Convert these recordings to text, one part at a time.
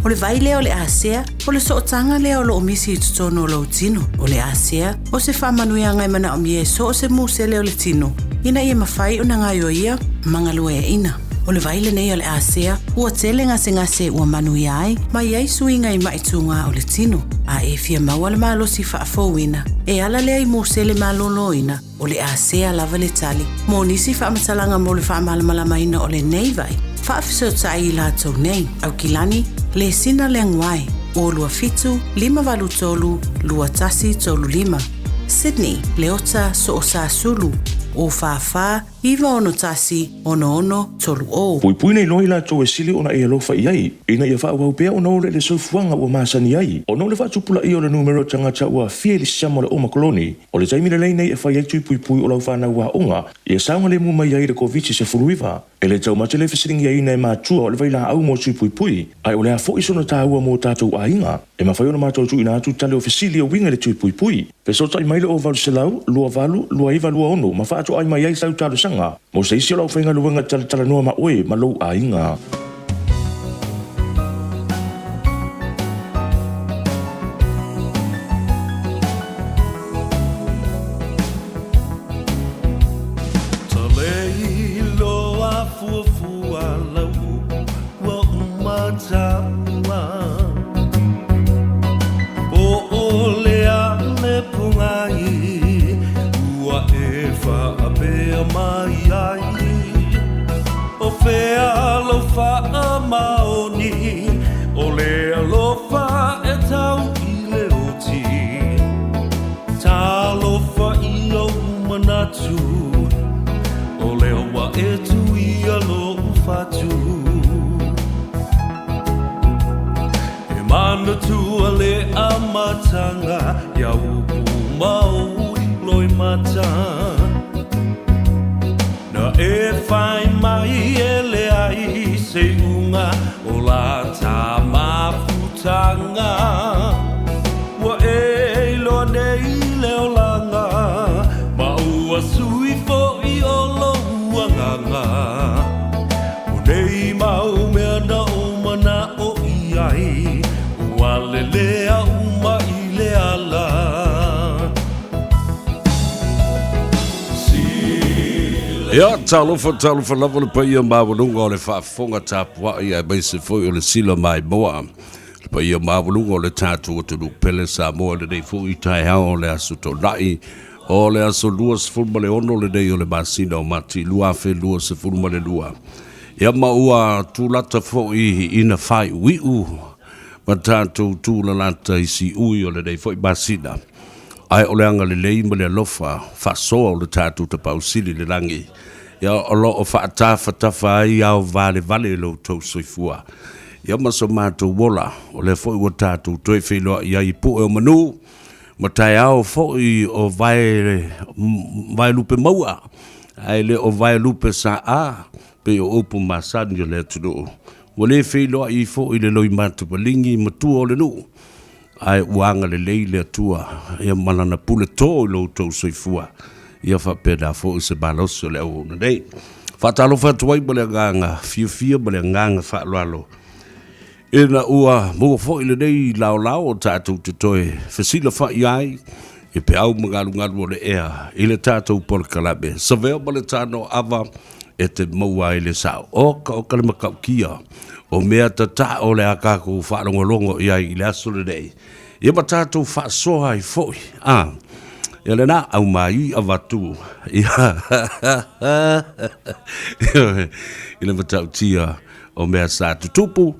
O le vai lea o le asea, o le sootanga lea o lo omisi i tutono o lo tino. O le asea, o se whamanui angai mana o mie so o se muse lea o le tino. Ina ia mawhai o na ngai o ia, mangalua e ina. O le vai le nei o le asea, ua tele ngase ua manui ai, ma iai suinga i maitunga o le tino. A e fia maua le malo si whaafouina. E ala lea i muse le maloloina, o le asea lava le tali. Mo nisi whaamatalanga mo le whaamalamalamaina o le nei vai. Whaafiso tai i lātou nei, au kilani, le sina le nguai, o lua fitu, 5 tolu, lua tasi tolu 5. Sydney, le ota so o sa sulu, o whawha, iwa ono tasi, ono tolu o. Pui nei loi lātou e sili ona e alofa i ai, ina ia whaawau pia o nau le sofuanga ua masani ai. O nau le whaatupula i o le numero tangata ua fie li sama le oma koloni, o le taimina lei nei e whai aitu i pui o lau whanau wa onga, ia saunga le mumai ai le COVID se furuiva. E le tau mate le fesiringi ai nei mātua o le vai la au mo tui pui, ai o le a fo iso na tāua mo tātou a inga, e mawhai ona mātou tu ina atu tale o fesili o winga le tui pui. Pesota i maile o valu se lau, lua valu, lua iwa lua ono, ma whaato ai mai ai sau tālu sanga, mo se isi o lau whainga luanga tala noa ma oe, ma lou a inga. Matanga ya upumau loi mata na e fai mai ele ai se unga o la tama futanga wa e lo nei leolanga ma ua sui fo i o lo uanganga o nei mau mea na o mana o iai ua lelea uma i le ala ia talofa lava le paia mawalunga o le whaafonga tāpua ia mai se foi o le sila mai moa le paia mawalunga o le tātua tunu pele Samoa le nei fui tai hao o le aso tonai o le aso lua se fulma le ono le nei o le masina o mati lua fe lua se fulma le lua ia maua tūlata foi ina whai wiu ma tātou tūlalata i si ui o le nei foi masina ai o le anga le lei ma le alofa whasoa o le tātou ta pausili le rangi ia o lo o whaatafa ai au vale lo tau soifua ia maso mātou wola o le foi o tātou toi whiloa ia i pu o manu ma tai au foi o vai lupe maua ai le o vai lupe sa a pe o upu masani o le tunu o le whiloa i foi le loi mātou palingi matua o le nu ai uanga le leile atua ia malana pule tō i lo tau soifua ia whapeda fo se baloso le au na nei whatalo whatuai bale nganga fia bale nganga whaaloalo ina ua mua fo i le nei lao o tātou te toe whasila whai ai e pe au ngalu o le ea i le tātou polkalabe Savea bale Tanoa Ava e te maua i le sao o ka le makau kia o mea tata o le akako whaarongolongo i ai i le aso le nei. Ia ma tātou whaasoha i foi. Ia le nā au mai a watu. I le matau tia o mea sa tutupu,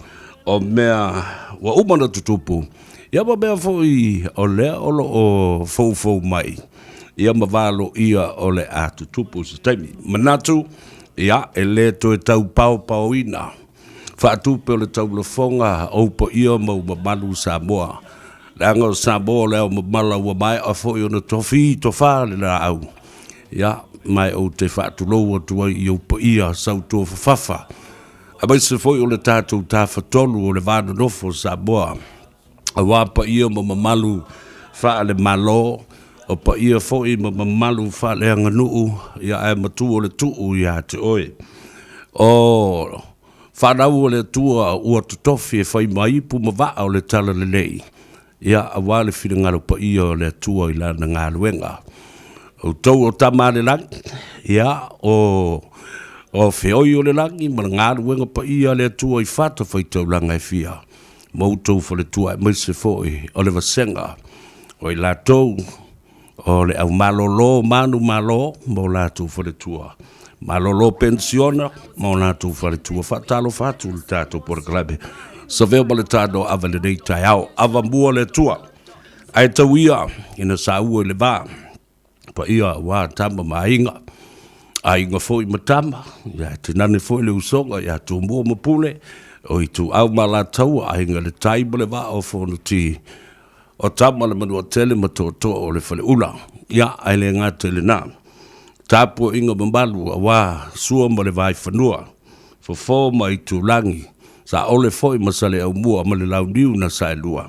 o mea wa umana tutupu. Ia ma mea foi o lea olo o fou mai. Ia ma valo ia o le a tutupu sa taimi. Manatu, ia e le to e tau pao ina. Whaatupe o le taulofonga au po ia mau mamalu Samoa. Langa o Samoa leo mamala ua mai a fo i ona tofa le la au. Ia, mai o te whaatulou atua i au po ia sau tō fafafa. A mai se fo i o le tātou tāwhatolu o le vāna nofo Samoa. A wāpa ia mamalu wha le malo. O pa ia fo i mamalu wha le anganuu. Ia ai matu o le tuu ia te oe. O... whanau o le tua ua tutofi e whai mai pu mawaa o le tala le lei. Ia a wale whina ngaro pa ia o le tua i lana ngā luenga. O tau o tamane langi, ia o whioi o le langi, ma ngā luenga pa ia le tua i whata whai tau langa e whia. Mautou fa le tua e maise foi o le vasenga. O i lātou o le au malolo, manu malo, mo lātou fa le tua. Malolo pensiona, mo lātou fa le tua. Whatalo whatu le tātou por klabe. Savea ma le Tanoa Ava le nei tai au. Ava mua le tua. Ai tau ia, ina sa ua le vā. Pa ia wā tama mainga. A inga foi matama. Ia tinane foi le usonga, ia tu mua mapule. O i tu au ma la tau, a inga le taiba le vā o whono ti. O tama le manua tele ma tō o le whale ula. Ia, ai le ngā tele nā. Tāpua inga mambalu a wā sua ma le vai whanua. Fofo ma i tu langi. Sa ole foi masale au mua ma le lau niu na sa lua.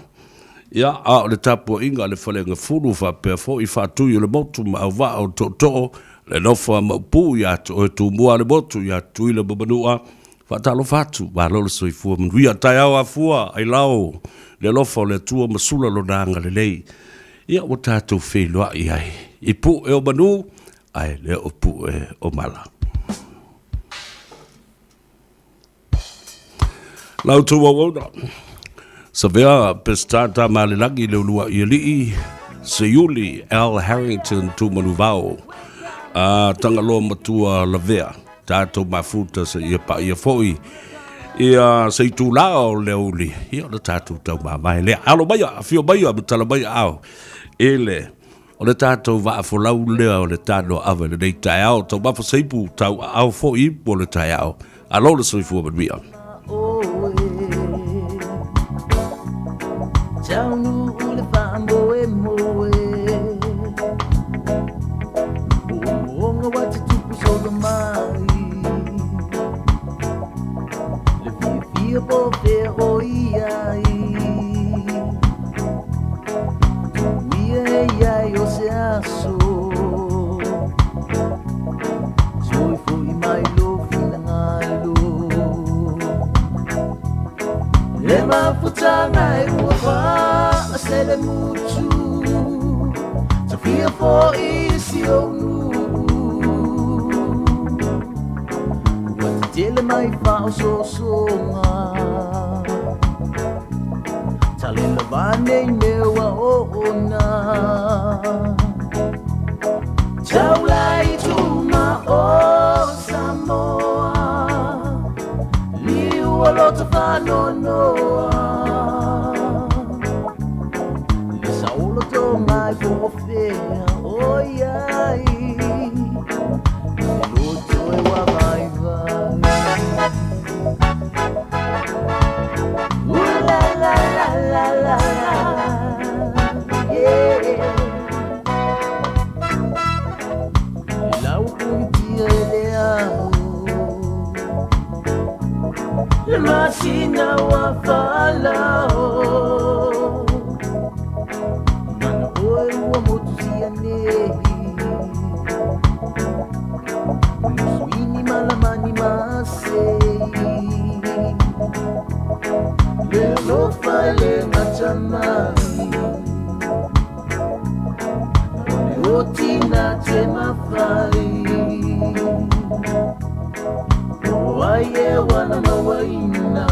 Ia, a o le tāpua inga le whale ngā furu wha pēr fo i whātui o le motu ma au wā o tō le nofa ma upu ia o e tu mua le motu ia tui le babanua. Whatalo whatu, wā lolo soi fua manuia tai au a fua, ai lau, le lofa o le tua masula lo nanga le lei. Ia o tātou whelua i ai. I pu e o manu, ai le o pu e o mala. Lau tu wawona. Savea pestata malilangi le ulua i alii, Sayuli L. Harrington tu manuvao. Tanga loa matua lavea. Tātou mafuta sa ia pa ia foi. Ia sa i tū lao leo li. Ia le tātou tau mawai lea. Alo baya, fio baya, mutala baya au. Ele, o le tātou wa afolau lea o le Tanoa Ava le nei tai au. Tau mafa seipu tau au foi po le tai au. Alo le soifua manuia. Tau nu ule whambo e moe. Onga wati tupu soga mai. Le po fe hoiai. Mia ia o se aso. Soi foi mai lo fina ngalo. Le mafutanga e ua wha se le mutu. Ta fia fo isi o nu. Wata tele mai wha o so songa. Tale la vane mewa o ona. Tau lai tuma o Samoa. Liu a lota whano noa. Lisa ola tō ngai po whea o iai. Loto e wa vai vai. La la la la la yeah. Lau puntia ele au. Le masina wa falao. Mana oe ua motu sianei. Suini malamani masei. Le lofa le machamai. Le otina te mawhai. Oaie wana mawaina.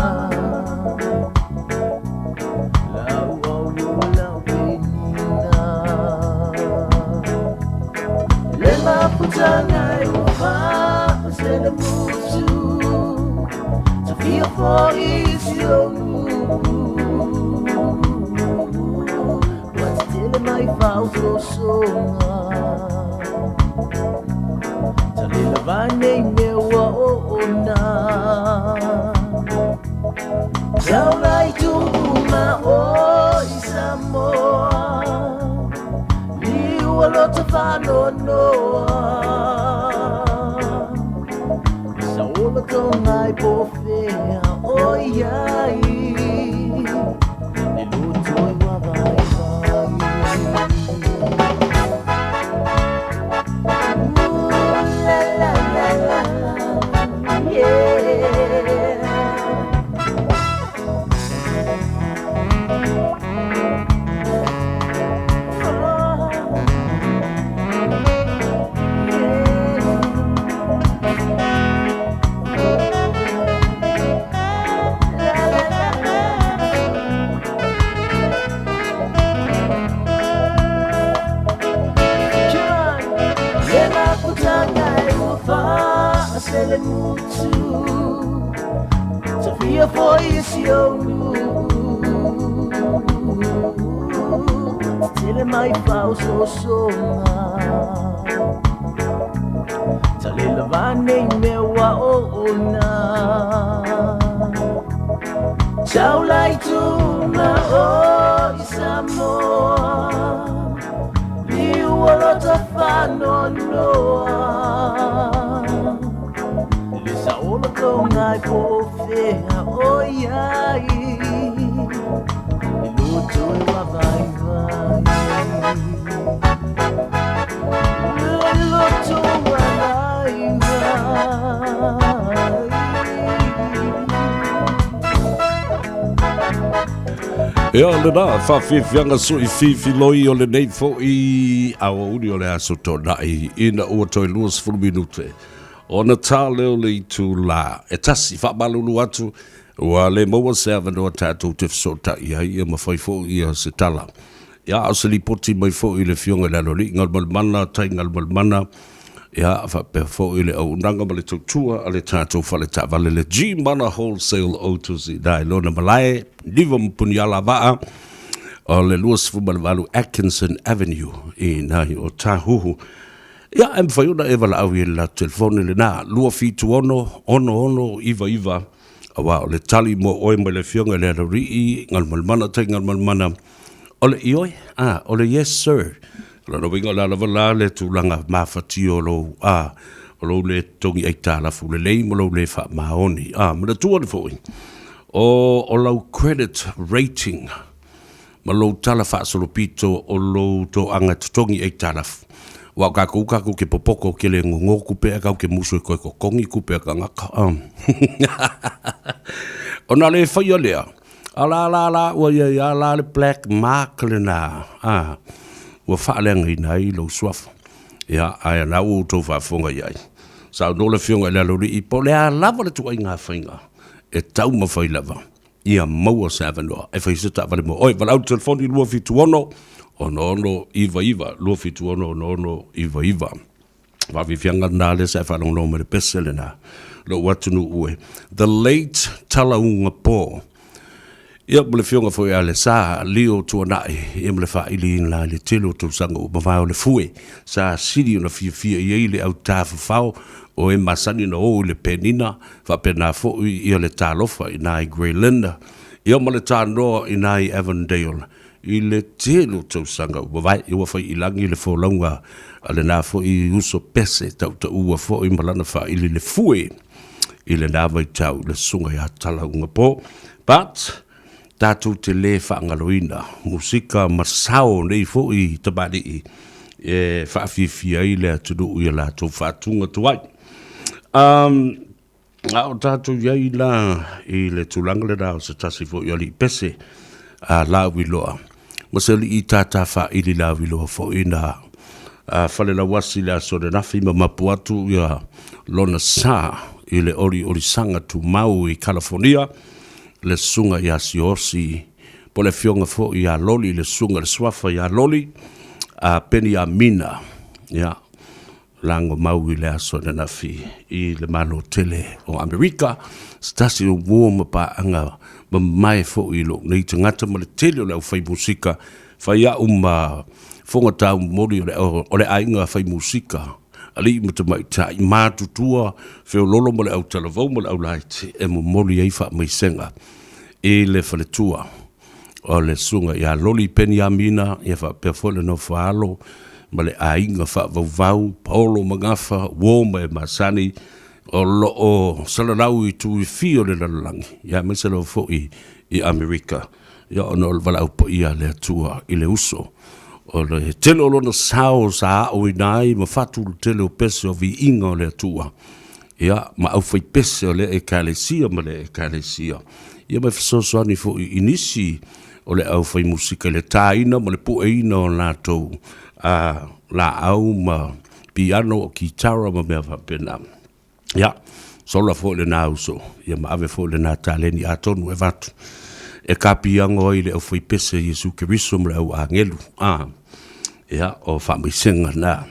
Lau au lau penina. Le maputanga e uwa se le mutu. Ta fia fo isi o nu. Wata tele mai whao so songa. Tale la vane mewa o ona. Tau lai tuma o i Samoa. Liu a lota whano noa. Sa ola tō ngai po whea o iai. Le luto i wa vai vai. La la la la la yeah. sele mutu Savea foi esse ouro Tele mai falso soma Tale lavane mewa ona Ciao lai tuna o Samoa Liuolo tafano noa Lisa ola kongai po fea o iai Iluto wa vai vai Iluto wa vai vai Ia le na whawhiwhianga so I whiwhi loi o le nei fo I awa uni o le aso tō nai ina ua toi luas fulu minute. O na tā leo le I tū la. E tasi whamalulu atu ua le maua se awa noa tātou te whasota I hai ia mawhai fo I a se tala. Ia o se li poti mai fo I le whionga lalo li ngal malmana, tai ngal malmana. Ia whape fo I le au nanga ma le tautua a le tātou whale tā vale le G mana wholesale autos I dai lona malae. Niva mpuni ala waa o le luas fumalawalu Atkinson Avenue I nahi o Tahuhu. Ia em whaiuna e wala au I la telefone le nā lua fitu ono iwa awa o le tali mo oi mai le whionga le rii ngal malmana tai ngal malmana o le ioi o le yes sir lana winga la wala le tūlanga mawhati o lo o lo le tongi eita la fu le lei mo lo le wha maoni ma le tua le fōi o lau credit rating ma lo tala whaasolo pito o lo to anga tongi eita la fu wa kaku ke popoko ke le ngongo kupe ka ke musu ko kongi kupe ka ngaka ona le whaia lea ala wa ya la le black mark le na wa whaalenga I nai lo suafa ia ai na u to whafonga iai sa no le fionga le lori I po le a lava le tuai ngā whainga e tau ma whai lava ia maua sa avanoa e whaisita vale mo oi wala au telefoni lua fitu ono ono iwa lua fitu ono iwa wawi fianga nā le sa whanong no me le pesele na lo watunu ue the late talaunga po ia mo le fionga foi ale sa leo tuanai ia mo le whaili in la le telo tu sanga o mawao le fue sa siri ona fia ia le au tāwhawhao o e masani na o le penina whapena fo ia le tālofa I nai Greylinda ia mo le tānoa I nai Avondale I le telo tu sanga o mawai ia whai ilangi le fōlaunga ale nā fo I uso pese tau ta ua fo I malana whaili le fue I le nā mai tau le sunga ia talaunga po but tātou te le whaangaloina, musika masao nei fo I tabari I whaafifia I le atunu ui la tō whaatunga tuai. Au tātou iai la I le tūlanga le rao sa tasi fo I ali pese a la wiloa. Maseli I tātā wha ili la wiloa fo I na whale la wasi le asore nafi ma mapuatu ia lona sa I le ori sanga tu mau I California. Le sunga ia siosi po le fionga fo ia loli le sunga le swafa ia loli a peni a mina ia lango mau I le aso na fi I le malo tele o Amerika stasi o woma pa anga ma mai fo I lo nei tangata ma le tele o le au fai musika fai a fonga tau mori o le ainga fai musika ali mo te mai tai mātutua feo lolo mo le au talavau mo le au laiti e mo mori ei wha mai senga e le whaletua o le sunga ia loli peni a mina ia wha pefole no whaalo ma le ainga wha vauvau paolo mangafa woma e masani o lo o salarau I tu I fio le lalangi ia meselo fo I Amerika ia ono le walau po ia le atua I le uso o le tele o lona sao sa o inai ma fatu tele o pese o vi inga o le atua ia ma au fai pese o le ekalesia ma le ekalesia ia mai fisosoani fo I inisi o le au fai musika le taina ma le pueina o lātou la au ma piano o kitara ma mea whapena ia sola fo le nā uso ia ma ave fo le nā tāleni atonu e vatu e kapianga o I le au fai pese Jesu Keriso ma le au angelu ia o whamaisenga nā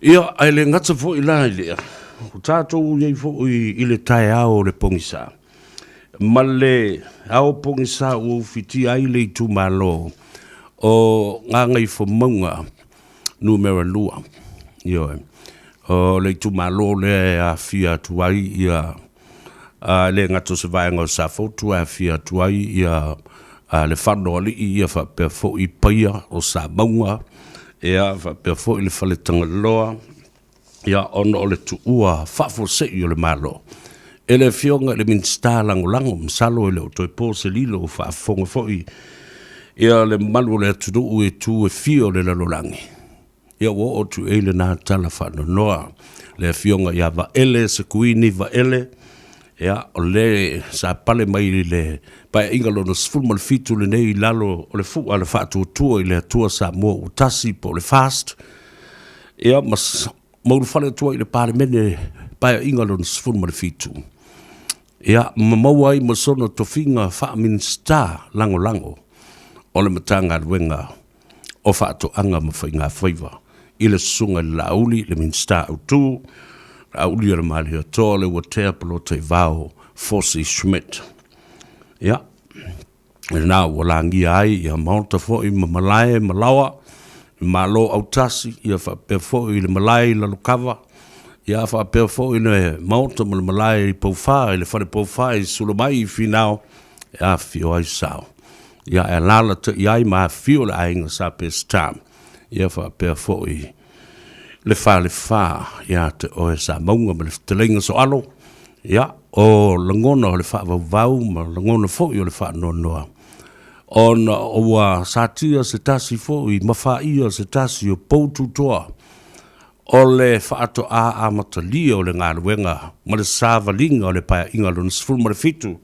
ia ai le ngata fo I la I lea o tātou iei fo i le tae ao le pongisa. Ma le ao pongisa o fiti ai le tu malo o ngangai fo maunga numero lua. Ioe. O le tu malo le a fia tuai ia le ngato se vai ngau sa fotu a fia tuai ia le whano ali ia wha pia fo i paia o sa maunga ia wha pia fo i le whale tangaloa ia ono o le tu ua whafo se i o le malo. E le fionga le min sta lango msalo ele o toi po se lilo o whaafonga fo i ia le malu le atu e tu e fio le lalolangi. Ia wo o tu eile nā tala whano noa le fionga ia va ele se kuini va ele ia o le sa pale mai le pai ingalo no sfulmal fitu le nei lalo o le fu ale fatu tua i le tua sa mo utasi po le fast ia mas mo fale tua i le pale mene pai ingalo no sfulmal fitu ia mamawai masono tofinga fa min sta lango o le matanga wenga o fatu anga mafainga faiva i le sunga lauli le min sta utu Auli le mali o tole wa te apolo te vao Fosi Schmidt. Ia. E nā walangi ai ia maunta fo i malai malawa malo autasi ia whapea fo i le malai la lukava ia whapea fo i le maunta malai paufā i le whare paufā i sulamai i whinao ia fio ai sao. Ia e lala te iai maa fio le ainga sa pes tam ia whapea fo i le wha ia te oe sa maunga ma le telenga so alo ia o langona o le wha vau ma langona fo i o le wha noa ona o wa satia se tasi fo i mawha ia se tasi o poutu toa o le wha ato a matalia o le ngā luenga ma le sāvalinga o le paia inga lona sifuru ma le fitu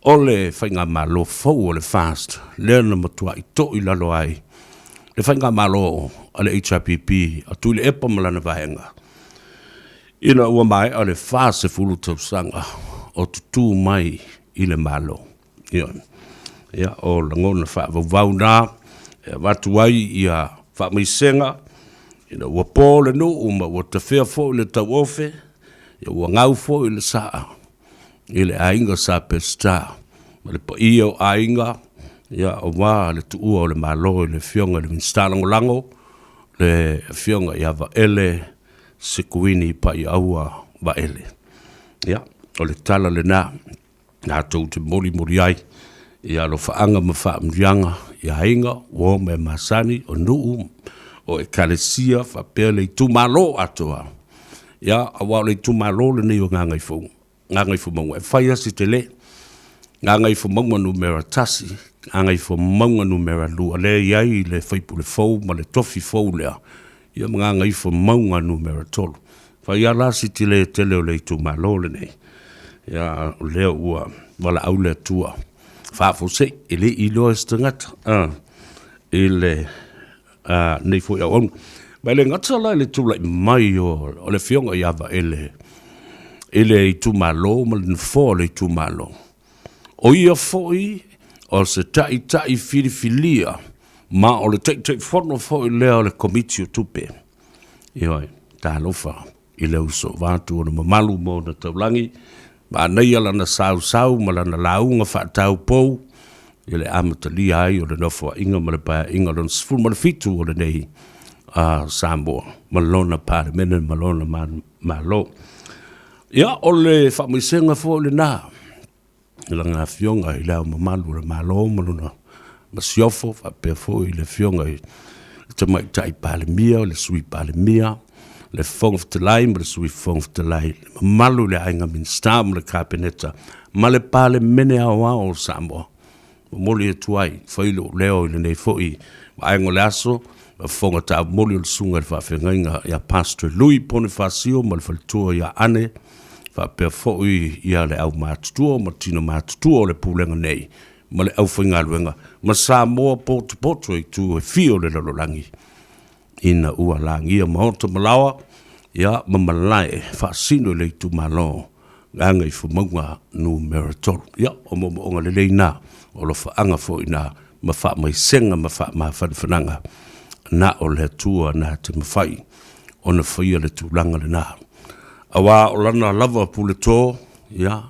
o le whainga malo fo o le fast lena matua i to i lalo ai le whainga malo ale HIPP a tui le epa malana vahenga. Ina ua mai a le whase fulu tausanga o tutu mai i le malo. Ia o langona whaavau nā, watu ai ia whaamaisenga, ina ua pō le no uma ua te whea fo i le tau ofe, ia ua ngau fo i le saa, i le ainga sa pesta, ma le pa ia o ainga, ia o wā le tuua o le malo i le fionga le minstalango lango, le fionga ia va ele se kuini pa i aua va ele. Ia, o le tala le nā tau te mori ai, ia lo whaanga ma whaamrianga, ia hainga, o me masani, o nuu, o e kalesia, whapea le tu malo atoa. Ia, awa le tu malo le nei o ngā ngai fu maunga. E whaia si te le, ngā ngai fu maunga numera tasi, angai fo maunga numera lua le iai le whaipu le fau ma le tofi fau lea ia mga ngai fo maunga numera tolu whai ala si te le tele o le tu malo le nei ia leo ua wala au le tua whafo se ele i loa stangata ele nei fo ia onu mai le ngata lai le tu lai mai o le fionga iava ele i tu malo ma le nfo le tu malo o ia fo i o se tai filifilia, ma o le tai whono fo i lea o le komiti o tupe. Ioi, tā lofa, i leo so vātu o na mamalu mo na taulangi, ma nei ala na sau, ma la na launga whaatau pou, i le amatalia ai o le nofo inga ma le paia inga lona sifuru ma le fitu o le nei Samoa, ma lona pāre mene, ma lona ma lo. Ia, o le whaamisenga fo le nā, ila ngā fionga i leo mamalu le malo maluna ma siofo whapea fo i le fionga i te mai tai pāle mia, le sui pāle mia, le fonga ftalai ma le sui fonga ftalai, le mamalu le ainga min star ma le kāpeneta, ma le pāle mene awa o Samoa. Moli e tuai, whailo leo i le nei fo i aingo le aso, ma fonga tā moli o le sunga le whawhengainga ia Pastor Louis Bonifacio ma le whalitua ia ane, whapea fōi ia le au mātutua, ma tino mātutua o le pūlenga nei, ma le au whainga luenga, ma Samoa poto i tu e fio le lalolangi. Ina ua langia mahota malawa, ia mamalai, whaasino le tu malo, nganga i whamaunga numero tolu. Ia, o onga le leina, o lo whaanga fōi na, ma wha mai senga, ma wha ma whanwhananga, na o le tua na te mawhai, o na whaia le tūlanga le nā. Awa o lana lava pule tō, ia,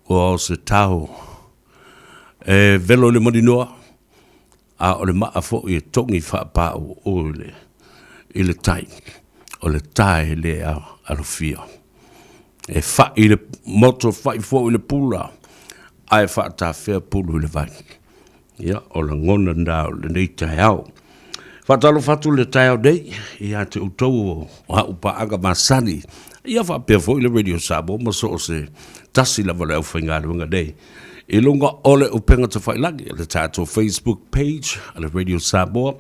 o se tau. Velo le maninoa, a o le maa fo i tongi whaapa o le tai, o le tai le alofia. Wha i le moto wha i fo i le pula, ai wha ta whea pulu le vai. Ia, o la ngona nda o le nei tai au. Whatalo fatu le tai au nei, ia te utou o haupa aga masani, ia wha pia fo i le radio Samoa, ma so se tasi lava le au whainga luenga nei. I lunga ole upenga te whailangi, le tātou Facebook page, le radio Samoa,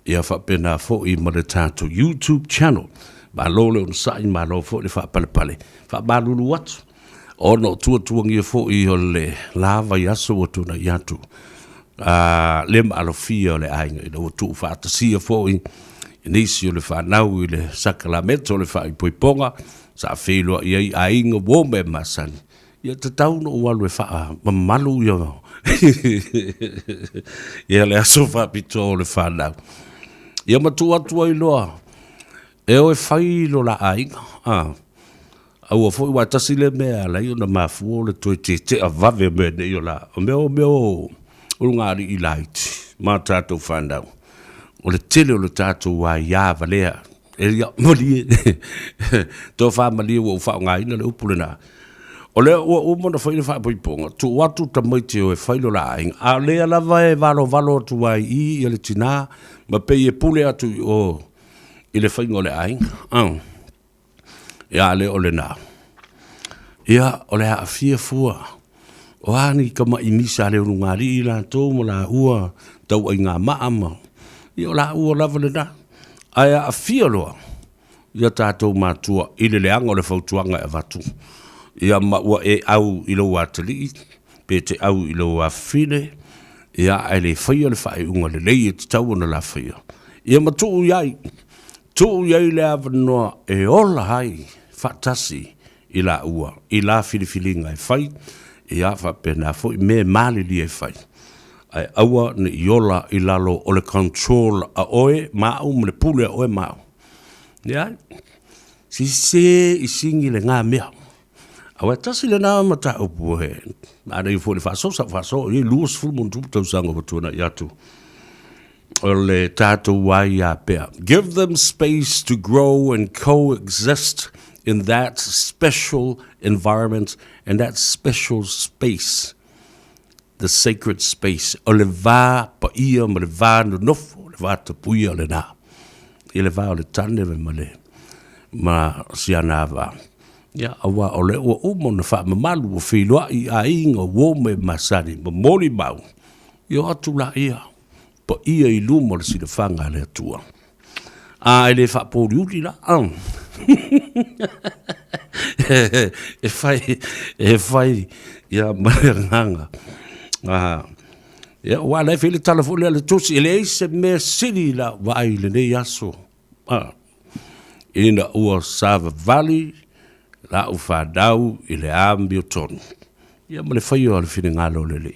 ia wha pena fo i ma le tātou YouTube channel, ma lo le unsai, ma lo fo i wha pale, wha malulu watu. Ono tuangia fo i o le lava i aso o tuna i atu. Lem alofia o le ainga, i o tu wha atasia fo i nisi o le whanau i le sakalamento o le wha i poiponga, sa whelua i ai ainga wome masani. Ia te tauno o walu e wha mamalu i o. Ia le aso wha pito o le whanau. Ia matu atua i loa. E o e whailo la ainga. Au a fwoi watasi le mea la i o na mafu o le toi te a vave me ne i o la. O meo urungari i laiti. Ma tātou whanau. O le tele o le tātou wa ia valea. E ia moli e. Tō wha mali o wha ngai na le upule na. O lea ua umona whaile wha poiponga, tu watu ta maiti o e whailo la ainga. A lea lava e valo tu wai i le tina, ma pe e pule atu o i le whainga o le ainga. Ia le o le nā. Ia o le a fia fua. O ani kama i misa le unungari i la tō mo la ua tau ai ngā maama. Ia o la ua lava le nā. Aia a fia loa. Ia tātou mātua i le leanga o le whautuanga e vatu. Ia maua e au i lo watali, pe te au i lo wafine, ia ai le whaia le whae unga le lei e te tau na la whaia. Ia ma tuu iai le awanoa e ola hai, whatasi i la ua, i la whiliwhilinga e whai, ia whapena fo i me mali li e whai. Ai aua ni i ola i lalo o le control a oe, mau mle pule a oe mau. Ia, si se i singi le ngā mea. Awa tasi le nā mata upu he. Ana i fōle whaso, i luas fulmun tupu tau sanga watuna i atu. O le tātou wai a pēr. Give them space to grow and coexist in that special environment and that special space. The sacred space. O le wā pa ia ma le wā no nofo, le wā ta puia le nā. I le wā o le tane me ma siana wā. Ia awa o le ua umo na wha mamalu o whiloa i a inga wome masani, ma mori mau. Ia atu la ia, pa ia i lumo le sila whanga le atua. A ele wha pōri uri la, E whai, ia maranganga. Ia wala e while talafole le tosi, ele eise me siri la wai le nei aso. Ina ua Sava Valley, la u whadau i le ambi o tonu. Ia ma le whaio a le whine ngalo le le.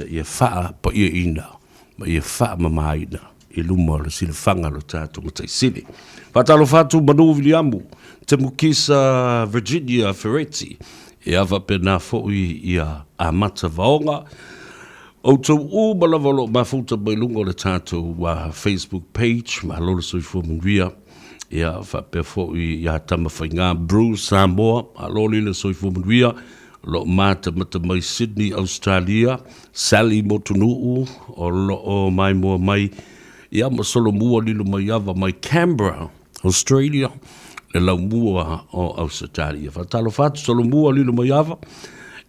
Ia wha pa ia ina, ma ia wha mamaina, i lumo le sile whanga lo tātou matai sile. Whatalo whatu manu Viliamu, te mukisa Virginia Ferretti, ia wapena fōi ia a mata vaonga. O tau u malavolo mafuta mai lungo le tātou Facebook page, ma lolo soi fumungia. Ia whape fōi ia tama whainga Bruce Samoa, a loli le soi fumungia, lo mata mata mai Sydney, Australia, Sally Motunuu, o lo o mai mua mai, ia ma solo mua lilo mai ava mai Canberra, Australia, le lau mua o Australia. Whatalo whatu solo mua lilo mai ava,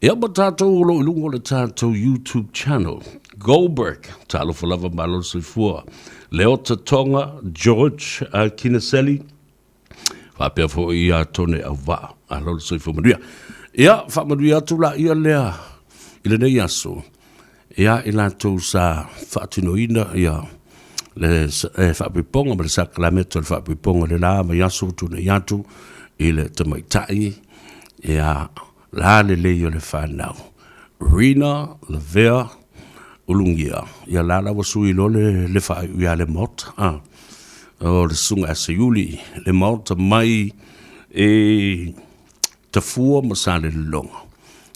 ia ma tātou lo ilungo le tātou YouTube channel, Goldberg, talo whalava malo soi fua, Leota Tonga, George Kinaseli, whapea fo ia tone au wā, a lolo soi fumanuia. Ia, whamanuia atu la ia lea, ile nei aso, ia ilantou sa whaatinoina, ia, le whaapiponga, ma le sakalameto le whaapiponga le la, ma yaso tune iatu, ile tamaitai, ia, la le leio le whanau. Rina, Lavea, ulungia. Ia lala wasui lo le whai ua le mot. O le sunga asa yuli. Le mot mai te fua ma sa le longa.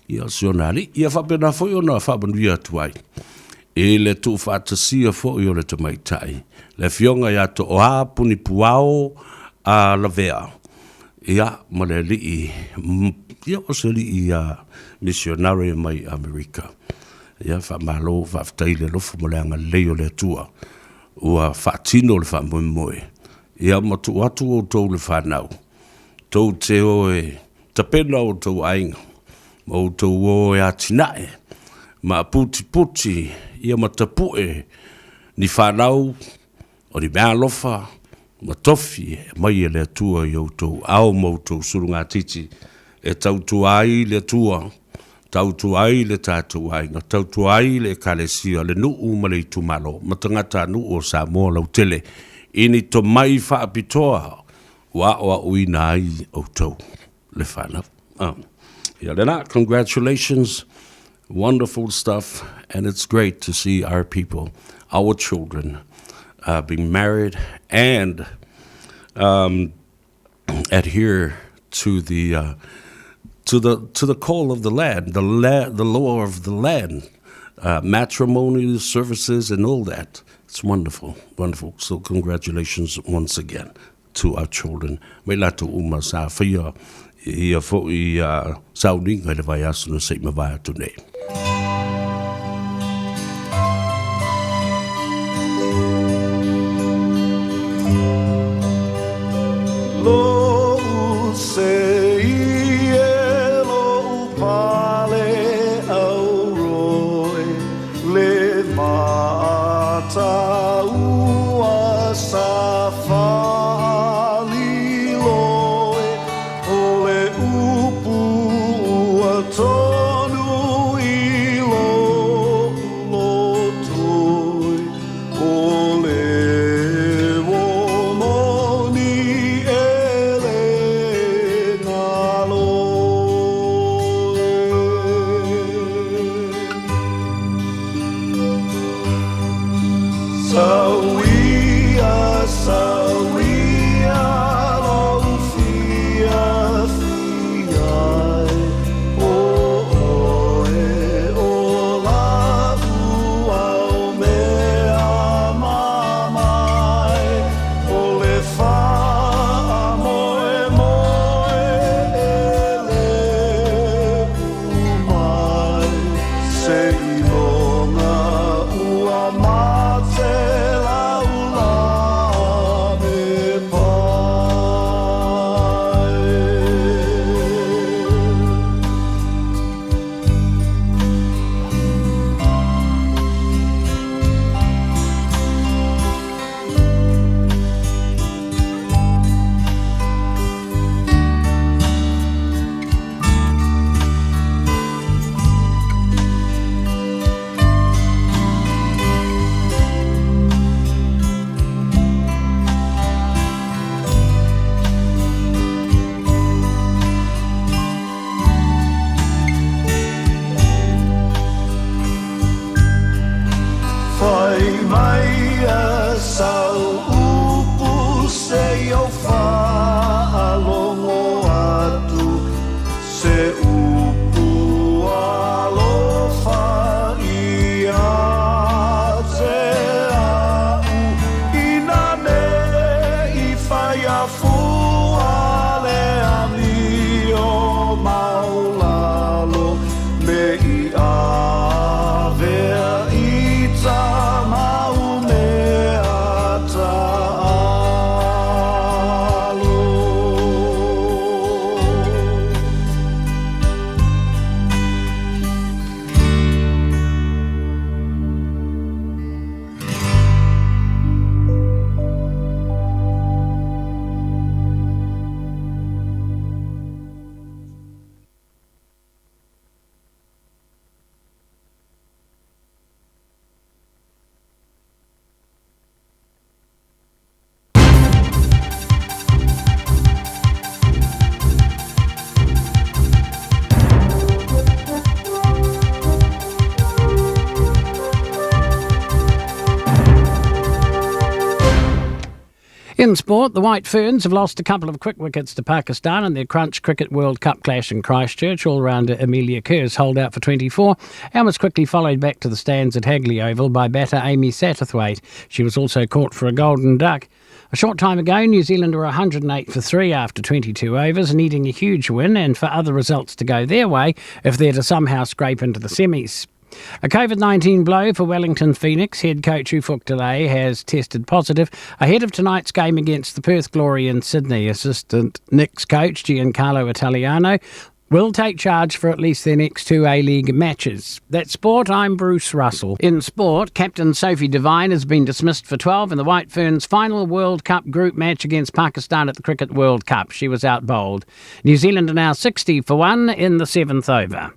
Ia sionali, ia whapena foi o na whapanuia tuai. Le tu whaatasia foi o le tamaitai. Le fionga ia to oa puni puao a Savea. Ia ma le li ia o se li missionary mai Amerika. Ia whamalo, whaftaile lofu mo le anga leo le tua. Ua whaatino le whamoemoe. Ia ma tu atu o tau le whanau. Tau te oe tapena o tau ainga. Ma o tau o e atinae. Ma puti puti ia ma tapue ni whanau o ni mea lofa ma tofi mai e le atua i autou au mautou surunga titi e tautu ai le atua tautu ai le tātou ainga tautu ai le kalesia le nuu ma le itumalo ma tangata nuu o Samoa lau tele ini to mai whaapitoa wa uina ai autou le whanau. Yeah, then congratulations. Wonderful stuff, and it's great to see our people, our children, being married and adhere to the call of the land, the law of the land, matrimonial services and all that. It's wonderful, wonderful. So congratulations once again to our children. Me lato uma sa fia ia fo i sauninga le vai asu na sei mawai atu nei. Lo se ie lo pale au roe le mata ua sa fali loe o le upu ua tonu i lo toi o le womoni Savea, Savea, lo fia, fia, o la o mea mamai, o le fa moe ele umai, se ilonga ua mate. Mai sau upu se o fa alongo atu se upu alo fa ia te au inane I fai fu ale amio maulalo me I avea ita In sport, the White Ferns have lost a couple of quick wickets to Pakistan in their Crunch Cricket World Cup clash in Christchurch. All-rounder Amelia Kerrs holed out for 24 and was quickly followed back to the stands at Hagley Oval by batter Amy Satterthwaite. She was also caught for a golden duck. A short time ago, New Zealand were 108 for 3 after 22 overs, needing a huge win and for other results to go their way if they're to somehow scrape into the semis. A COVID-19 blow for Wellington Phoenix. Head coach Ufuk Delay has tested positive ahead of tonight's game against the Perth Glory in Sydney. Assistant Knicks coach Giancarlo Italiano will take charge for at least their next 2 A-League matches. That's sport, I'm Bruce Russell. In sport, Captain Sophie Devine has been dismissed for 12 in the White Ferns' final World Cup group match against Pakistan at the Cricket World Cup. She was out-bowled. New Zealand are now 60 for 1 in the 7th over.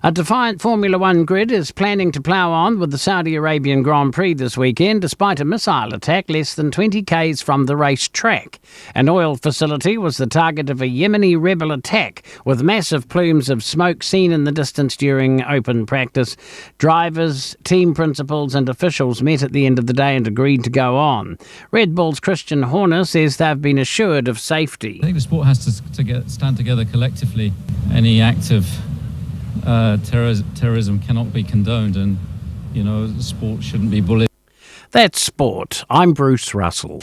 A defiant Formula One grid is planning to plough on with the Saudi Arabian Grand Prix this weekend, despite a missile attack less than 20 k's from the race track. An oil facility was the target of a Yemeni rebel attack, with massive plumes of smoke seen in the distance during open practice. Drivers, team principals and officials met at the end of the day and agreed to go on. Red Bull's Christian Horner says they've been assured of safety. I think the sport has to stand together collectively. Any act of terrorism cannot be condoned, and sport shouldn't be bullied. That's sport. I'm Bruce Russell.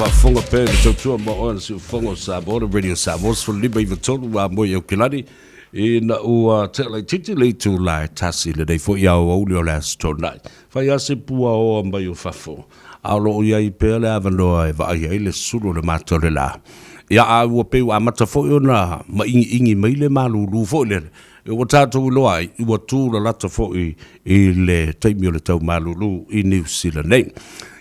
Whaafonga pēr i tautua ma oa na si whonga o Samoa, Radio Samoa, so lima i watonu wa moe au kilani, i na ua te lai titi le tu lai tasi le nei fo i au auli o le astonai. Whai ase pua o mai o whafo. Aolo o iai pēr le avanoa e wa ai le suru le mātore la. Ia a ua peu a mata fo i ona ma ingi mai le malulu fo i le. E o tātou loa i ua tūra lata fo i le taimi o le tau malulu i New Zealand nei.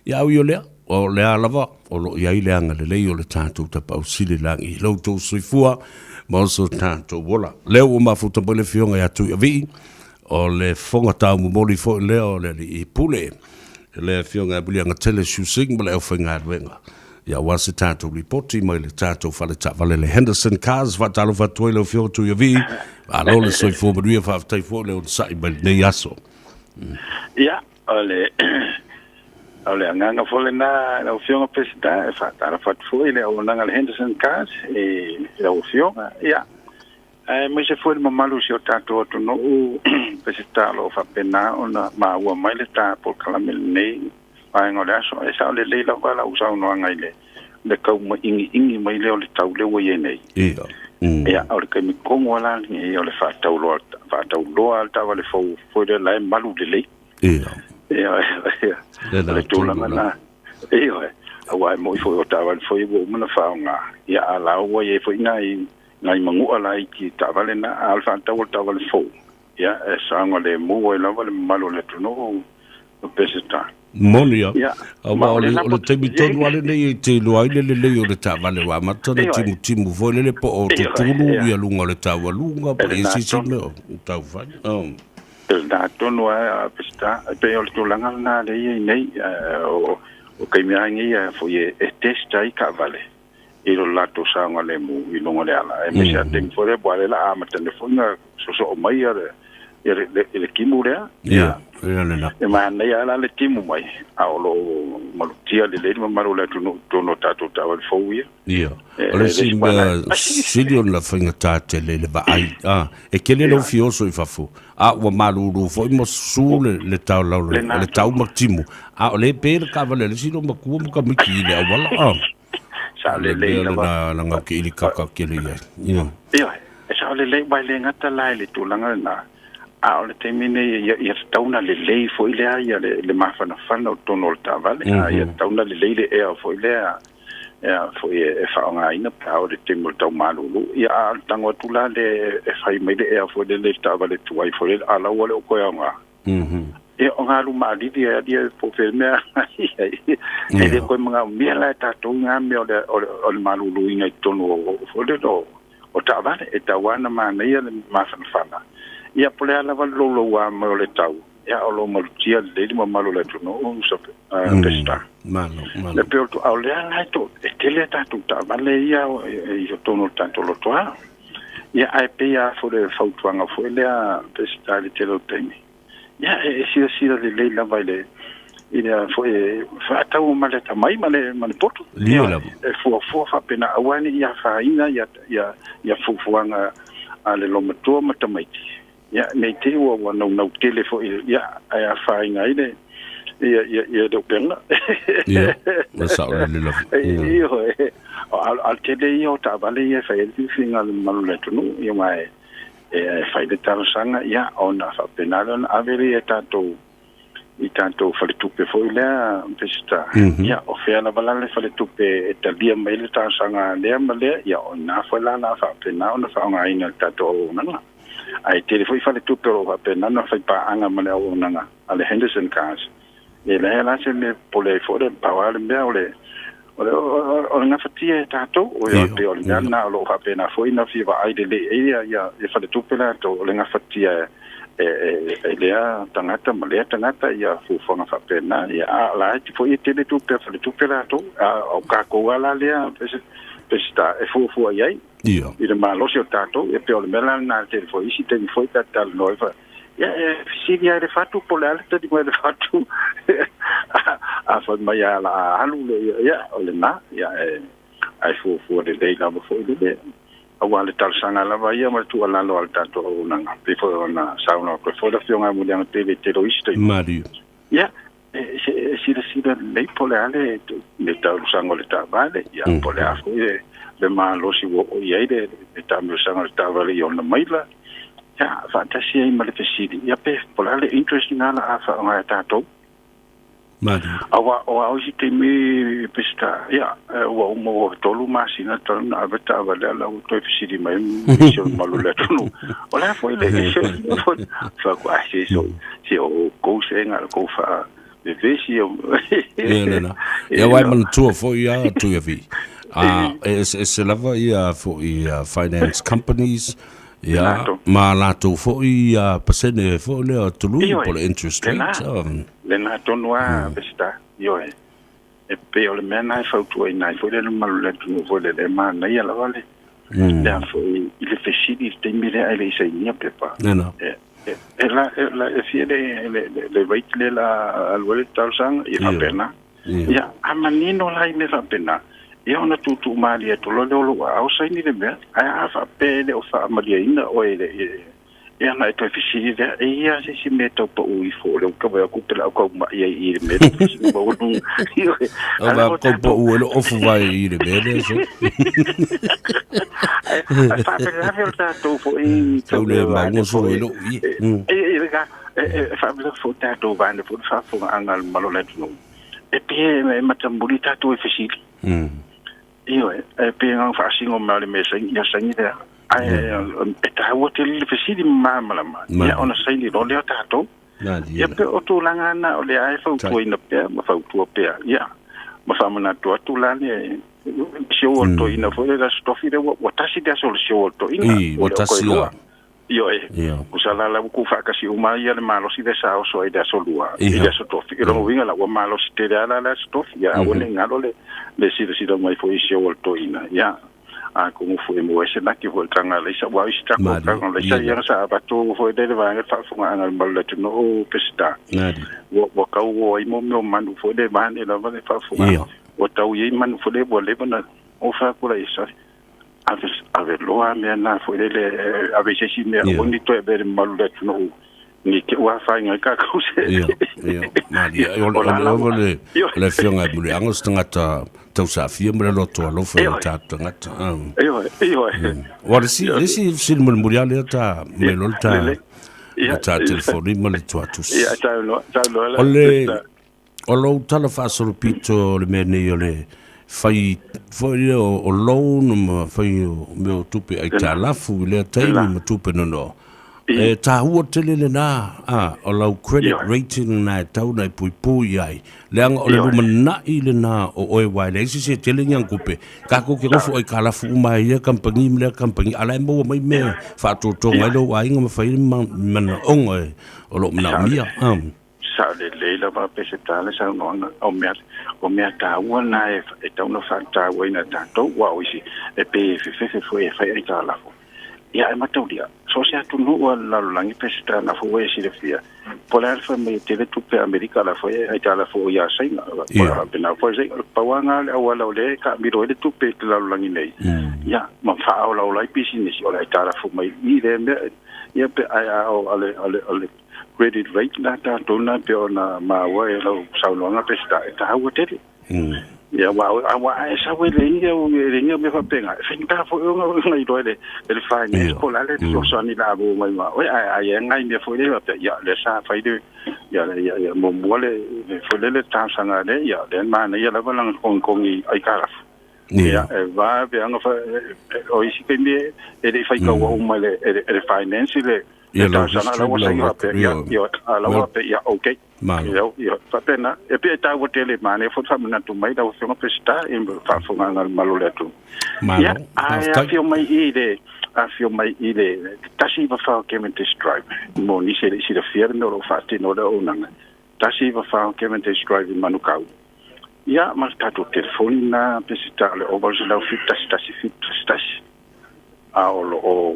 Ia au i o lea. O le alava, o lo iai le anga le lei o le tātou tapau sili langi. Lau tau soifua, ma oso tātou wola. Leo o mafuta mo le fionga i atu i avi, o le fonga tau mumoli fo i leo le i pule. Le fionga i buli anga tele shusing, ma le au whainga aduenga. Ia wasi tātou ripoti, mai le tātou whale tāwale le Henderson Cars, whatalo whatoi leo fionga tu i avi, a lo le soifua manuia whaftai fo leo sai mai nei aso. Ia, ole... Ole anganga fole na o fionga pesita e fatara fatfoi le o nanga le Henderson Cars e o fionga ia me se foi mamalu si o tato to no pesita lo fa pena ona ma ua mai le ta por calamel nei ai ngole aso e sa le la wala usa no anga ile le kau ma ingi mai le o le tau le wo ye nei ia o le kemi kongo ala ni o le fa tau lo al ta vale fo de la malu de le le tūlanga nā. Eoi, awai moi foi o tāwale foi o mana whaonga. Ia ala ua ye foi ngai mangua la i ki tāwale na alfa tau tāwale fo. Ia e sanga le mua e lava le malo le tuno o peseta. Monia. Awa o le teimi tonu ale nei te luai le o le tāwale wa matana timu foi le po o tutulu ia lunga le tāwalunga pa e sisi me o tāwale. Da tono a pesta pe o tūlanga na le nei o kaimiangi foi e testa i ka vale. I lo lato sanga le mu i longa le ala. E me sa tem fore boale la ama telefona so o mai le kimu le. Ia, na. E ma nei ala le kimu mai. A lo malutia le malu le tono tato tawal fouia. Ia. Ole silion la whainga tāte le ba ai. E kele lo fioso i fafu. A ua maluru fo i mosu le tau lau le tau maktimu. A ole pēr ka vale le silo makua muka miki le awala. Sa le na langa ki ili kaka kele ia. Ia. E sa le mai le ngata lai le tūlanga na. A ole te mine ia tauna le lei fo i lea ia le mawhana whana o tono o tāwale. Ia tauna le lei le ea fo i lea. Ia fo i e whaonga ina pao le te mo tau malulu. Ia a tango tula le e whai mai le ea fo i le tāwale tuai fo i le ala wale o koe anga. Ia o ngā luma alidi e adia po whel mea. E le koe mga mea lai tātou ngā mea o le malulu ina i tono o le o tāwale. E tawana maa neia le mawhana whana. Ia pole ala wale lolo wa mo le tau. Ia o lo malutia le li malo le tuno o sape pesta. Malo. Le peo tu au le ala to e tele tatu ta vale ia i tono tanto lo toa. Ia ai pe ia fo le fautuanga fo le pesta le telo temi. Ia e sira le la vai le ina foi fa tau male tamai male poto Lila. fo fa pena awani ya fa ina ya fuanga ale lo matua matamaiti ya nei te wa no telefo ya ya fa ina ine ya do penga ya masa lila iyo al tele yo ta vale ya fa el finga malu letunu yo mai fa de tarasanga ya ona fa penalon averi etato I tanto fale tupe foi lea pesta ia o fea na balale fale tupe etalia mai le tasanga lea male ia o na foi la na fa pena ona fa nga ina tato ona ai te foi fale tupe o fa pena na fa pa anga male o nanga ale Henderson cars e la se me pole fore pa wale me o nga fatia tato o ia te o na lo fa pena foi na fi va ai de le ia fale tupe la to le nga fatia lea tangata malea tangata ia fufonga fa pena ia la ti foi tele tu la to o ka ko ala lea pesta fu ai ia ida malo se tato e pe o mela na te foi si te foi tal noiva ia si dia de fatu polal te di de fatu a fa mai ala alu ia o le na ia ai fu de dei la foi de awale tal sanga lava ia ma tu ala lo alta to nanga pe fo na sauna ko fo da fionga mo diang te terrorista Mario ya si le polale le tal sanga le ta vale ya pole afu le ma lo si wo ia de ta mo sanga le ta vale yo na maila ya fantasia i male pesidi ya pe polale interesting ala afa nga ta to Mario awa si te me pesta ya wa mo tolu masina tolu na beta vale la to fisidi mai so malu le tolu ola foi le fa kwa si o ko senga ko fa de vesi o na ya wai man tu fo ya tu ya vi es lava ia fo ia finance companies ya ma la tu fo ia pasene fo le tulu por interest rate le na tonua besta yo e pe o le mena fa tu ina fo le malu le tu fo le ma na ia la vale da fo il fesidi te mire ai sei nia pepa no la fiere le rate le la al wale tausang i fa pena ya amanino la ine fa pena ia ona tutu mali to lo au sai ni le me ai fa pele o fa mali ina o ia na to fisidi ia si meto po u fo le ka ba ku tela ko ma ia i me ba o nu ba ko po u lo ofu vai i le me so fa pele la ta to fo i to le ma no so lo i ga fa le fo ta to va ne fo fa fo angal malo le no e pe matambuli ta to fisidi io pe nga fa singo mali me sai ia sai ida ai ta hotel fisidi mama ya ona sai ni lo le ta to ya pe o tu langa na o le ai fa tu ina pe ma fa tu pe ya ma fa mana tu la ne show to ina fo le stofi de wa tasi de sol show to ina wa tasi io usala la ku fa kasi uma ia le malo si de sa o so ida solua ida so to fi lo winga la wa malo si te ala la stofi ya o le ngalo le si do mai fo show to ina ya a como foi mo ese na que voltanga le sa wa ista ko ka le sa ya sa ba to fo de va nga fa fo nga mal le no pesta wo ka wo i mo manu fo de ba ne la va fa fo o ta u i manu fo de bo le bana o fa ko la isa ave lo a me na fo de ave se si me o ni to e ber mal le no ni ke wa fa nga ka ko se Maria o le fionga bule angos tangata tau sa fia mre lo to lo fa ta tangata wa si sil muri ale ta me lo ta telefoni mo le to atus o lo tala fa so pito le me ne le fai foi o lo no fai me tupe ai ta la fu le tai me tupe no ta hua tele le na o lau credit rating na tau na pui ai le anga o le lumana i le na o oe wai le isi se tele ngang kupe ka ko ke ngofu ai kala fu mai le kampangi ala mo mai me fa to ngai lo ai ngam fa man ongo o lo na mia sa le la va pe se tale sa no o me ta hua na e tau no fa ta wa ina ta to wa o isi e pe fe foi ai ta la ia e mataulia so se atu no la langi pesta na fo e sile fia polar fa me tele tu pe america la fo ai tala fo ia sai na pa pena fo sai pa wanga le wala le ka miro le tu pe la langi nei ia ma fa o la business o la tala fo mai ni le me ia pe ai ale credit rate na ta dona pe ona ma wa e lo sa longa pesta ta hawa tele ya wa esa we le me fa penga finta fo ngai do le fine ko la le so ni la bo mai ma we ai ngai me fo le ya le sa fa de ya mo le fo le ta sanga le ya le ma na ya la ba lang kong i ai ka ya va be anga fa o isi ke me e fa ka wa mai le finance le ta sanga la wa sa ya la pe ya okay yo patena e pe ta hotele mane fo famna tu mai da fo pesta in fa fo ngal malole tu ya a fio mai ide tasi va fa kemente drive mo ni se da fierno lo fatti no da onanga tasi va fa kemente drive in manukau ya ma sta tu telefona pesta le obal la fit a o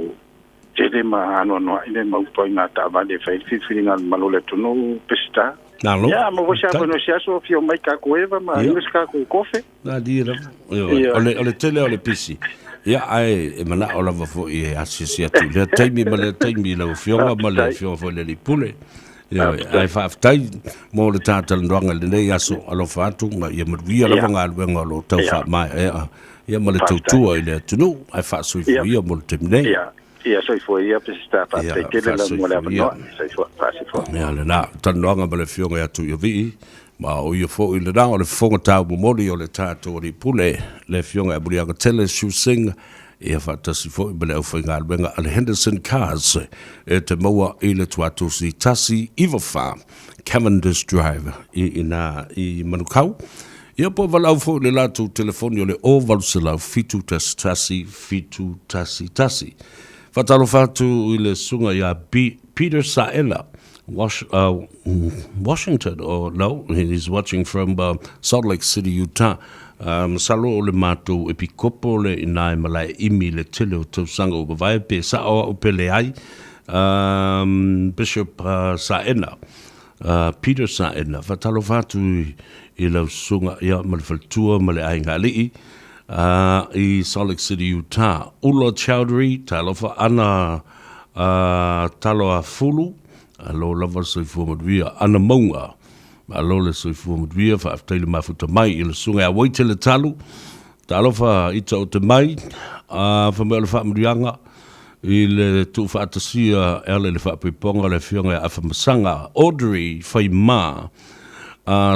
tele ma ano no ine ma to ina ta va de fa filinga malole tu no pesta ya ma vo sa no sia so fio mai ka ko eva ma ngus ka ko kofe na dira ole tele ole pisi ya ai e mana ola va fo e asisi tu le taimi la fio ma le fio fo le pule ya ai fa tai mo le tata ndonga le nei aso alo fatu ma ye mo via la nga le ngolo tau fa mai ya ma le tu ile tu no ai fa so via mo le temne ia so foi ia pesta pa te la mola no so fo ya le na Tanoa Ava le fionga ya tu vi ma o ia fo ile na o le fonga tau mo moli o le tato ri pule le fionga buli anga tele shu sing ia fa tasi fo bele o finga benga al Henderson Cars e te moa ile tuatu si tasi Eva Farm Cavendish Drive i manukau ia po valau fo le latu telefoni o le o valsela fitu tasi Fatalo fatu ile sunga ya Peter Saela, Washington, or no, he's watching from Salt Lake City, Utah. Salo le matu epikopo le inai malai imi le tele o tau sanga o gavai pe sa o upele ai Bishop Saena, Peter Saena. Fatalo fatu ile sunga ya malfaltua male ai ngalii. I Salt Lake City, Utah. Ulo Chowdhury, talofa ana taloa fulu, alo lava soi fuamadwia, ana maunga, alo le soi fuamadwia, fa aftaile mafuta mai, ila sunga waite le talu, talofa ita o te mai, fa mea le fa amrianga, ile tu fa atasia, ele le fa piponga le fionga afa masanga, Audrey, fai maa,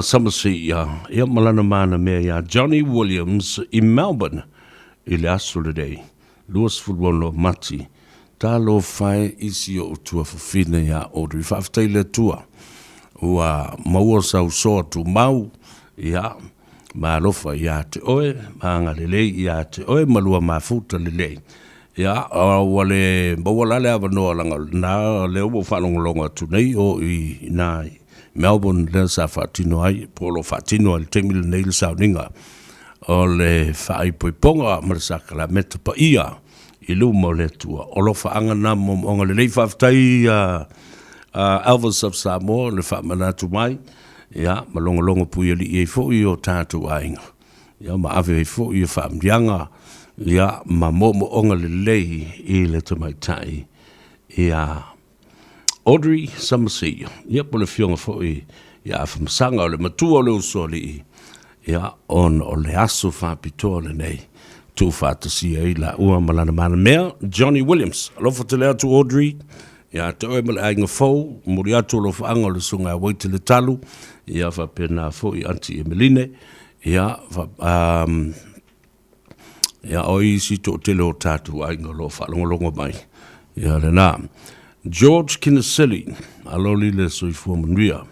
Somerset, ia malana mana mea Johnny Williams in Melbourne, ile aso le dei, luas fulwolo mati, talo fai isi o tua fufina ia Audrey, whafteile tua, ua maua sau soa tu mau, ia, ma lofa ia te oe, maanga lelei ia te oe, malua mafuta lelei, ia, wale, bawalale ava noa langa, na leo mo whanongolonga tu nei o i nai, Melbourne le sa fatino ai polo fatino al temil neil sauninga o le fai poiponga ma sa kala meta pa ia i lu mo le tua o lo fa anga na mo onga le fa tai Elvis of Samoa le fa mana tu mai ya malongo pui li e fo i o tatu ainga ya ma ave fo i fa mdianga ya ma mo onga le i le tu mai tai ya Audrey Somerset, ia po le fionga fo i ia whamasanga o le matua o le usoli ia on o le aso whapitoa le nei tu whātasia i la ua malana mana mea Johnny Williams, alofa te lea tu Audrey ia te oe male ainga fau muri atu lo whaanga o le sunga waite le talu ia whapena fo i Auntie Emeline ia ia o isi to tele o tātu ainga lo whalongolongo mai ia le nā George Kinnesili, aloli le soifua manuia,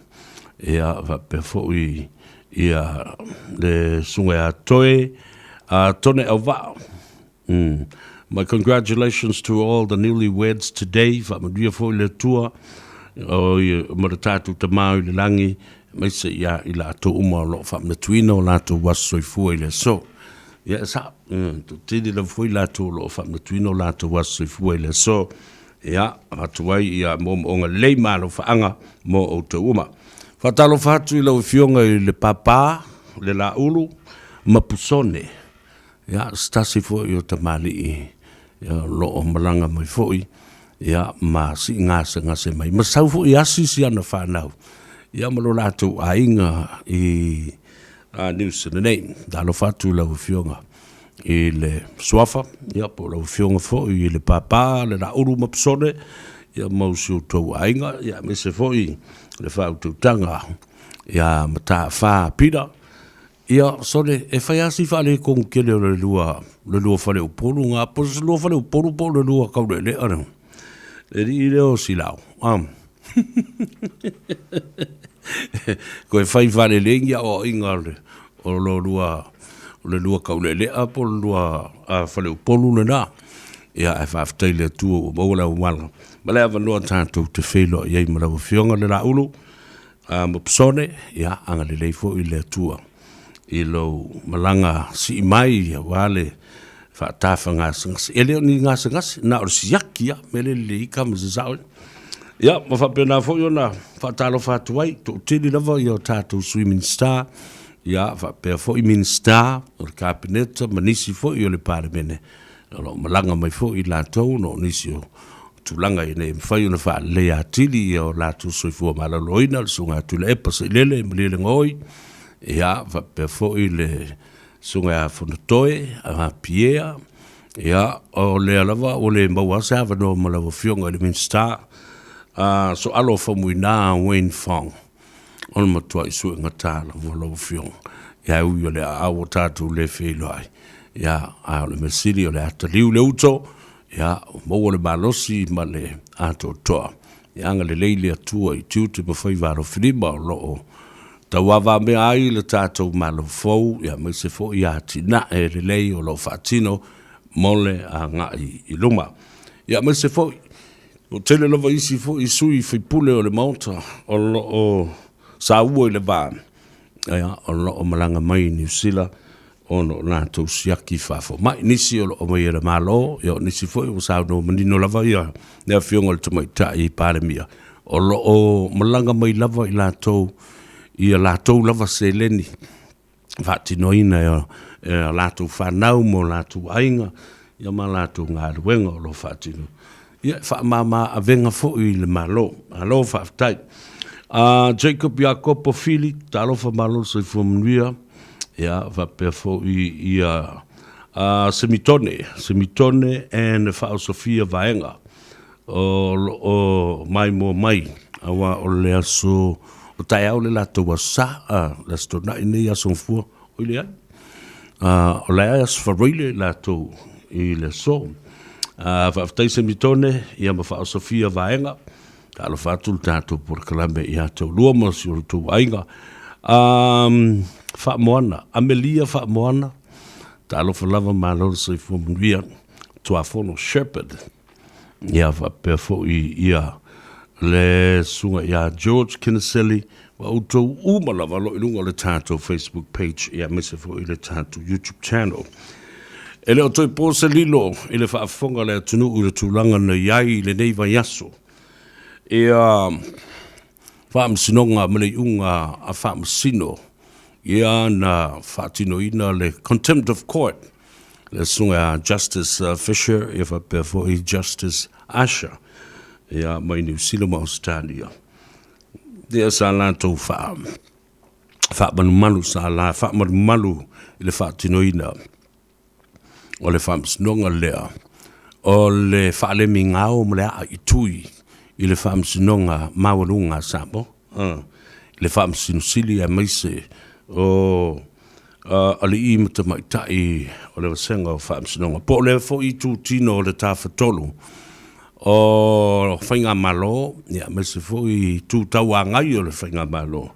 ea vape fo'i ia le sunga toe, tone Ava. My congratulations to all the newlyweds today, va manuia fo'i le tua, o maratatu tamau le langi, mai se ia i la to uma lo fa matuina o la to was soifua i le so. ia sa tu tini la foi la tu lo fa na tuino la tu was foi le so ia atuai ia mo onga le malo fa anga mo o te uma fa talo fa tu lo fionga le papa le la ulu mapusone ia stasi foi o te mali ia lo o malanga mai foi ia ma si ngase mai ma sau foi asi si ana fa nau ia malo la tu ainga i news the name da lo fa tu lo fionga i le swafa ia po lo fionga fo i le papa le la uru mapsone ia mausu to ainga ia me se foi le fa tu tanga ia mata fa pida ia sone e fai asi fa le con ke le lua fa le polu nga po le lua fa le polu po le lua ka le ana e ri o silau ko e fai fa le lenga o ingale o lo lua kaulele a po lua a fale polu na ia e fa aftaile tu mo la wala mala ava no tanto te felo ia mo la fionga le la ulu mo psone ia anga le leifo i le tua i lo malanga si mai wale fa tafanga sings ele ni ngas na o siakia mele le kam zau ia mo fa pena fo yo na fa talo fa tuai to tili lava yo tato swimming star ia fa pe fo i minister o cabinet manisi fo i le parlemene lo malanga mai fo i la tau no nisi o tulanga i ne fai ona fa le atili o la tu so fo mala loina sunga tu le pas lele mele ngoi ia fa pe fo i le sunga fo toe a piea ia o le lava o le mawa sa va no mala fionga le minister so alo fo muina wen fong on ma toi su ngata la volo fion ya u yo le a o tatu le felo ai ya a le mesili o le ata liu le uto ya mo le balosi ma le ato to ya nga le leile atu ai tu te mo fai varo friba lo tawava me ai le tatu malo fo ya me se fo ya tina e le lei o lo fatino mole a nga i luma ya me se fo o tele lova isi fo i sui fi pule o le monta o sa ua le ba ia o malanga mai New Zealand ono na to siaki fa fo mai nisi o mai le malo yo nisi fo o sa no menino lava ia ne fionga le mai ta i palemia o malanga mai lava i la to lava seleni fati noina ya la to fa nau mo la to ainga ia mala to nga wenga lo fati no ia fa mama avenga fo i le malo alo fa tai Jacob Jacopo Fili talo fa malo so fo mnuia ia va per fo ia semitone and fa Sofia Vaenga o mai awa o le aso o tai au le la to sa la sto na ni ya son fu o le o la as for really la to i le so va tai semitone ia ma fa Sofia Vaenga talo fatul tato por kalambe ia to luoma sur tu ainga fa moana Amelia fa moana talo falava malo se fo mvia to afono shepherd ia va perfo ia le sunga ia George Kinsella wa uto umala valo ilunga le tato Facebook page ia mese fo ile tato YouTube channel ele o toi pose lilo ile fa afonga le tunu ule tulanga na yai le neiva yaso fam sinonga mele unga a fam sino ia na fatino ina le contempt of court le sunga Justice Fisher if a before Justice Asher ia mai New Zealand Australia dia salanto fam malu sala fam malu le fatino ina o le fam sinonga lea o le fale mingao mle a itui i le fam sinonga mawalunga sabo le fam sinsili a maise o ali i mata mai tai o le senga o fam sinonga po le fo i tu tino le tafatolu o fainga malo ya maise fo i tu tawanga i o le fainga malo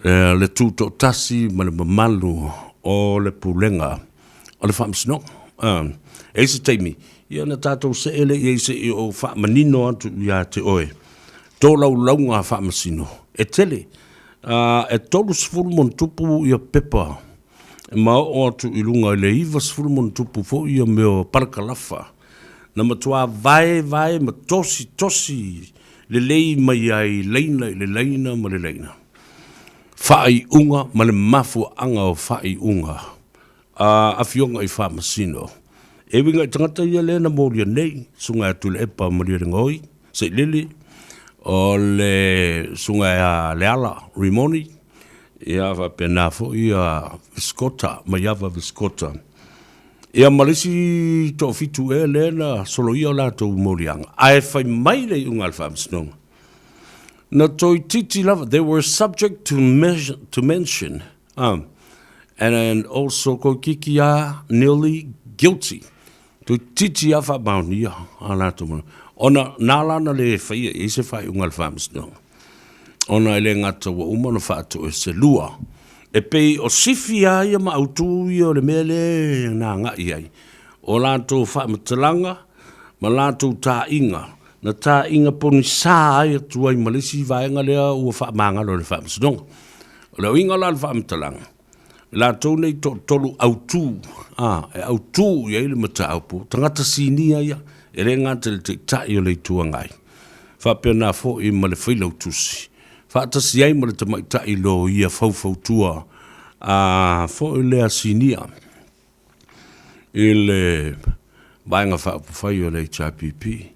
le tu to tasi male malu o le pulenga o le fam sinonga ese taimi ia na tatou se ele ia se o fa manino atu ia te oe to launga fa masino e tele e tolu sfuru mon tupu ia pepa ma o atu i lunga le iwa sfulmon tupu fo ia meo parakalafa. Na matua vai ma tosi le lei mai ai leina ma le leina. Whai unga ma le mafu anga o whai unga. A fionga i wha masino. E winga i tangata ia le na moria nei, sunga atu le epa maria ngoi, se lili, o le sunga a le ala, Rimoni, ia wa pena fo ia viskota, maiava viskota. Ia malisi to fitu e le na solo ia la to morianga. Ai fai mai le unga al wha masino. Na toi titi lava, they were subject to mention, and also ko kikia nearly guilty. To titi afa baunia ala to mo. Ona nalana le fai e se fai ungal fams no. Ona ele ngata wa umano fa to e se lua. E pe o sifia ia ma autu ia le mele na nga ia. O la to fa mtlanga, ma la to ta inga. Na ta inga poni sa ai tuai malisi vaenga lea ua wha maanga lo le wha msidonga. O leo inga la le wha mtalanga. La tau nei tolu autu. E autu ia ili mata aupu. Tangata sinia ia. E re ngata le te tai o le tua ngai. Wha pena fo i ma le whaila utusi. Wha atasi ai ma le tamai tai lo ia fau tua. Fo i lea sinia. I le vaenga wha upufai o le HIPP.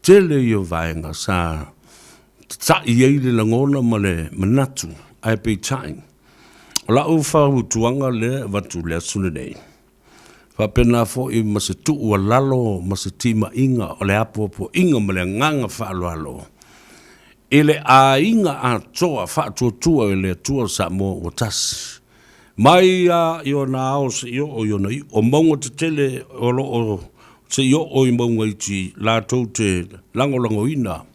Tele yo vaenga sa ta iele langona male manatu ai pe time la ufa utuanga le watu le sunei fa pena fo I masetu walalo masetima inga ole apo inga male nganga fa lo ele a inga a toa fa tu ele tu Samoa watas mai yo na os yo na o mongo te tele o se yo o imbonga iti la tau te lango ina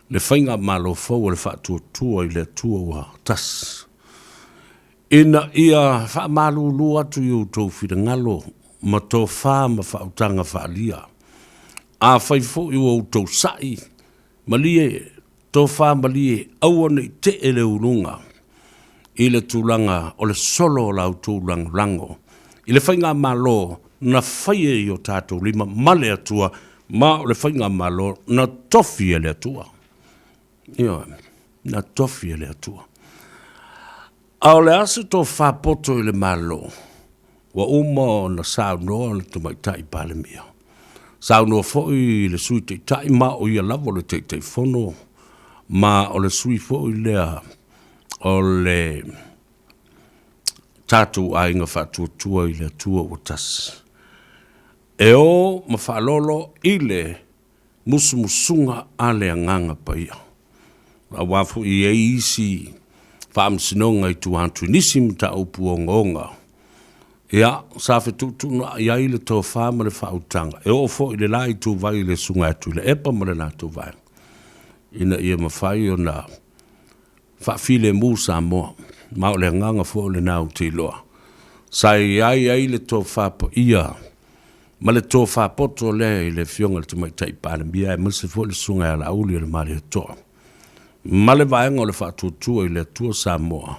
le whainga malo fau le wha tua I le tua wa tas. Ina ia wha malu lu atu i tau whira ngalo ma tau wha ma whautanga wha lia. A whai fo I o tau sai ma lie tau wha ma lie awane I te ele urunga I le tūlanga o le solo lau tūlango. I le whainga malo na whaie I o tātou lima male atua ma o le whainga malo na tofi ele atua. Ia, na tofi ele atua. A o le ase tō whapoto I le malo wa uma na saunoa le tumaitai pale mia. Saunoa foi le sui te tai ma o ia lavo le te fono ma o le sui foi lea o le tātou ainga whatuatua I le atua o tas. E o ma whalolo I le musumusunga a le anganga paia. A wafu I isi whaamsinonga I tuantu nisi mta upu o ngonga. Ia, sa whetutuna ia I le tō whaama le whautanga. E o fo I le lai tū vai le sunga atu le epa ma le nā tū vai. Ina ia mawhai o nā whaafile mū Samoa. Ma o le anganga fo le nā uti loa. Sai ai le tō whapa ia. Ma le tō whapoto le I le fionga le tumai tai pānambia e mase fo le sunga ala auli le mare toa. Ma le vaenga o le whatutua I le atua Samoa.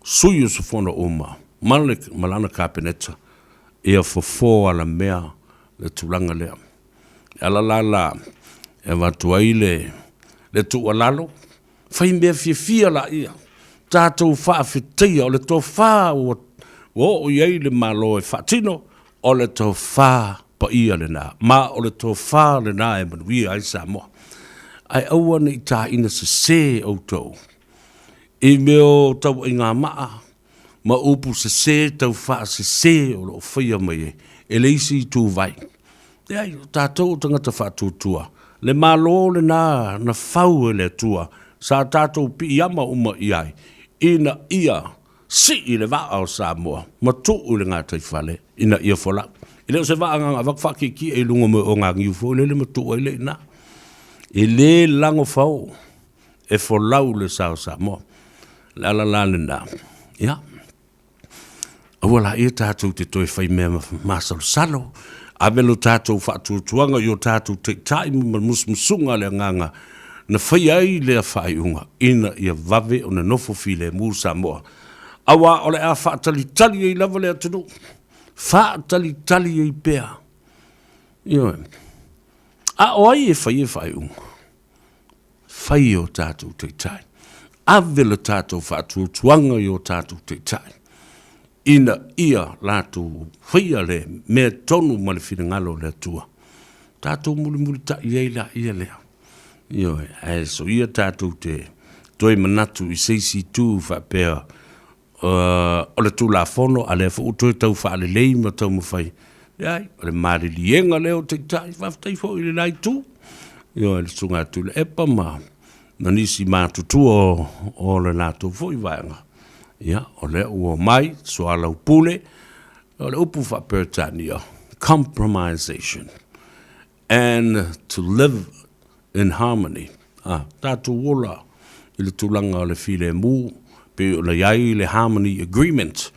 Suyu su fono uma. Ma le malana kapeneta. Ia fofo ala mea le tulanga lea. Ala la e watua I le tua lalo. Whai mea fia la ia. Tātou whaafitia o le tō wha o iei le malo e whatino. O le tō whā pa ia le nā. Ma o le tō whā le nā e manuia ai Samoa. Ai aua nei tā ina se o tau. I meo tau I ngā maa. Ma upu se tau whā se o lo whaia mai e. E leisi tū vai. E ai tātou tangata whātūtua. Le malo le nā na whau e le tua. Sa tātou pi iama uma iai. Ina ia. Si I le waa o Samoa, ma tu u le ngā tai whale, ina ia whola. I leo se waa ngā wakwhaki ki e lunga me o ngā ngiufo, le ma tu u le ina. I le lango whau, e wholau le sao Samoa. Le ala la le nā. Ia. Awala ia tātou te toi whai mea masalo salo. A melo tātou whatutuanga i o tātou te tai musmusunga le nganga. Na whai ai le a whai unga, ina ia vave o na nofo fi le mū Samoa. Awa ole a whaatali i lava lea tunu. Whaatali i pēr. Io. A oi e whai unga. Whai o tātou te tai. Avela tātou whātua tuanga i o tātou te tai. Ina ia lātou whaia le mea tonu ma le whiringalo le tua. Tātou muli ta ia lea. Io e so ia tātou te toi manatu i seisi tū whapea o le tū la fono a le whautoi tau whaale lei ma tau mawhai. Iai, o le maari lienga leo te tai whaftai fo i le lai tū. Io e le sunga tu le epa ma na nisi mātutu o le lātou fo i vaenga. Ia, o le ua mai, so ala upule, o le upu whapertani o compromisation. And to live in harmony. Tātou wola i le tūlanga o le while mū, pe o le iai le harmony agreement.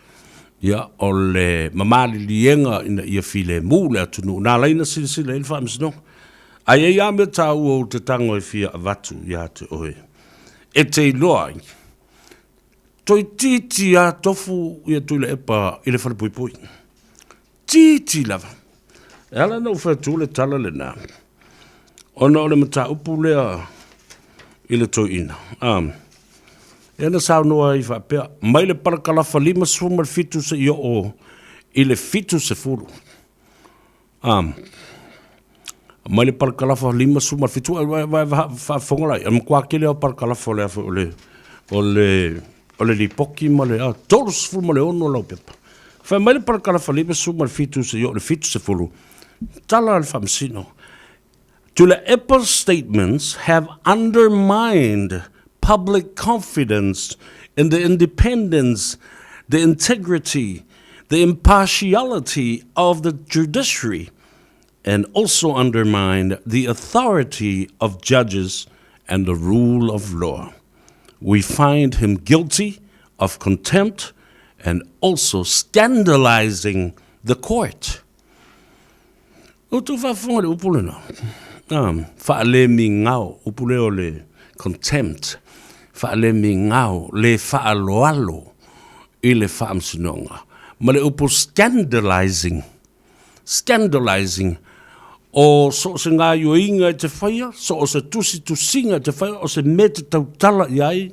Ia, o le mamali lienga ina ia while mū le atunu. Nā leina sila ili whamsino. Ai e ame tāu o te tango e whia avatu ia te oe. E te loai. Toi titi a tofu ia tuile epa i le whalipuipui. Titi lava. Ala no whatu le tala le nā. Ona o le mata upu lea i le toi ina. Ena sao noa i whapea. Mai le parakalafa 5 suma le fitu se i o i le fitu se furu. Mai le parakalafa 5 suma le fitu. Whafongalai. Kwa kele o parakalafa o le lipoki ma le toros fulu ma le ono lau pepa. Whai mai le parakalafa 5 suma le fitu se i o le fitu se furu. Tala le whamsino. To the Apple statements have undermined public confidence in the independence, the integrity, the impartiality of the judiciary, and also undermined the authority of judges and the rule of law. We find him guilty of contempt and also scandalizing the court. Utu whafonga le upule na. Whaale mi ngau, upule o le contempt. Whaale mi ngau, le whaaloalo i le whaamsinonga. Ma le upu scandalizing. O so se ngā yoinga te whaia, so o se tusinga te whaia, o se me te tautala iai.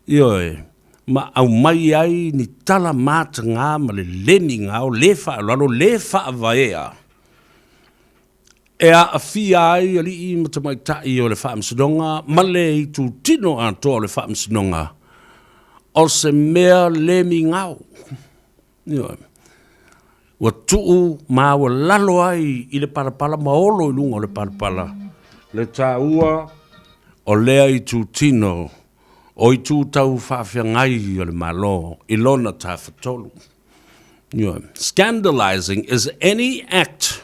Ioe, ma au mai ai ni tala māta ngā, ma le leni ngau, le whaaloalo, le whaavaea. E a awhia ai ali I matamai tai o le whaamsinonga, ma le I tu tino ato le whaamsinonga. O se mea le mi ngau. Ioe. Wa tuu ma wa lalo ai I le parapala maolo I lunga o le parapala. Le tāua o lea I tu tino, o I tu tau whawhiangai o le malo, I lona tā whatolu. Scandalizing is any act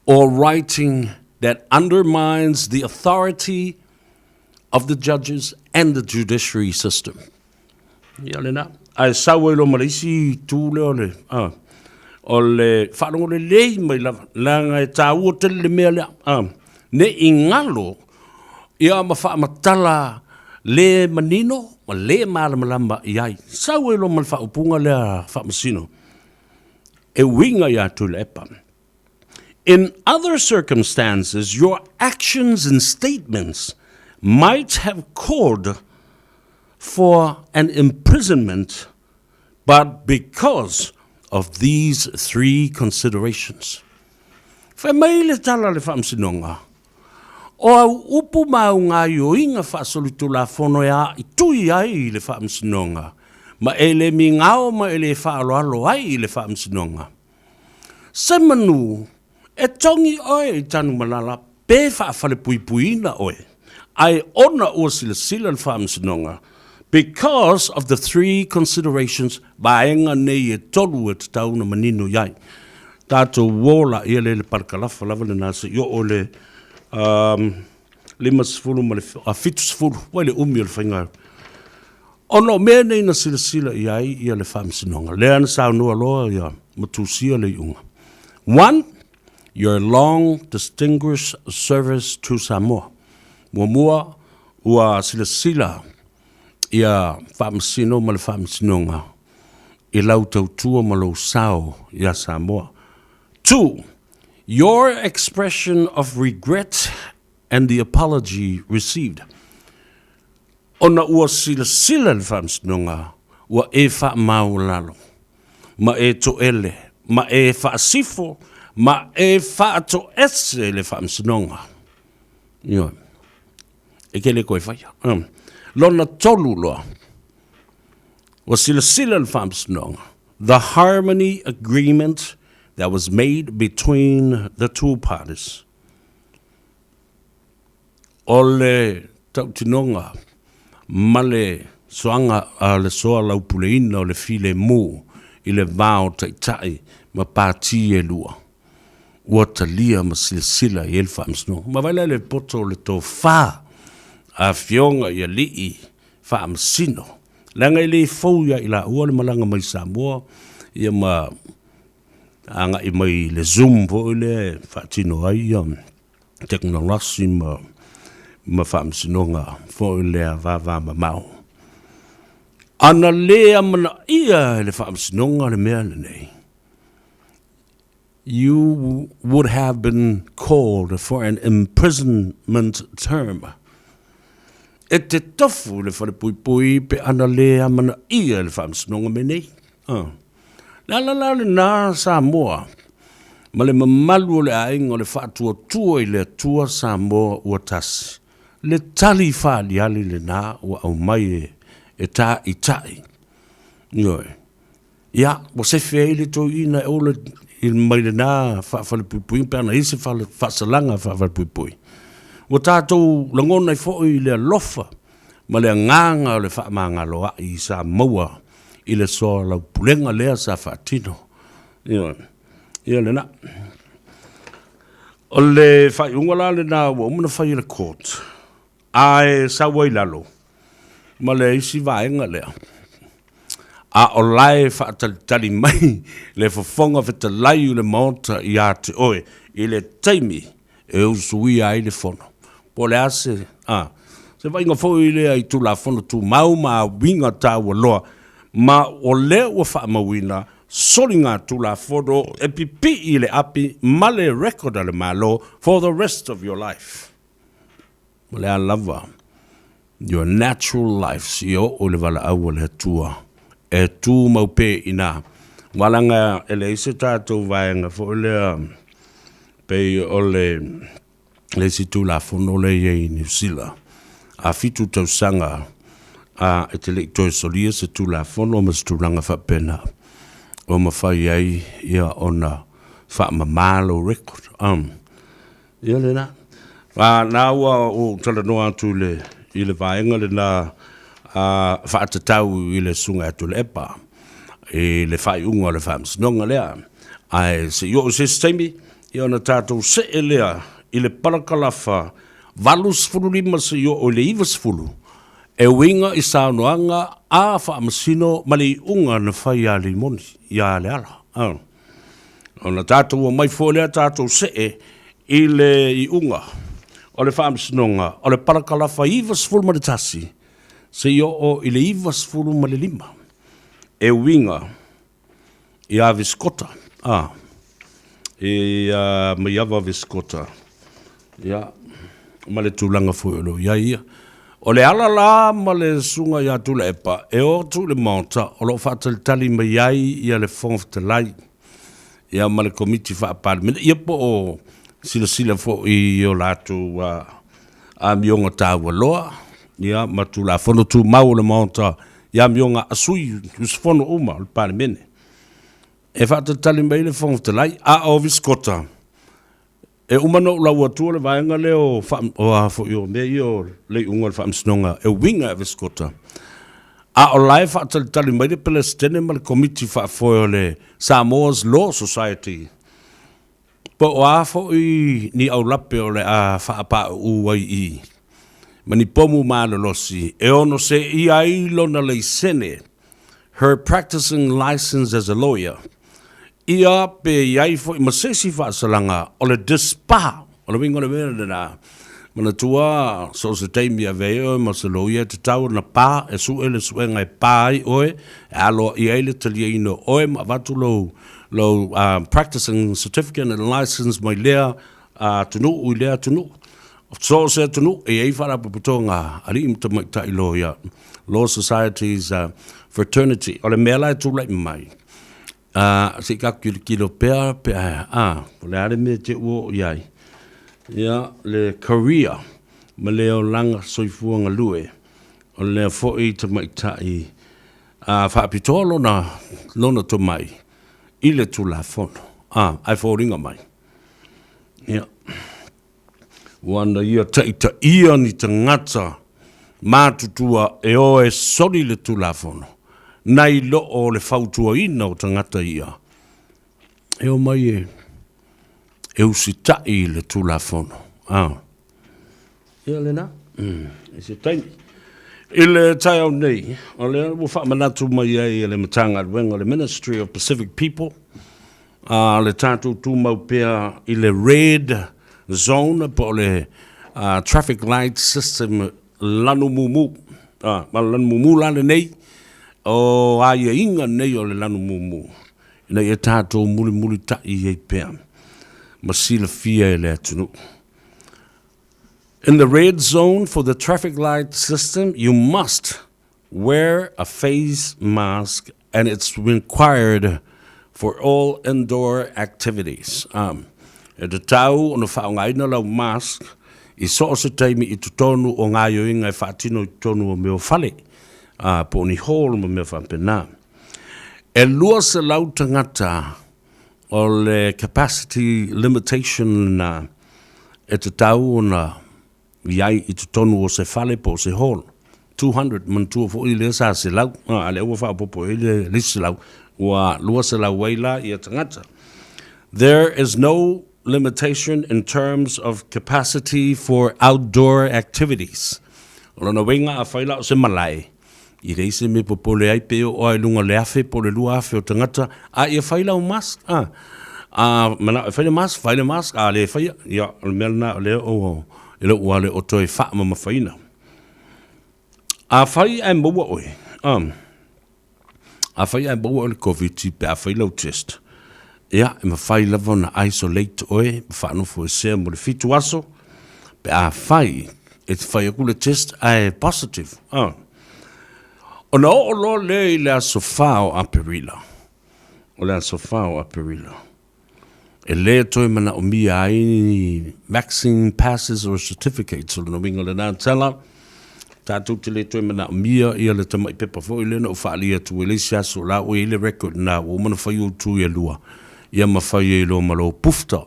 or writing that undermines the authority of the judges and the judiciary system. Ia le nā. Ai sawe lo malisi tū leo le. O le whanongo le lei mai lava. Langa e tā ua tele le mea lea. Ne I ngalo, ia ma whaamatala le manino, ma le malamalamba iai. Sawe lo mal whaupunga lea whaamasino. E winga ia tu le epa. In other circumstances, your actions and statements might have called for an imprisonment, but because of these 3 considerations. Whai mai le tala le whaamsinonga. O au upu mau ngā yoinga whaasolutu la whono ea I tui ai le whaamsinonga. Ma e le mi ngao ma e le whaaloalo ai le whaamsinonga. Se manu, e tongi oe I tanu malala, pe whaafale puipuina oe. Ai ona ua sila le whaamsinonga. Because of the 3 considerations, baenga nei e tolu e te tauna manino iai. Tātou wola ia le parkalafa lava le nasa, yo o le 5 sifuru ma le 7 sifuru, wai le umi o le whaingau. Ono mea nei na sila iai ia le whaamsinonga. Lea na sao nua loa ia matusia le iunga. 1. Your long distinguished service to Samoa. Mua ua sila ia whamasino ma le whamasinonga I lau tautua ma lau sao ia Samoa. 2. Your expression of regret and the apology received. Ona ua sila le whamasinonga ua e whaamaulalo, ma e toele, ma e whaasifo, ma e whaato ese le whamasinonga. Io. E ke le koe whaia. Lona tolu loa. Was sila le whamasinonga. The harmony agreement that was made between the two parties. Ole tautinonga, male soanga a le soa lau puleina o le file mu, I le vao taitai ma pāti e lua. Ua talia ma sila I el whamasino. Ma waila le poto le tō whā a fionga I a lii whamasino. Langa I le fauia I la ua le malanga mai Samoa, ia ma anga I mai le Zoom po I le whaatino ai teknolosi ma whaamasinonga po I le a vava ma mau. Ana lea mana ia le whaamasinonga le mea le nei. You would have been called for an imprisonment term. E te tofu le whare pui pe ana lea mana ia le whaamasinonga me nei. La le nā Samoa. Ma le mamalu le ainga le whaatua tua I le atua Samoa ua tasi. Le tali whaali ali le nā ua au mai e tā I tai. Ioi. Ia, wa se fea I le tō ina e ola I mai le nā whaafale pui pe ana isi whaasalanga whaafale pui. Wa tātou langona I fōi le alofa. Ma le nganga o le whaamanga loa I Samoa. I le soa lau pulenga lea sa whaatino. Ia le na. O le whai ungala le nā wa umana whai le court. Ai sa wai lalo. Ma le isi vaenga lea. A o lai whaatalitali mai le whafonga whatalai u le maota I a te oe. I le taimi e usui ai le fono. Po le ase, se vainga fōi lea I tu la fono tu mau ma winga tā wa loa. Ma o lea ua whaamawina, sori ngā tu la fono e pipi I le api ma le record ale malo for the rest of your life. Ma le a lava. Your natural life si o le wala au le tua. E tu mau pe ina. Walanga ele ise tātou vaenga fo lea pe o le si tu la fono le ye New Zealand. A fitu tau sanga e te leik toi solia se tu la fono ma se tu langa whapena. O ma whai ai ia ona whaamamalo record. Ia le na. Nā ua o talanoa atu I le vaenga le nā whaatatau I le sunga atu le epa. E le whai unga le whaamsinonga lea. Ai se yo se steimi I ona tātou se e lea I le parakalafa valus fulu lima se yo o le ivas fulu. E winga I saunoanga a whaamasino ma le unga na whai a le moni ia le ala. Ona tātou o mai fōlea tātou se I le I unga. O le whaamsinonga, o le parakalafa ivas fulu ma le tasi. Se yo o I le ivas fulu ma le lima. E winga I a viskota. Mai ava viskota. Ia, ma le tūlanga fuelo. Ia. O le ala la ma le sunga ia tula epa. E o tu le maota, o lo whaatalitali mai iai ia le whongwhatalai. Ia ma le komiti whaapari. Ia po o sila fo I o latu a mionga tāua loa. Ia ma tu la fono tu mau le maota. Ia mionga asui, usfono uma, le pāle mene. E whaatalitali mai le whongwhatalai. A o viskota. E umano lau atua le vaenga leo o fo yo me yo le unga le whaamsinonga e winga e viskota. A o lai whaatalitali mai le Palestine ma le komiti whaafoio le Samoa's Law Society. Po o a fo I ni au lape o le a whaapa uai I. Ma ni pomu maa le losi. E ono se I ai lona le sene. Her practicing license as a lawyer. Ia pe iai fo I masesi whaasalanga o le dispa. O le wingo le mena na. Mana tua so se taimi a veo ma se loia te tau na pā e su ele su e ngai pā i oe e alo i eile talia ino oe ma vatu lo practicing certificate and license mai lea tunu ui lea tunu. So se tunu e ei whara paputonga ari imta mai tai lo ia Law Society's fraternity o le mea lai tūlai mai. Se ka kilo pēr le are me te uo iai. Ia le Korea ma leo langa soifuanga lue o le foi te mai tai whaapitolo na lona to mai i le tula fono ai fōringa mai ia wana ia taita ia ni te ngata mātutua e o e sori le tula fono nai lo o le fautua ina o te ngata ia e o mai e usitai le tula fono. Ia lena? E se taimi. I le tai au nei, o le wha manatu mai ai le matanga wenga le Ministry of Pacific People, le tātou tūmau pēr i le red zone po le traffic light system lanu mumu, lanu mumu lane nei, o aia inga nei o le lanu mumu. Ina e tātou muli tai ei pēr. Masila fia ele atunu. In the red zone for the traffic light system, you must wear a face mask, and it's required for all indoor activities. E te tau ona whaongaina lau mask, I so se taimi I tutonu o ngā yoinga e whaatino I tutonu o meo whale, po ni hall mo meo whampena. E lua se lau tangata, o le capacity limitation na e te tau na iai I te tonu o se whale po se hall. 200 man tua fo I le sa se lau. Ale ua wha popo I le lisi lau. Ua lua se lau waila I a tangata. There is no limitation in terms of capacity for outdoor activities. O lana wenga a whaila o se malai. I reise me po le ai peo o ai lunga le afe po le lua afe o tangata a I a whaila o mask mana whaile mask a le whaia ia o le melna o le o le ua le o toi wha ma mawhaina a whai ai maua oi a whai ai maua o le COVID pe a whaila o test ia e ma whaila na isolate oi ma whanofo e sea mo le fitu aso pe a whai e te whai aku le test ai positive Ona o lo le le asofao a perila. O le asofao a perila. E le toi mana o mia ai vaccine passes or certificates. O le no winga le nā tala. Tātou te le toi mana o mia ia le tamai pepa fo i le na o whaalia tu e le siaso la o i le record na o mana whai o tu ia lua. Ia ma whai e lo malo pufta.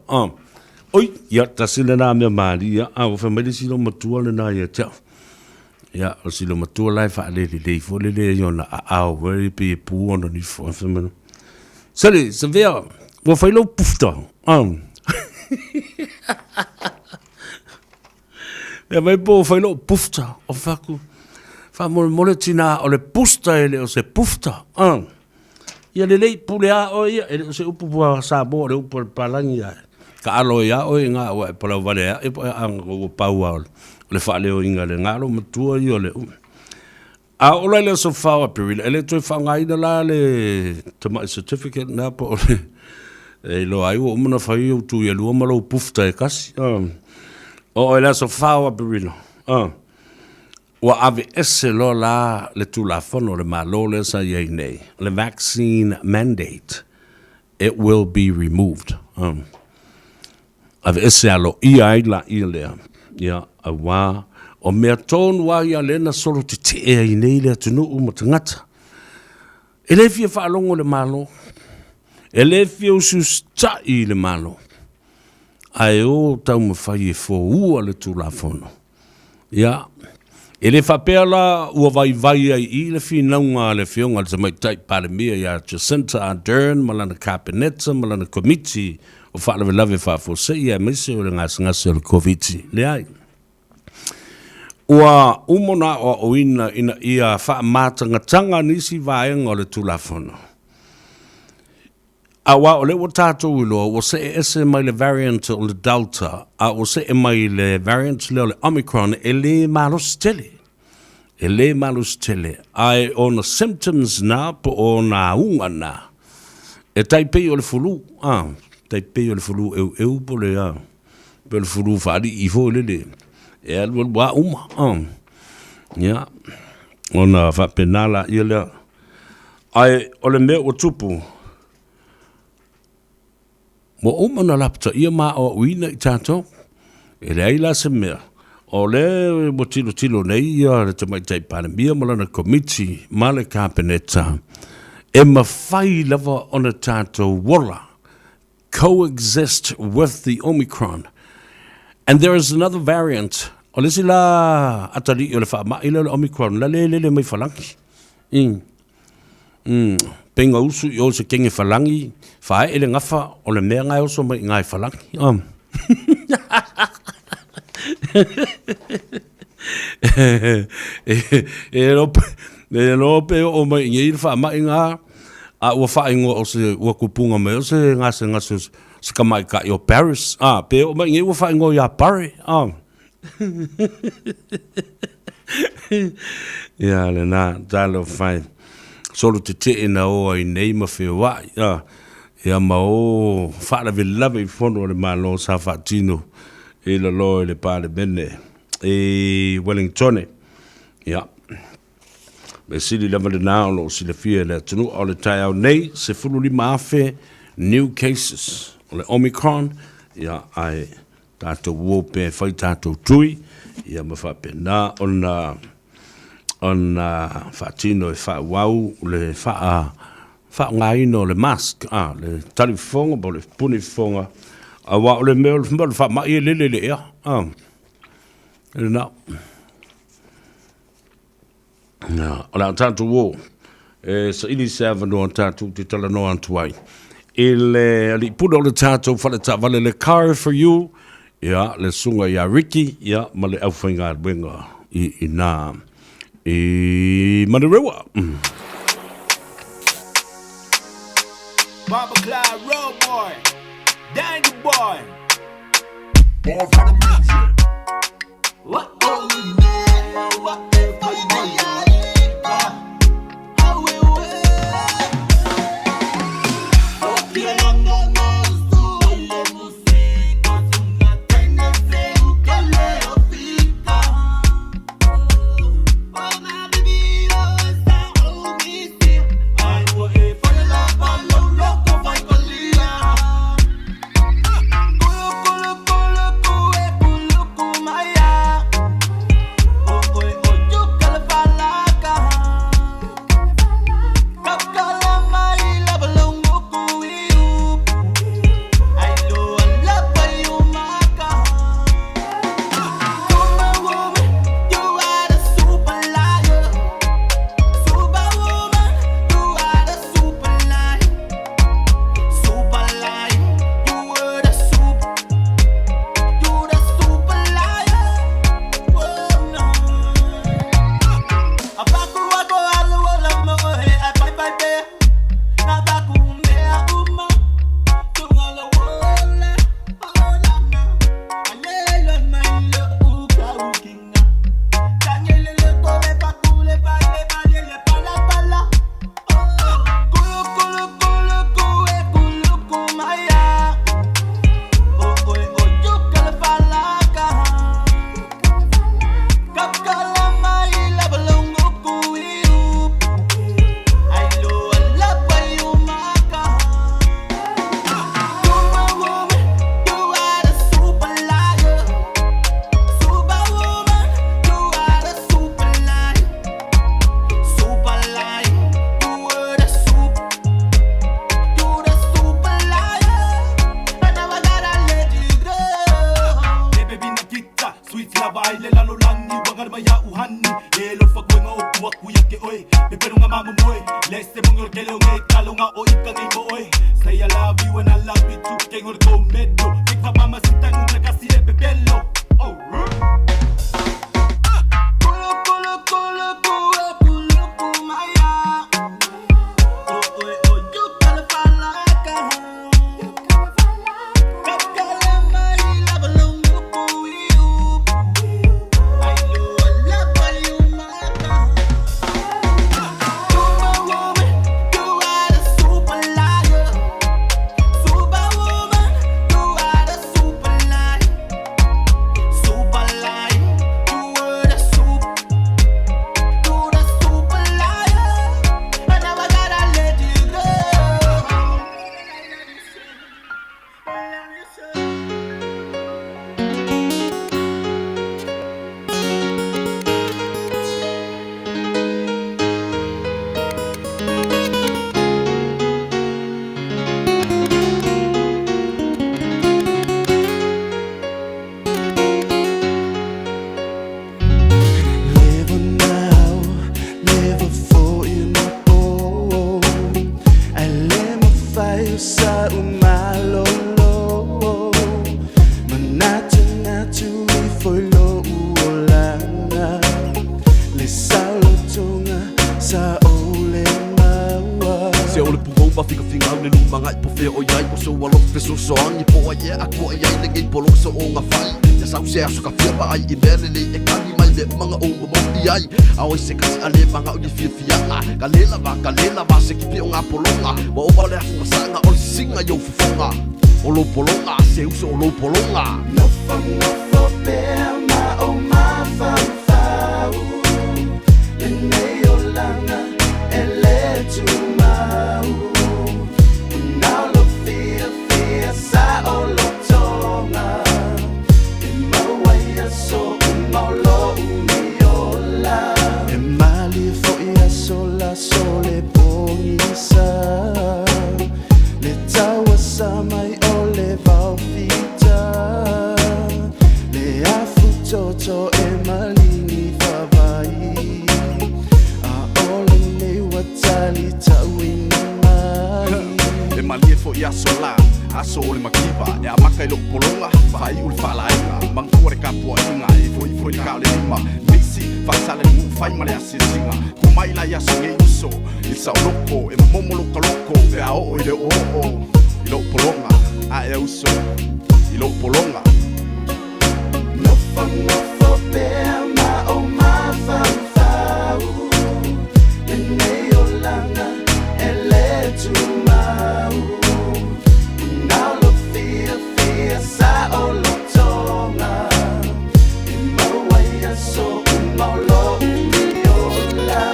Oi, ia tasile nā mea maari ia. O whamedisi lo matua le nā ia tau. Ya, o silo matua lai fa le fo le yona a very be pu on ni fo femeno. Sali, Savea, wo failo pufta. Ya mai po failo pufta o faku. Fa mo tina o le pusta ele o se pufta. Ya le pu le a o ya ele se upu sa bo le upu palangi ya. Ka alo ya o nga o pa la vale ya e o pau le whaale o inga le ngaro matua I o le a ola le so whaua perila ele toi whaungaina la le tamai certificate na po ole e lo ai o umana whai o tu I a lua malo pufta e kasi o ele so whaua perila wa ave ese lo la le tu la whano le malo le sa iei nei le vaccine mandate it will be removed ave ese alo ai la lea ia a wā o mea tonu wā ia lena solo te ea I nei lea tunu uma tangata. E le fia whaalongo le malo. E le fia ususta I le malo. Ai o tau ma whai e fō ua le tū la whono. Ia. E le whapea la ua vai ai I le fia naunga le fionga le tamai tai pale mea ia Jacinta Ardern, malana Carpeneta, malana Committee, o whaalawe lawe whaafose ia meise o le ngase o le COVID le ai. Ua umona o ina ia wha mātangatanga nisi vaenga o le tulafono. Awa o le o tātou ilo, o se ese mai le variant o le Delta, a o se mai le variant le Omicron, e le malus tele. E le malus tele. Ai o na symptoms na, po o na unga na. E taipei o le fulu, taipei o le fulu, eu po le, po le fulu whaari i fo le. E alwa wa uma, ya. O na whapenala i le. Ai o le mea o tupu, mo uma na lapta ia ma o uina I tātou, e le aila se mea. O le mo tilo nei ia le tamai tai panemia mo lana komiti ma le kapeneta. E mawhai lava ona tātou wala coexist with the Omicron. And there is another variant. O le sila atari o le wha ma ila le Omicron, la le mai whalangi. Penga usu I o se kenge whalangi, whae ele ngafa o le mea ngai oso mai ngai whalangi. E lope o mai ngei wha mai ngā, a ua wha ingo o se ua kupunga mai o se ngase se kamai ka I o Paris. Pe o mai ngei ua wha ingo I a Pare. Ia le nā, tālo whai. Solo te na o ai nei ma whewai. Ia ma o whaara lawe I whono le malo sa whaatino. E la loe le pāle bene. E Wellington. Ia. Me sili lama le nao lo sila fia le tunu o le tai au nei. Se fulu li maafe new cases. O le Omicron. Ia ai tātou wope whai tātou tui. Ia ma whape nā on whaatino e wha wau le wha ngaino le mask, le talifonga bo le punifonga, a wau le meo le wha mai e lele le ea, e na. O la tātou wō, sa ili se avano an tātou te tala no antuai. E le li puno le tātou whale tā vale le car for you, ia le sunga ia Ricky, ia ma le au whainga wenga I nā. Manerewa. Baba Clyde, Road Boy, Danger Boy. Born for the music. What? Oh, yeah. What? Say I love you and I love you too. King of the gold medal. Big mama sita una casi de pepelo. Oh, Maya. Oh, you call it salotonga sa ole maua Se ole pungou ma fika finga le luma ngai po fe o yai po so walo fe so so ani po ye aku yai le ngai polo so o nga fai ya sau se aso ka fia ba ai i bele le e kani mai le manga o mo i ai au se kasi ale manga o fia fia ka lela ba se ki pe o nga polonga mo o wale afu sanga o singa yo fonga o lo polonga se uso o lo polonga no fo pe ma o ma fa fa le nei o langa e le tu mau now lo fia sa o lo tonga e ma wai so ma lo uniola e mali fo ia sola sole bonisa le tawa sa mai o le vau fita le afu toto e malini favai a ole nei watali tawina mai e malie fo ia sola aso ole makiva e amaka i lo polonga fai ul fala inga mangkore kapua inga e foi ka le lima mixi fa sale mu fai male asinga kumai la ia songe uso il sa loko e momo loko e a o ile o i lo polonga a e uso i lo polonga no fo pe ma o ma fa fa le nei o langa e le tu mau now lo fia sa o lo tonga e ma wai so ma lo uniola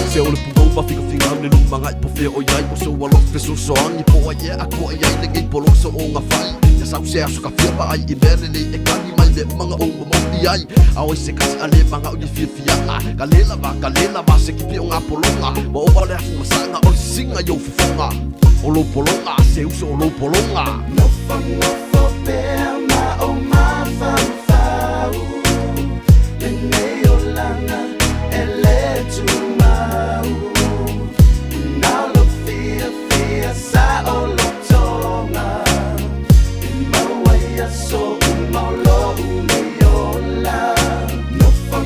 Se ole pungou ma fika finga le luma ngai po fe o yai po so walo fe so so ani po ye aku yai le ngai polo so o nga fai ya sau se aso ka fia ba ai i bele le e kani mai le manga o mo i ai au se kasi ale manga o di fia ka lela ba se ki pe o nga polonga mo o wale afu sanga o singa yo fonga o lo polonga se uso o lo polonga no fo pe ma o ma fa fa le nei o langa e le tu mau now lo fia sa o lo tonga e ma wai so ma lo uniola no fo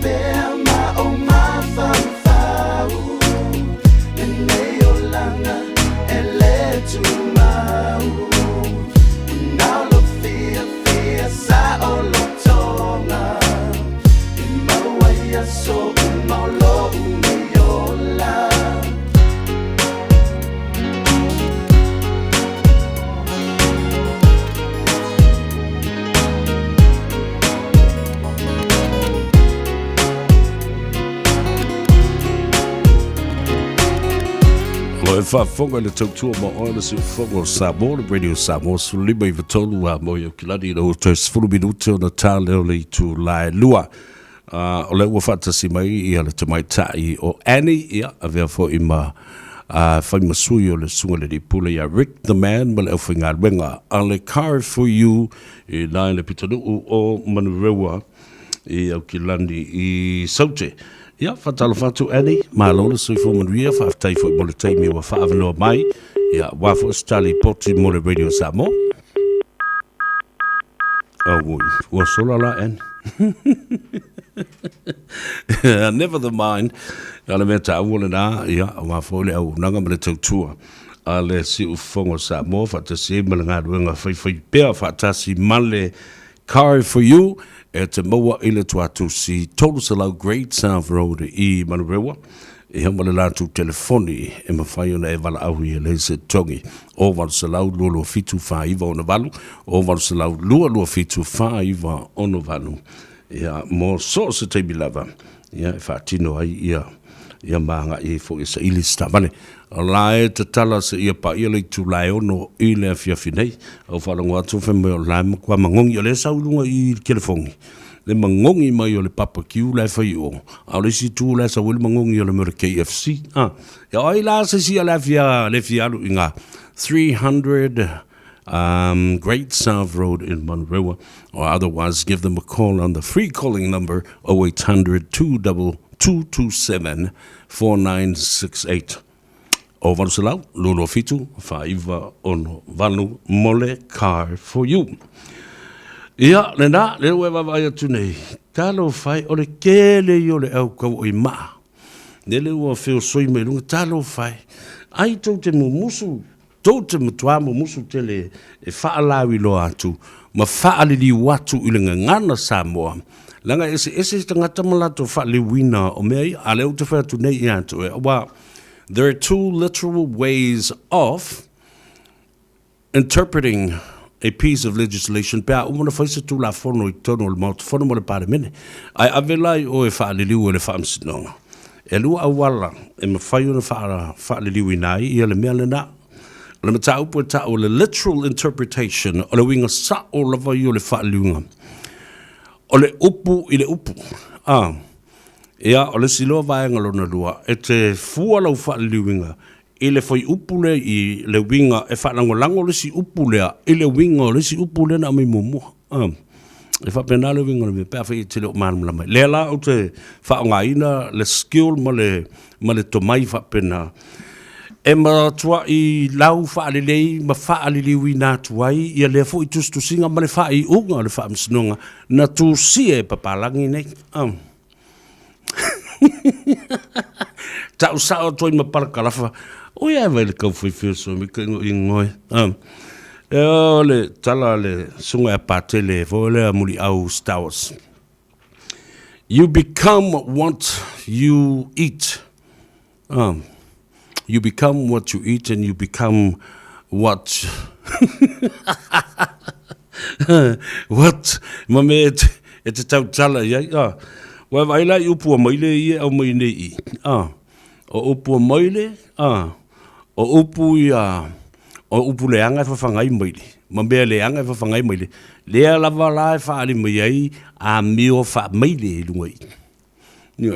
pe ma o ma fa fa le nei o langa e le tu mau now lo fia sa o lo tonga e ma wai so ma lo uniola Lo e whaafonga le tautua ma oina si whafonga o Samoa, le radio Samoa, sulima i watolu a mo i o kilani na o tau 10 minute o na tā leo le i tu lai lua. O le ua whaatasi mai i ale te mai tai o Annie, ia, a vea fo i ma whai masui o le sunga le di pula ia Rick the Man, ma le au whainga wenga, a le car for you, i nai le pitanu o Manurewa, i au kilani i Saute. Ia, whatalo whatu Annie, ma lola sui fo manuia, whaatai fo i mole teimi wa whaavanoa mai, ia, wafo stali poti mole radio Samoa. Oh, ua sola la Annie. Never the mind. Ale me ta wole na ia wa fole au nanga me te tua. Ale si u fongo Samoa fa te se me nga wenga fai pe fa ta si male car for you at Moa ile tua to si total salo great South Road I Manurewa. E hama le lātou telefoni e mawhai ona e wala ahui e le se tongi. O waru se lau lua fitu whaiva ona walu. O waru se lau lua fitu whaiva ona walu. Ia mo so se teimi lava. Ia e whaatino ai ia maanga i fo i sa ili stamane. Lae te tala se ia pa ia le tu lae ono I le fiafinei. O whalango atu whemai o lae makua mangongi o le saulunga I telefongi. Le mangongi mai o le papa kiu le fai o. A le si tu le sa wili mangongi o le mera KFC. Ya oi la se si a le fia alu inga 300 Great South Road in Monroe, or otherwise give them a call on the free calling number 0800-222-74968. O Vanusalau, Lolo Fitu, Faiva on Vanu Mole Car for you. Ia, lena, le wewa vai atu nei. Talo fai, ole kele i ole au kau i maa. Nele ua whio soi me lunga, talo fai. Ai tau te mumusu, tau te mutua mumusu tele e whaalawi lo atu. Ma whaalili watu i lenga ngana Samoa. Langa ese tangata malato whaali wina o mea a leo te whaatu nei i atu e. Wa, there are two literal ways of interpreting a piece of legislation. Pea umana whaisa tu la whono i tono le mauta whono mo le pare mene. Ai avelai o e whaaliliu e le whaamsinonga. E lua awala e mawhai o na whaaliliu i nai i ale mea le na. O le mata upu e ta o le literal interpretation o le winga sa o lava i o le whaaliliunga. O le upu i le upu. Ea o le siloa vaenga lona lua e te fua lau whaaliliuinga. I le foi upule i le winga e whalangolango le si upulea i le winga le si upule na mai mumua. E whapena le winga le pēwha i te leo mānama lamai. Lea la o te whaongaina le skill ma le tomai whapena. E matua i lau whaalilei ma whaaliliwi nā tuai i a lea fo i tustusinga ma le wha i unga le whaamsinonga na tu sia e papalangi nei. Tau sao toi ma parakalafa. O ia vai le kau whaiwhio so mi kai ngoi ngoi. E o le tala le sunga e pātele fo le muri au Star Wars. You become what you eat. You become what you eat and you become what... what? Mame e te tau tala iai. Wa vai la upu maile i au mai nei. O upu maile, o upu ia o upu le anga fa fangai maile. Mambe le anga fa fangai maile. Le lava la fa ali mai ai a mio fa maile lungai. Ni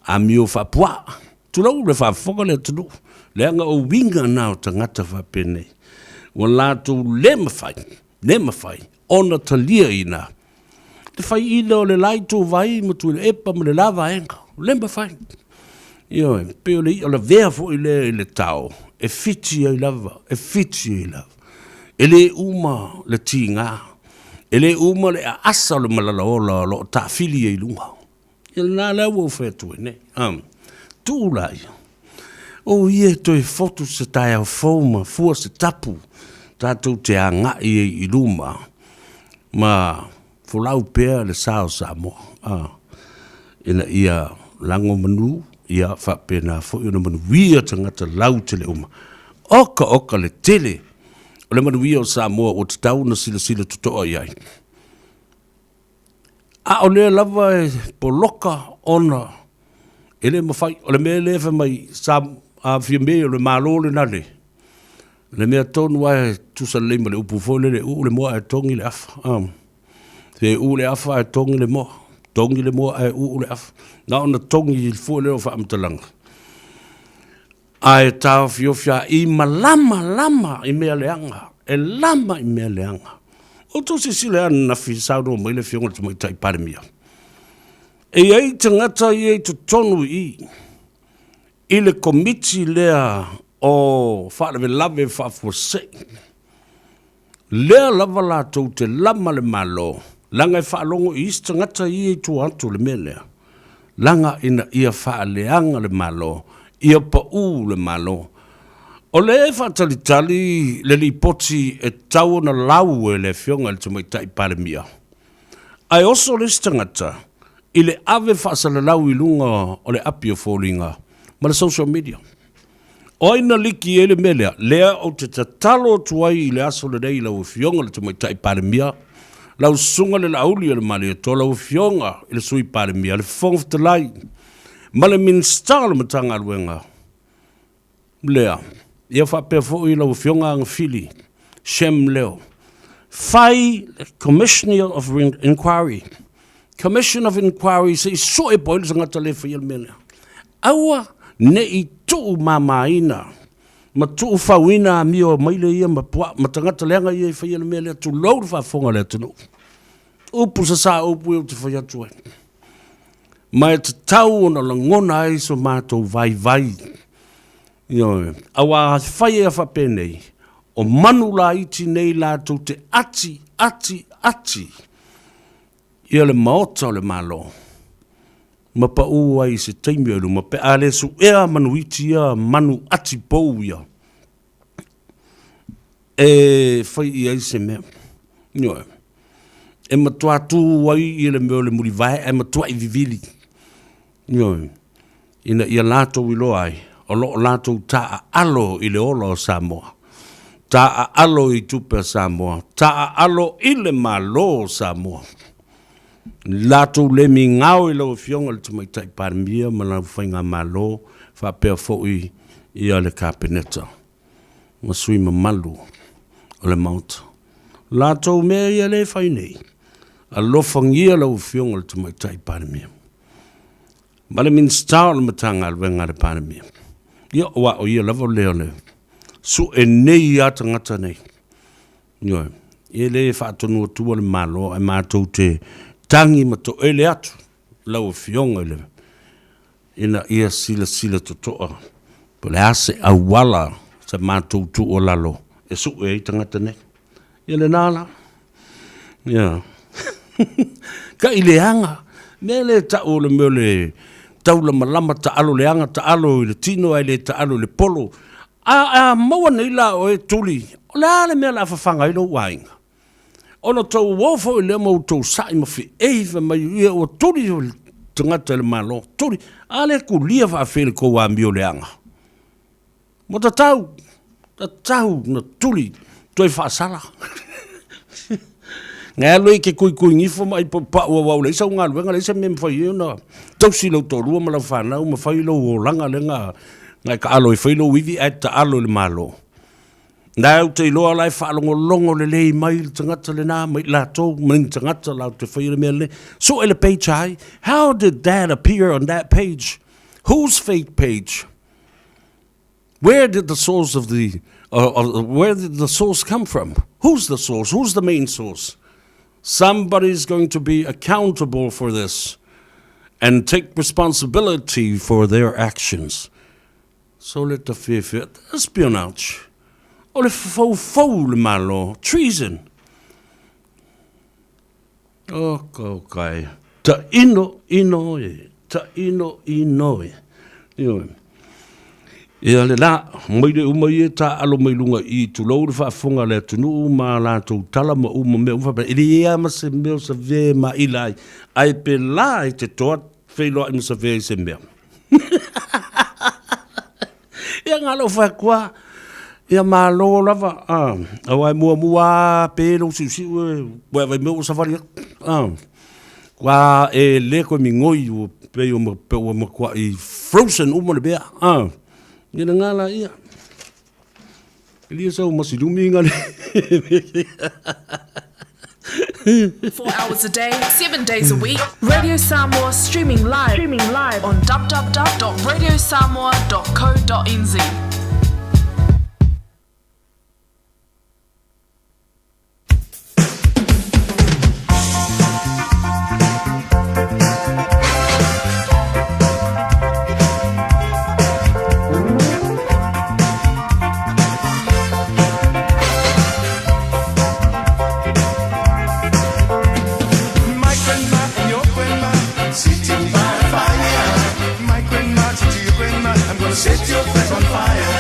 a mio fa pua. Tu lo le fa foka le tu. Le anga o winga na tangata fa pene. Wala tu le mafai. Ona talia ina. Te whai ina o le lai tō vai, ma tu le epa ma le lava enga. Lemba whai. Io, peo le i o le vea fo i le tau. E fiti ai lava, e fiti ai lava. E le uma le ti ngā. E le uma le asa le malala o lo ta fili ai lunga. E le nā lewa o whetu e ne. Tū lai. O ie toi fotu se tai au fōma, fua se tapu. Tātou te a ngā i luma. Ma... Fulau pea le sao Samoa. Ina ia lango manu, ia whapena fo ina manu wia tangata lau te le uma. Oka le tele. O le manu wia o Samoa o te tau na sila tutoa iai. A o le lava e poloka ona. Ele mawhai, o le mea lefa mai a fia mea o le malo le nane. Le mea tonu ai tusa leima le upu fo le u le moa e tongi le afa. Te ule afa e tongi le moa. Tongi le moa e ule afa. Na ona tongi i fua leo wha amtalanga. Ai tau fiofia i lama i mea leanga. E lama i mea leanga. O to se sile ana na fi sauno mai le fionga tu mai tai paremia. E ei tangata i ei tu tonu i. I le komiti lea o whaare lave whafose. Lea lava la tau te lama le malo. Langa i whaalongo i ista ngata i e tu antu le melea. Langa ina ia whaaleanga le malo. Ia pa u le malo. O le e whaatalitali le li poti e tau na lau e le fionga le tumai tai paremia. Ai oso le ista ngata i le ave whaasala lau i lunga o le apio fōlinga. Ma le social media. O ina liki e le melea. Lea o te tatalo tuai i le aso le rei lau fionga le tumai tai paremia. Lau sunga le lauli o le mali e to lau fionga i le sui paremia, le fongfta lai. Ma le minstanga le matanga aluenga. Lea, ia whapea fo i lau fionga ang fili, Shem leo. Fai, Commissioner of Inquiry. Commission of Inquiry se i so e poile sa ngata le whai almena. Aua, ne i tuu mamaina. Ma tu fawina mi o mai le ia ma pua ma tangata lenga ia fa ia le mele tu load fa fonga le tunu. Upu sa upu e te fa ia tu. Ma te tau ona la ngona ai so mātou vai. Yo, awa fai e fa penei. O manu la iti nei la tu te ati. Ia le maota o le malo. Ma pa ua i se teimi alu, ma pe ale su ea manu iti ia manu ati pou ia. E fai ia i se mea. Nio e. E matua tu wai i le meo le muri vai, e matua i vivili. Nio e. Ina ia lato i lo ai. O lo lato ta alo i le olo o Samoa. Ta alo i tupe Samoa. Ta alo i le malo o Samoa. Lato le mi ngau i lau fionga le tumai tai parmia ma lau whainga malo wha pia fōi i ale kapeneta ma sui ma malu o le mauta lato mea i ale whainei a lofangia lau fionga le tumai tai parmia ma le min stau le matanga le wenga le parmia ia oa o ia lava leo le su e nei ata ngata nei ia i le whaatonu atua le malo e mātou te tangi ma to ele atu lau fionga ele ina ia sila to toa po le ase awala sa mātou tu o lalo e su e tangata ne ia le nala ia ka ileanga me le tau le meo le tau la malama ta alo le anga ta alo le tino ai le ta alo le polo a maua nei la o e tuli o le ale mea la fafanga ilo wainga ono tau wofo i le mau tau sai mafi eiva mai ia o turi o tangata le malo turi ale ku lia fa afele ko wa mio le anga mo ta tau na turi toi fa sala nga loi ke kui ngifo mai pa wa le sa nga le sa mem fa yo na tau si lo to lu ma la fa na ma fa lo langa le nga ka alo i fa lo wivi at alo le malo Nau te loa lai whaalongo le lei mai tangata le nā mai lato mai tangata lau te whaire mea le. So ele page ai, how did that appear on that page? Whose fake page? Where did the source of the, where did the source come from? Who's the source? Who's the main source? Somebody's going to be accountable for this and take responsibility for their actions. So let the fear fit espionage. O le fau le malo, treason. O kai. Ta ino e. Ia le la, mai le umai e ta alo mai lunga i tu lau le whaafonga le tunu ma la tu tala ma uma mea umwhapa. Ili ea ma se meo sa vea ma ilai. Ai pe la i te toa whailoa i ma sa vea i se mea. Ia ngalo whakua. Ia malo lava awai mua pe lo si wa vai meu safari wa e le ko mi ngoi pe o mo kwa i frozen mo le bea ni ngala ia ili so mo si dominga 4 hours a day, 7 days a week. Radio Samoa streaming live on www.radiosamoa.co.nz. Set your face on fire.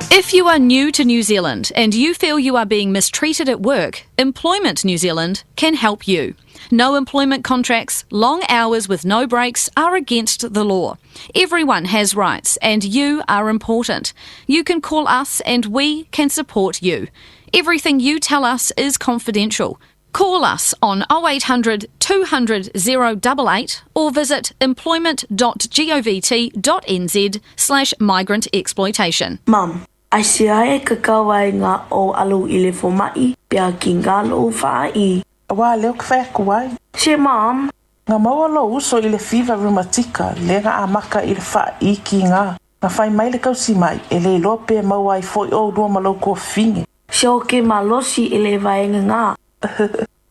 If you are new to New Zealand and you feel you are being mistreated at work, Employment New Zealand can help you. No employment contracts, long hours with no breaks are against the law. Everyone has rights and you are important. You can call us and we can support you. Everything you tell us is confidential. Call us on 0800 200 088 or visit employment.govt.nz/migrant exploitation. Mum, ai sia e kakawai ngā o alu I le fomai, pia ki ngā lo whai. Wa leo kwhai kuai. Se Mum. Ngā maua lo uso I le fever rheumatica, le ngā amaka I le whai ki ngā. Ngā whai mai le kausi mai, e le lope maua I foi o rua malo kua finge. Se o ke malosi I le vaenga ngā.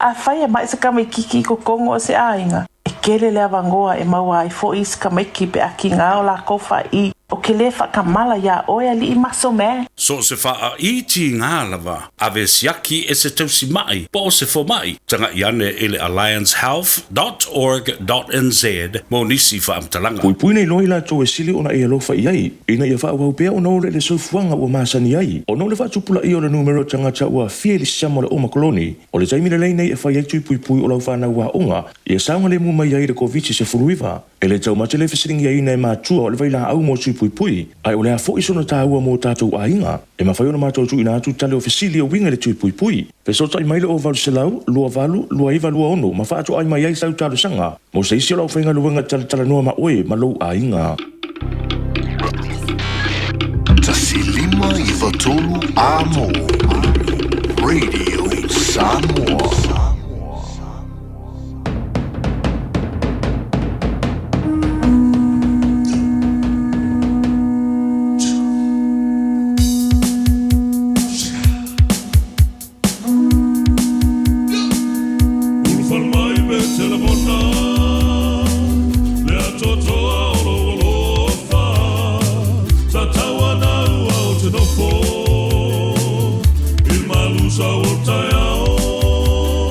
A whai e mai sa kamaikiki ko kongo o se ainga. E kele le avangoa e maua I foi is kamaiki pe aki ngā o la kou whai. O ke le whakamala ia oia li I maso me. So se wha I ti ngā lava, ave siaki e se tausi mai, po se fo mai. Tanga I ane ele alliancehealth.org.nz, mo nisi wha amtalanga. Pui nei loi la tō e sili ona e alofa I ai, ina ia wha wau pea o nō le sofuanga ua masani ai. O nō le wha tupula I o le numero tangata ua fie li samo le oma koloni, o le taimina lei nei e whai aitu pui o lau whana ua onga, ia saunga le mumai ai le COVID se furuiva. E le tau mate le fesiringi ai nei mātua o le vaila au mo pui, ai o le a fo iso na tāua mō tātou ainga, e mawhai ona mātou tu ina atu tale o fesili o winga le tui pui. Fesota I maile o valu selau, lua valu, lua iwa lua ono, ma whaato ai mai ai sau tālu sanga, mo se isi o lau whainga luenga tala noa ma oe, ma lou ainga. Tasi lima iwa tolu amo, Radio Samoa. Sa o tai ao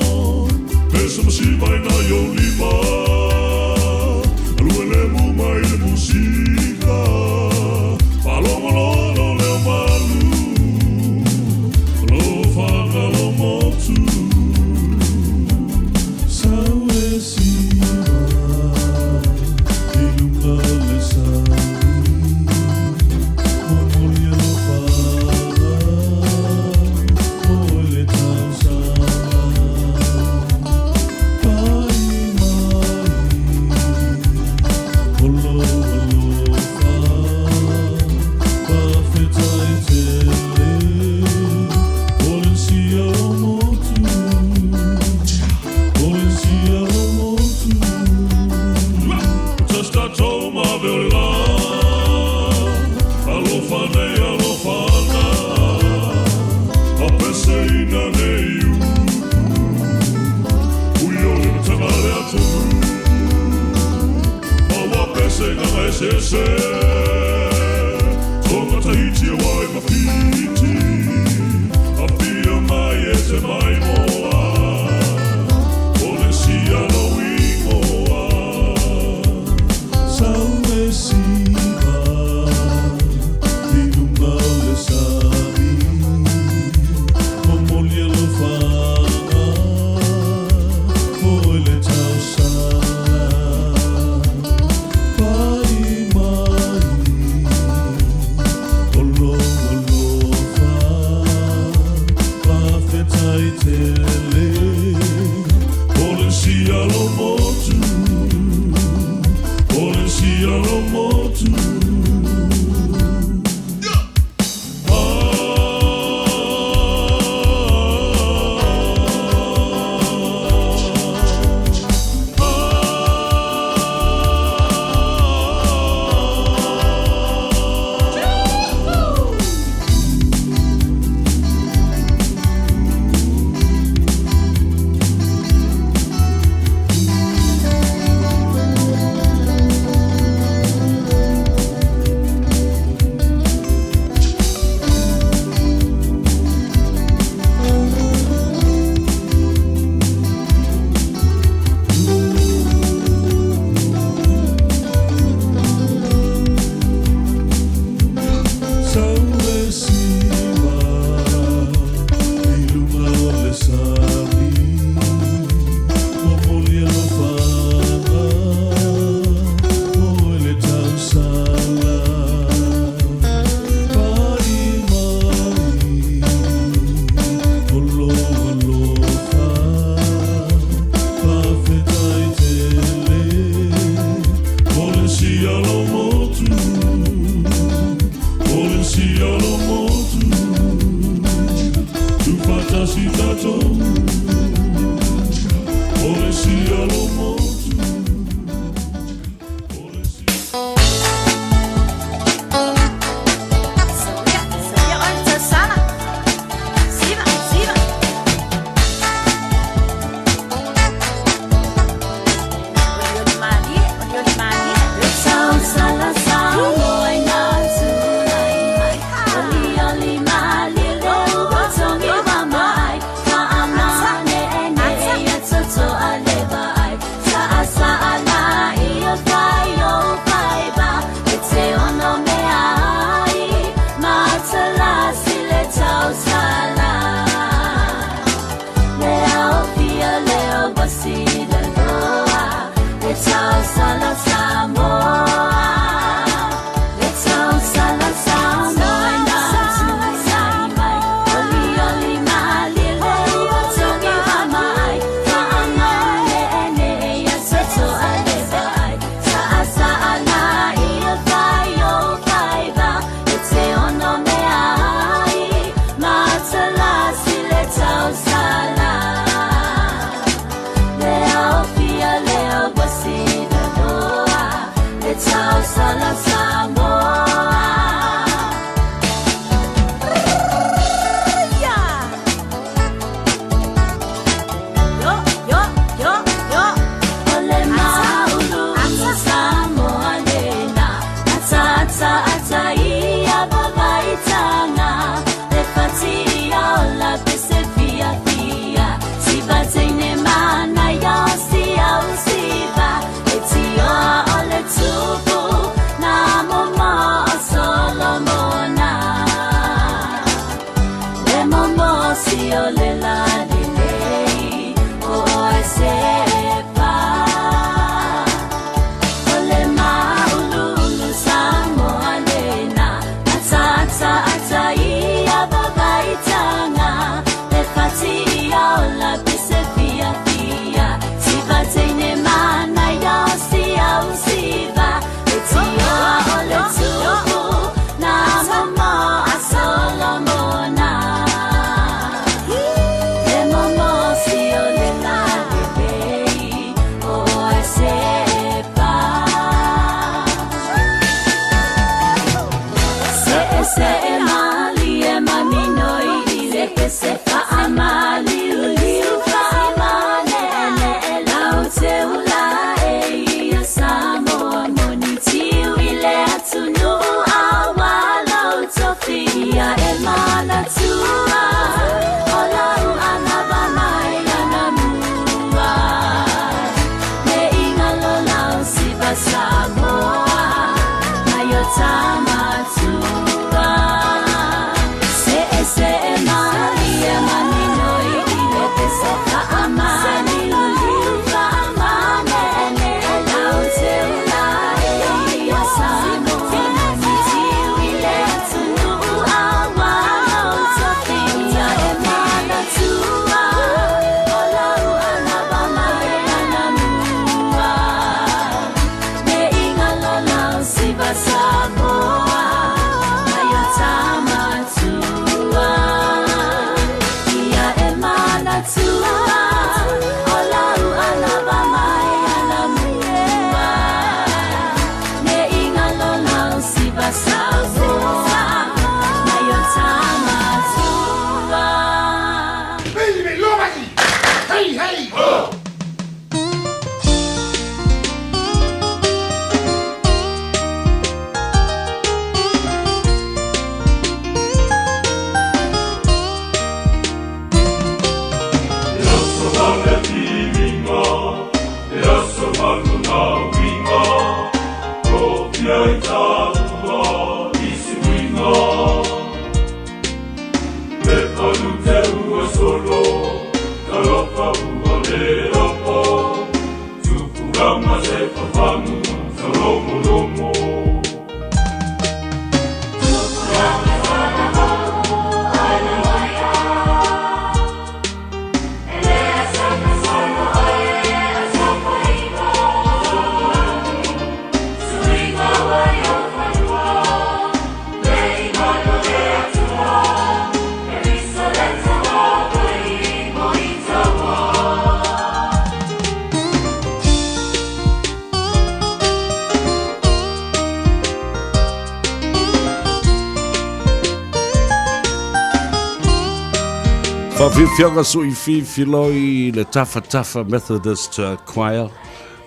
fianga sui filoi le tafa Methodist choir.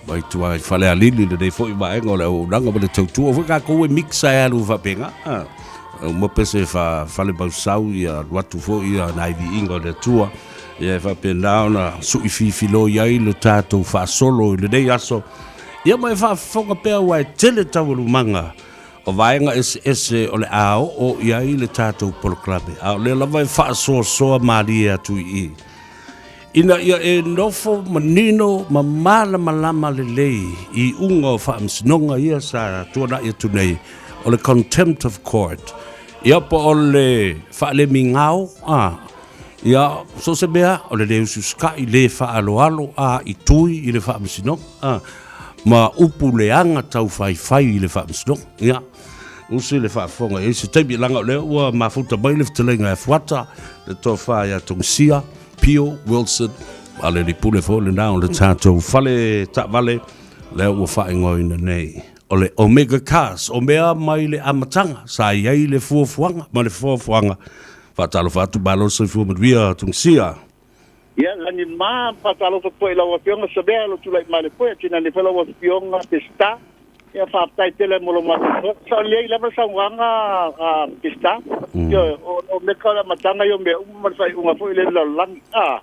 Mai tua fale alili le dei foi mai ngole o nanga le tautu o ka ko mixa ya lu va penga. Mo pese fa fale ba sau ya watu fo ya na vi ingo le tua. Ia fa pena na sui filoi ai le tato fa solo le dei aso. Ia mai fa fonga pe wa tele tawulu manga. O vaenga ese o le ao o iai le tātou poloklame. A le lava e wha soa maria tu i. Ina ia e nofo manino ma mala malama le lei i unga o wha amsinonga ia sa tuana ia tunei o le contempt of court. Ia po o le wha le mingau ia so se bea o le leusu ska i le wha alo a i tui i le wha amsinonga. Ma upu leanga tau fai i le wha amsinonga. Ia. Usi le whaafonga e se teipi langa leo ua mafuta mai le ftelenga e fuata le toa whaia tongsia, Pio, Wilson, ale li pule fo le nao le tātou fale ta vale leo ua whaingoina nei. O le Omega Cars, o mea mai le amatanga, sa iei le fuafuanga, ma le fuafuanga. Whatalo whatu balo sa fuamadwia tongsia. Ia, lani maa patalo fa poe lawa pionga Savea lo tulai male poe, tina le whalawa pionga pesta. Ia whaapai tele molo matu. Sa liei lava sa wanga pista. Ia, o me kaula matanga yo me umarwhai unga fo ile la langi.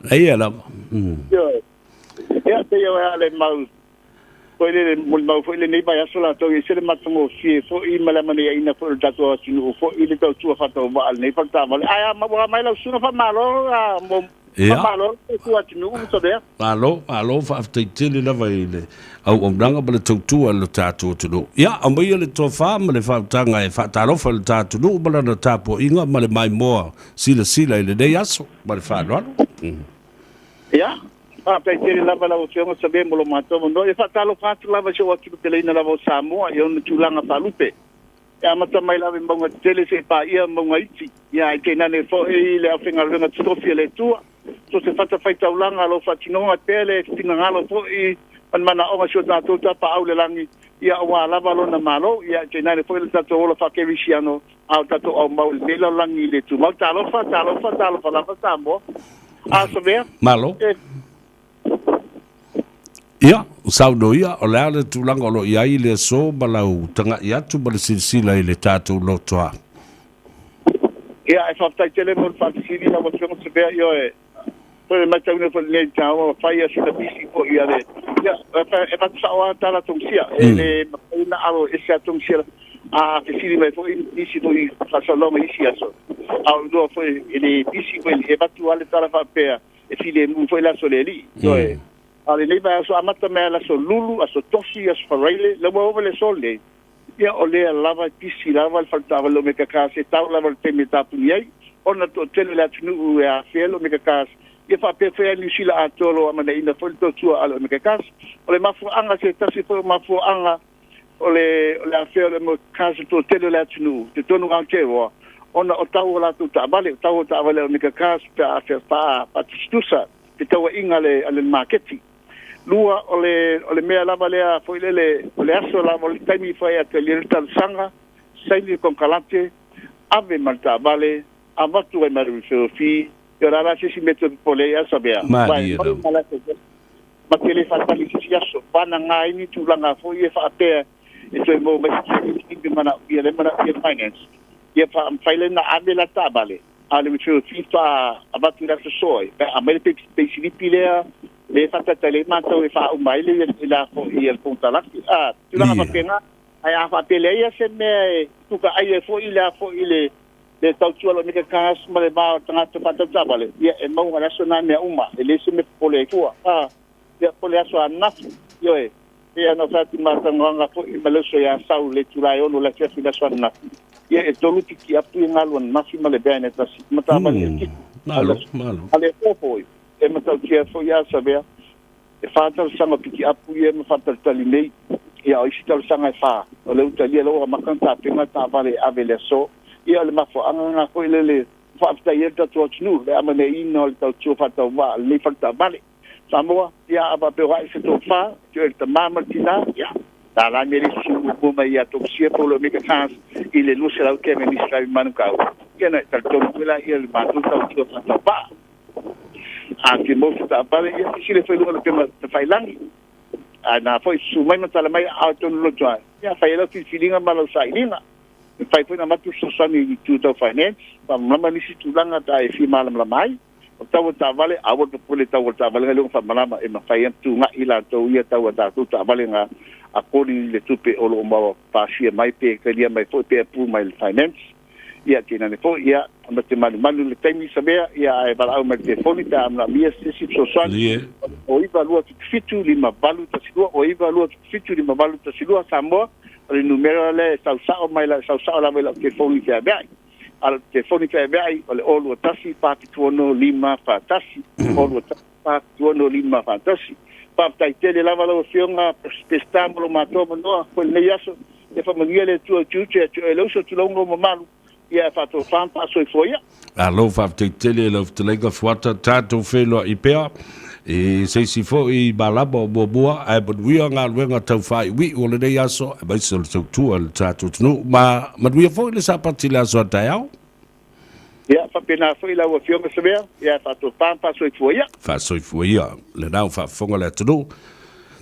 Ia lava. Ia, te ia wea le mau. Fo ile mau fo ile nei bai asola tau i sele matango fie fo i malamani ina fo il tatu asinu fo ile tau tua whatau waal nei whakta wale. Aia, mawa mai lau suna wha malo mo malo tua asinu Savea. Malo, whaaftaitele lava ile. Au omranga ba le tautua le tātua tunu. Ia, au mai le toa wha ma le whaatanga e whaatarofa le tātua nu ma lana tāpua inga ma le mai moa sila i le nei aso ma le whaanoano. Ia, whaataitele lava lau whionga Savea molo mātomo no. E whaatalo whaatu lava sio watu te leina lava o Samoa i ona tūlanga whalupe. Ia mata mai lawe maunga tele se pa ia maunga iti. Ia i teinane fo e le awhenga runga tutofi le tua. So se whata whaitaulanga lo whatinonga pele tinga ngalo fo i mana onga sio tātou tapa au le langi ia awa lava lona malo ia teinane fo le tātou ola whakewisiano au tātou au mau le lau langi le tu mau talofa lava Samoa. Savea? Malo. Ia, sauno ia, o lea le tūlanga o lo iai le so balau tanga i atu ba le silsila i le tātou lotoa. Ia, e whaftaitele mo le whakisiri na wachonga Savea io e poi mai tauna po le tau fai a sila bisi po ia le ia e va tsawa tala tongsia e le na alo e sia tongsia a ke sili mai po bisi po i fa saloma isi aso au do foi ele bisi po e va tu ale tala fa pea e file mu foi la soleli so e ale le va so amata me la so lulu aso tosi as farele le mo le sole ia o le lava bisi lava faltava lo me ka se tau lava te meta puiai ona to tele la tunu e a felo me ka ia whapewhea New Zealand a tolo a mana ina wholito tua alo me kakas. O le mafuanga se tasi whau mafuanga o le awhea le mo kasa to tele le atunu. Te tonu ang tewa. Ona o tau o latu ta abale, o tau o ta abale o me kakas pe a whea pa tistusa. Te taua inga le marketi. Lua o le mea lava lea fo ile o le aso lava o le taimi whai a te lirita sanga, saini kon kalate, ave malta abale, a watu e maru whiwhi, yo rara se si meto pole ya Savea. Mai ro. Ma tele fatali si aso pana ngai ni tulanga fo ye fa pe e so mo me si mana ye le mana ye finance. Ye fa am faile na abela tabale. Ale mi fio fifa abatu la soi. A me pe si pile le fata tele ma to e fa o mai le la fo ye el punta la. Tulanga pa pena ai a fa pele ye se me tuka ai fo ile le tau tua lo nika kas ma le bao tanga te pata tabale ia e mau ngana sona mea uma e le se me pole kua ia pole aso anafu yo e ia no fati matanganga po i maleso ya sau le turai ono le fefi la so anafu ia e tolu tiki apu i ngalo nafi ma le bene tasi matabale malo ale popo e matau tia fo ia Savea e fata sanga piki apu ia me fata tali nei ia o isi tau sanga e fa o le utalia lo makanta penga tabale ave le so ia le mafo anga ko ile fa fta yerta to tnu le amane ino le tau tso fa tau va le fa vale Samoa ia aba pe wa se to fa je te mama tina ia ta la meri su ko mai ya to sie po le meka khas ile lu se la ke me ni sa manu ka ia na ta to la ia le matu tau tso fa tau va a ke mo ta pare ia si le foi lo ke ma te fai langi ana foi su mai ma tala mai auto lo twa ia fai lo ki filinga ma lo sai linga fai foi na matu so sani tu to finance pa mama ni si tu langa ta e fi malam la mai o tau ta vale a wo pole tau ta vale lo fa malama e ma fai tu nga ila to ia tau ta tu ta vale nga a kodi le tupe o lo ma pa si mai pe ke dia mai foi pe pu mai finance ia tina ne fo ia ma te manu le taimi Savea ia e bala au mai telefoni ta amna mia sisi so swali o iva lua fitu lima balu ta silua o iva lua fitu lima balu ta silua Samoa le numero le sau mai la sau la mai la telefoni te abai al telefoni te abai o le olu tasi pa tuono lima fa tasi olu pa tuono lima fa tasi pa tai tele lava lo fionga pestamolo mato no ko le yaso e fa mangiele tu e lo so tu longo malu ia fa to fan pa so foia alo fa te tele lo te lega fuata tato felo i pea e se si fo i balabo boboa ai but we are not wenga tau fai we o le dei aso ba so tu al tato no ma we fo le sapati la so tao ia fa pena foi la o fionga Savea ia fa to fan pa so foia le dau fa fonga le tu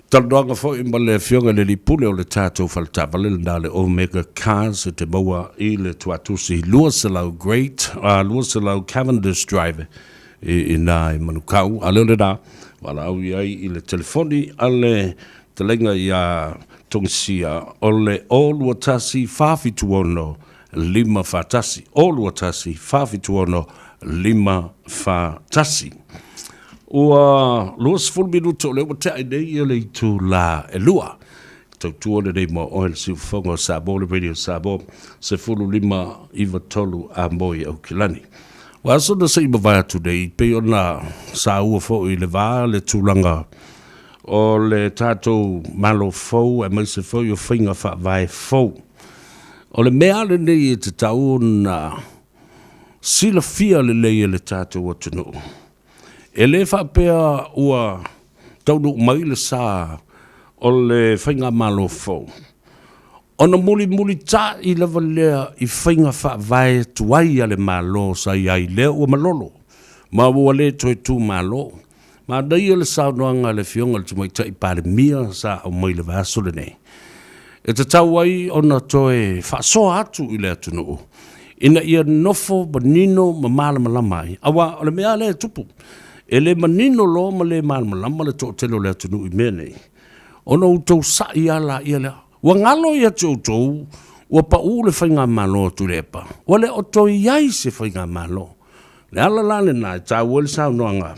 Taldoanga fo imba le fionga le lipule o le tātou faltava le nale Omega Cars te maua i le tuatusi lua salau Great, lua salau Cavendish Drive i nā i manukau. A leo le nā, wala au iai i le telefoni a le telenga i a tongsia o le o lua tasi whawhitu ono lima whatasi. O lua tasi whawhitu ono lima whatasi. Ua luas full minuto le wate ai nei ele tu la elua tau tuone nei mo oil si fongo Sabo le radio Sabo se fulu lima iwa tolu a moi au kilani wa so na sei mawai atu nei pe ona sa ua fo i le vā le tūlanga o le tātou malo fau e mai se fo i o whainga wha vai fau o le mea le nei e te tau na sila fia le lei e le tātou atu no e le whapea ua taunu mai le sā o le whainga malo fau. Ona muli tā i lewa lea i whainga whaavai tuai a le malo sa iai lea ua malolo. Ma ua le toi tū malo. Ma dai le sā noanga le fionga le tumai tai pāle mia sa au mai le vāsole nei. E te tau ai ona toi whaasoa atu i le atu noo. Ina ia nofo manino ma mala malamai. Awa o le mea le tupu. E le manino lo ma le malama le to telo le tunu i mene ona utou sa ia la ia le wa ngalo ia tutou wa pa u le fainga malo tu lepa wa le oto iai se fainga malo le ala la le na ta wol sa no nga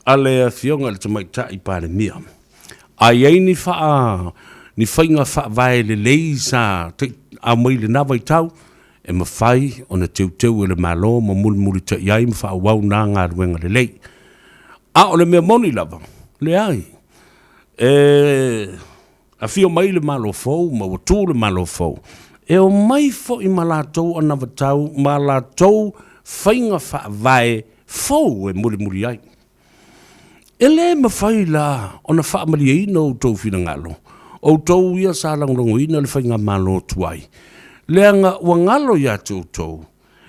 ale fionga le mai ta i pa le mia ai ai ni fainga fa vai le leisa te a mai le na vai tau e ma fai ona tutou le malo ma mul ta iai ma fa wa na nga wenga le lei a o le mea moni lava, le ai. A fio mai le malo fau, ma watu le malo fau. E o mai fo i malatou ana vatau, malatou whainga whaavai fau e muri ai. E le ma whai la, ona whaamali e ina o tau whina ngalo. O tau ia sa langrongo ina le whainga malo tuai. Le anga ua ngalo ia tau.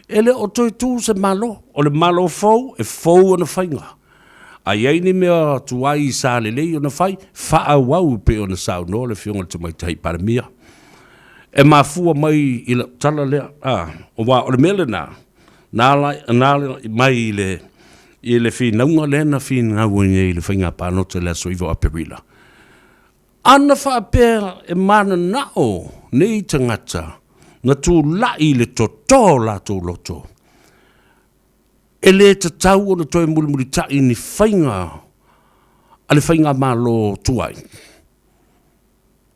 E le o toi tu se malo, o le malo fau, e fau ana whainga. Ai ai ni mea tuai sa lelei ona fai faa wau pe ona sau no le fionga te mai tai para mia e mafua mai i la tala lea o wa o le mele na mai i le fi naunga le na fi nga wunye i le whainga pāno te le soivo a perila ana faa pēra e mana nao nei tangata na tu lai le toto la tu loto e le te tau ona toi muli tai ni whainga a le whainga malo tuai.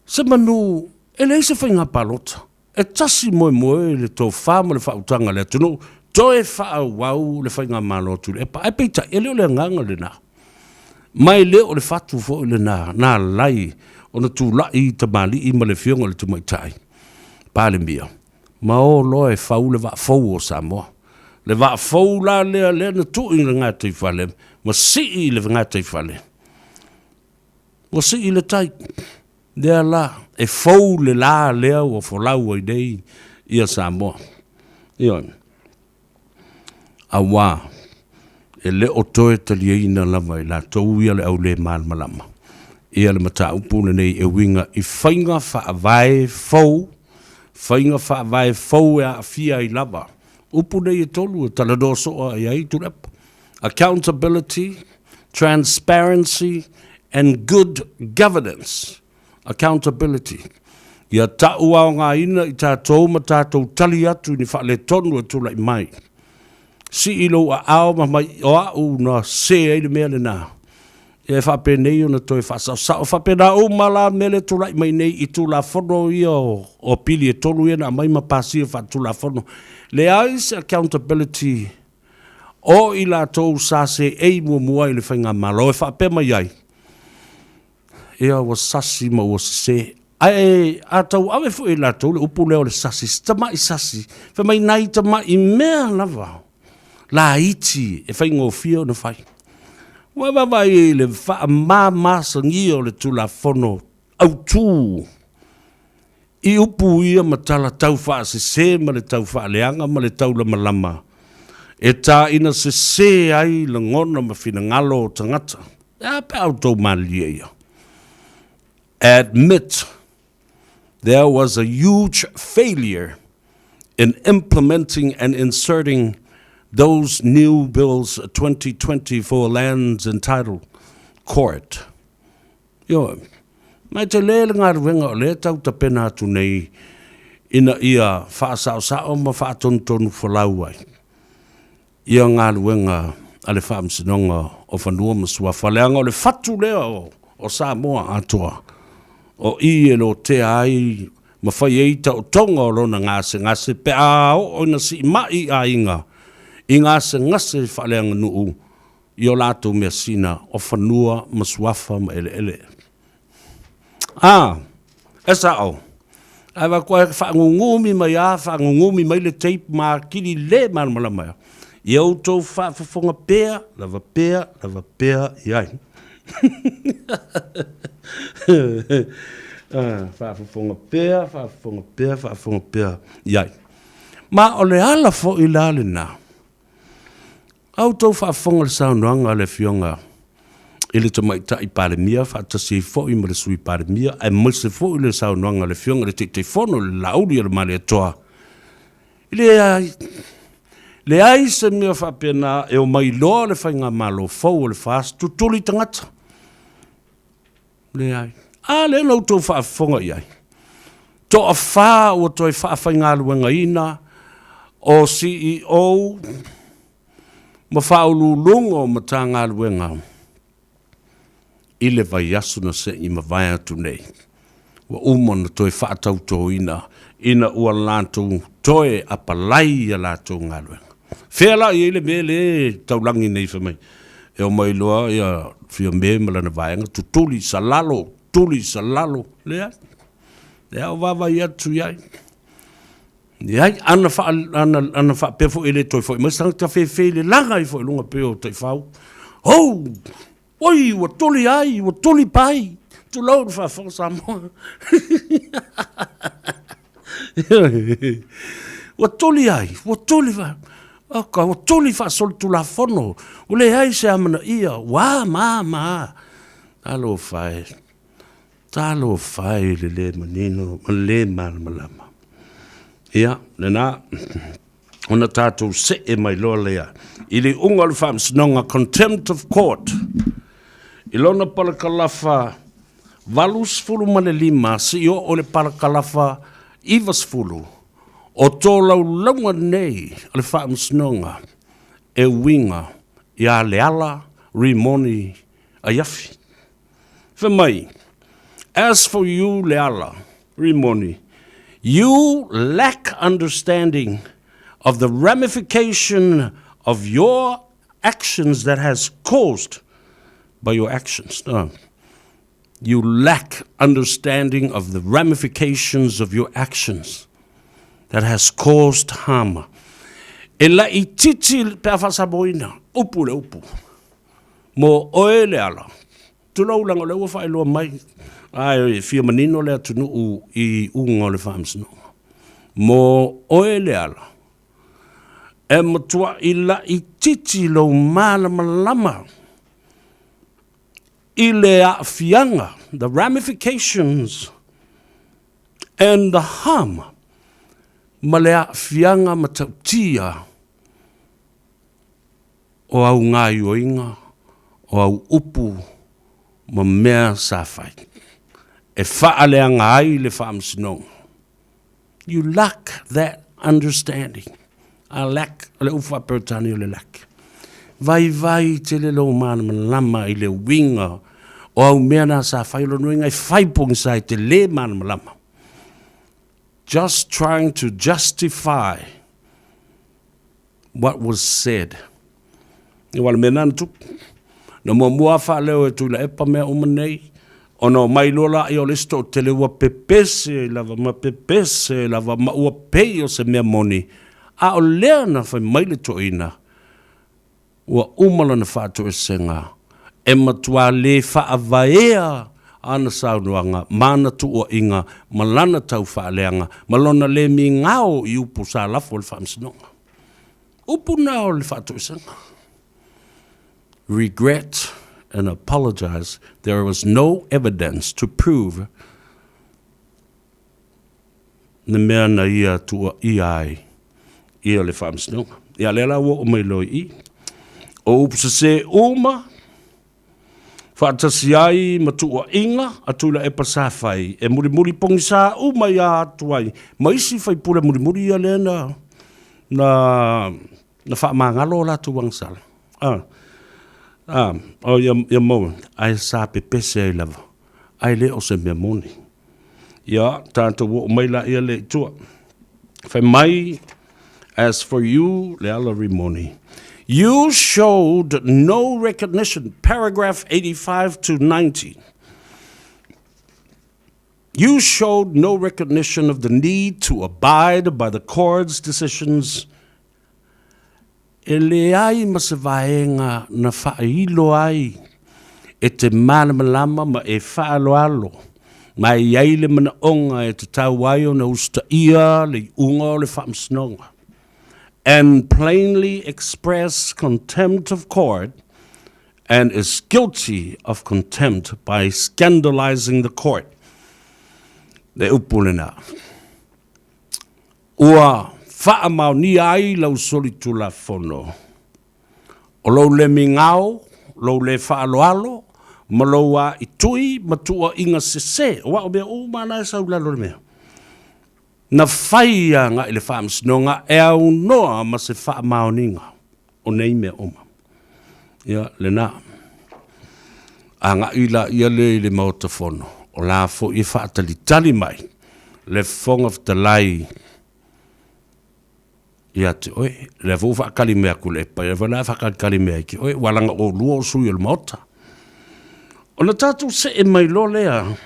Se manu, e le se whainga palota. E tasi moe le tō whāma le whautanga le tunu, toi whao wau le whainga malo tuai. E pa e peita, e leo le nganga le nā. Mai leo le whatu fo le nā lai, ona tū lai ta mali i ma le whionga le tumai tai. Pāle mia. Ma o loe whau le wha fau o Samoa. Le va fau la le na tu i ngā te whale, ma si i le ngā te whale. Wa si i le tai, lea la, e fau le la lea o whalau ai nei i a Samoa. Ion. A wā, e le o toe taliaina lava I lātou ia le au le malmalama. Ia le mata upuna nei e winga I whainga whaavae fau, whainga whaavae fau e a fia I lava. Upuna I tolu e taladoso a iai turep. Accountability, transparency, and good governance. Accountability. Ia tau au ngā ina I tātou ma tātou tali atu ni whaale tonu e tula I mai. Si ilo a ao ma mai o au na se e le mea le nā. E whape nei o na toi whasau. Sa o whape na o mala mele tula I mai nei I tula whono ia o pili e tonu ia na mai ma pasi e whatula whono. Le ais accountability o I la tau sa se ei mua I le whainga malo. E whape mai ai. Ea wa sasi ma wa se. Ai a tau awe fu I la tau le upu leo le sasi. Tama I sasi. Wha mai nai tama I mea lava. La iti e whaingo fio na whai. Wa vai le wha ma masangi o le tula whono. Au tū. I upu ia ma tala tau wha se ma le tau wha leanga ma le tau lama lama. E tā ina se ai le ngona ma whina ngalo o tangata. E pe au tau malia ia. Admit there was a huge failure in implementing and inserting those new bills 2020 for lands entitled court. Yo, mai te lele ngā ruenga o le tau ta pena atu nei ina ia whaasao ma whaatontonu whalau ai. Ia ngā ruenga ale whaamsinonga o whanua masua whaleanga o le whatu leo o Samoa atua. O I e lo te ai ma whai eita o tonga o lona ngase pe a o ina si mai a inga. I ngase ngase whaleanga nuu I o lātou mea sina o whanua masuafa ma ele. Esa au. Ai wa koe whaangungumi mai a, whaangungumi mai le tape ma kiri le marmala mai. I au tau whaafafonga pēa, lava pēa, iai. Whaafafonga pēa, iai. Ma o le ala fo I la le nā. Au tau whaafonga le saunoanga le fionga. Ile te maita I paremia, whaatasi fo I mare sui paremia, ai mwese fo I le saunoanga le fionga le te fono le lauri le mare atoa. Le ai se mea whapena e o mai loa le whainga malo fau le whaas tutuli tangata. Le ai. Le lau tau whaafonga I ai. To a wha o toi whaawhainga luenga ina o CEO ma whaulu lungo ma tā ngā luenga. I le vai asu na se I ma vai atu nei. Wa umona toi whaatau tō ina ua lātou toi apalai a lātou ngā luenga. Whela I le mele taulangi nei whamai. E o mai loa ia whia me malana vaenga tuli salalo. Lea o wawa I atu iai. Iai ana wha pefo ele toi fo. Masang ta whewhe le langa I fo I lunga peo te whau. Oi, wa tuli ai, wa tuli pai. Tu lau wha whanga Samoa. Wa tuli ai, wa tuli vai. Aka, wa tuli wha sol tu la fono. Ule ai se amana ia, wa ma. Talo fai le manino, le malama. Ia, nena, ona tātou se e mai loa lea. Ili unga le whaamsinonga contempt of court. Ilona palakalafa valus fulu ma le lima, si o le palakalafa ivas fulu. O tō laulanga nei, ale whaamsinonga, e winga, ia le ala, rimoni, a yafi. Whamai, as for you, le ala, rimoni, you lack understanding of the ramification of your actions that has caused by your actions. No. You lack understanding of the ramifications of your actions that has caused harm. E la I titi pea whasaboina, upu le upu. Mo oe le ala. Tulau langa lewa whae loa mai. Ai, fia manino le atunu I unga le whaamsino. Mo oe le ala. e matua I la I titi lo malama I le a'afiaga, the ramifications and the harm ma le a'afiaga ma tautia o au ngāioinga, o au upu ma mea sa whai. E whaaleanga ai le whaamsinonga. You lack that understanding. I lack, le uwha pertani o le lack. Vai te le lo mana malama I le winga o au mea na sa whai lo nuinga I whaipong sa I te le mana malama. Just trying to justify what was said. I wala mea nana tupu. Na mua wha leo e tula epa mea umanei. O no mai lola I o listo o te lewa pepese lava ma ua pei o se mea moni. A o lea na whai maile to ina. Ua umala na whātua e senga. E matua le whaavaea ana saunuanga. Mana tu o inga. Malana tau whaaleanga. Malona le mi ngao I upu sa lafo le whaamsinonga. Upu nao le whātua e senga. Regret and apologize. There was no evidence to prove na mea na ia tua ai ia le whaamsinonga. Ia lela wo o mailoi I. O upsa se uma whaatasi ai matua inga atula e pasawhai. E muri pongi sa uma ia atuai. Maisi whai pura muri ia lena na whaamangalo la tuwangsala. O ia mo, ai sa pepese ai lava. Ai le o se mea moni. Ia, tātou wo maila ia le tua. Whai mai, as for you, le ala rimoni. You showed no recognition, paragraph 85 to 90. You showed no recognition of the need to abide by the court's decisions. E le ai ma se vaenga na whailo ai. E te malamalama ma e whaaloalo. Ma e aile mana onga e te tau ai o na usta ia le unga o le whaamsinonga. And plainly express contempt of court and is guilty of contempt by scandalizing the court. Le upulena. Ua whaamau ni ai lau solitu la fono. O lau le mingao, lau le whaaloalo, ma lau a itui, matua inga sese. Wa o mea mana e sau lalo le mea. Na whaia nga ile whaamsinonga e au noa ma se whaamau ninga. O nei mea oma. Ia, le na. A nga ila ia le mauta fono. O la fo I whaatalitali mai. Le fong of the lai. Ia te oe, le fo whaakali mea kule pa, le wala whaakali mea ki oe, walanga o lua o sui o le maota. O na tātou se e mai lo lea,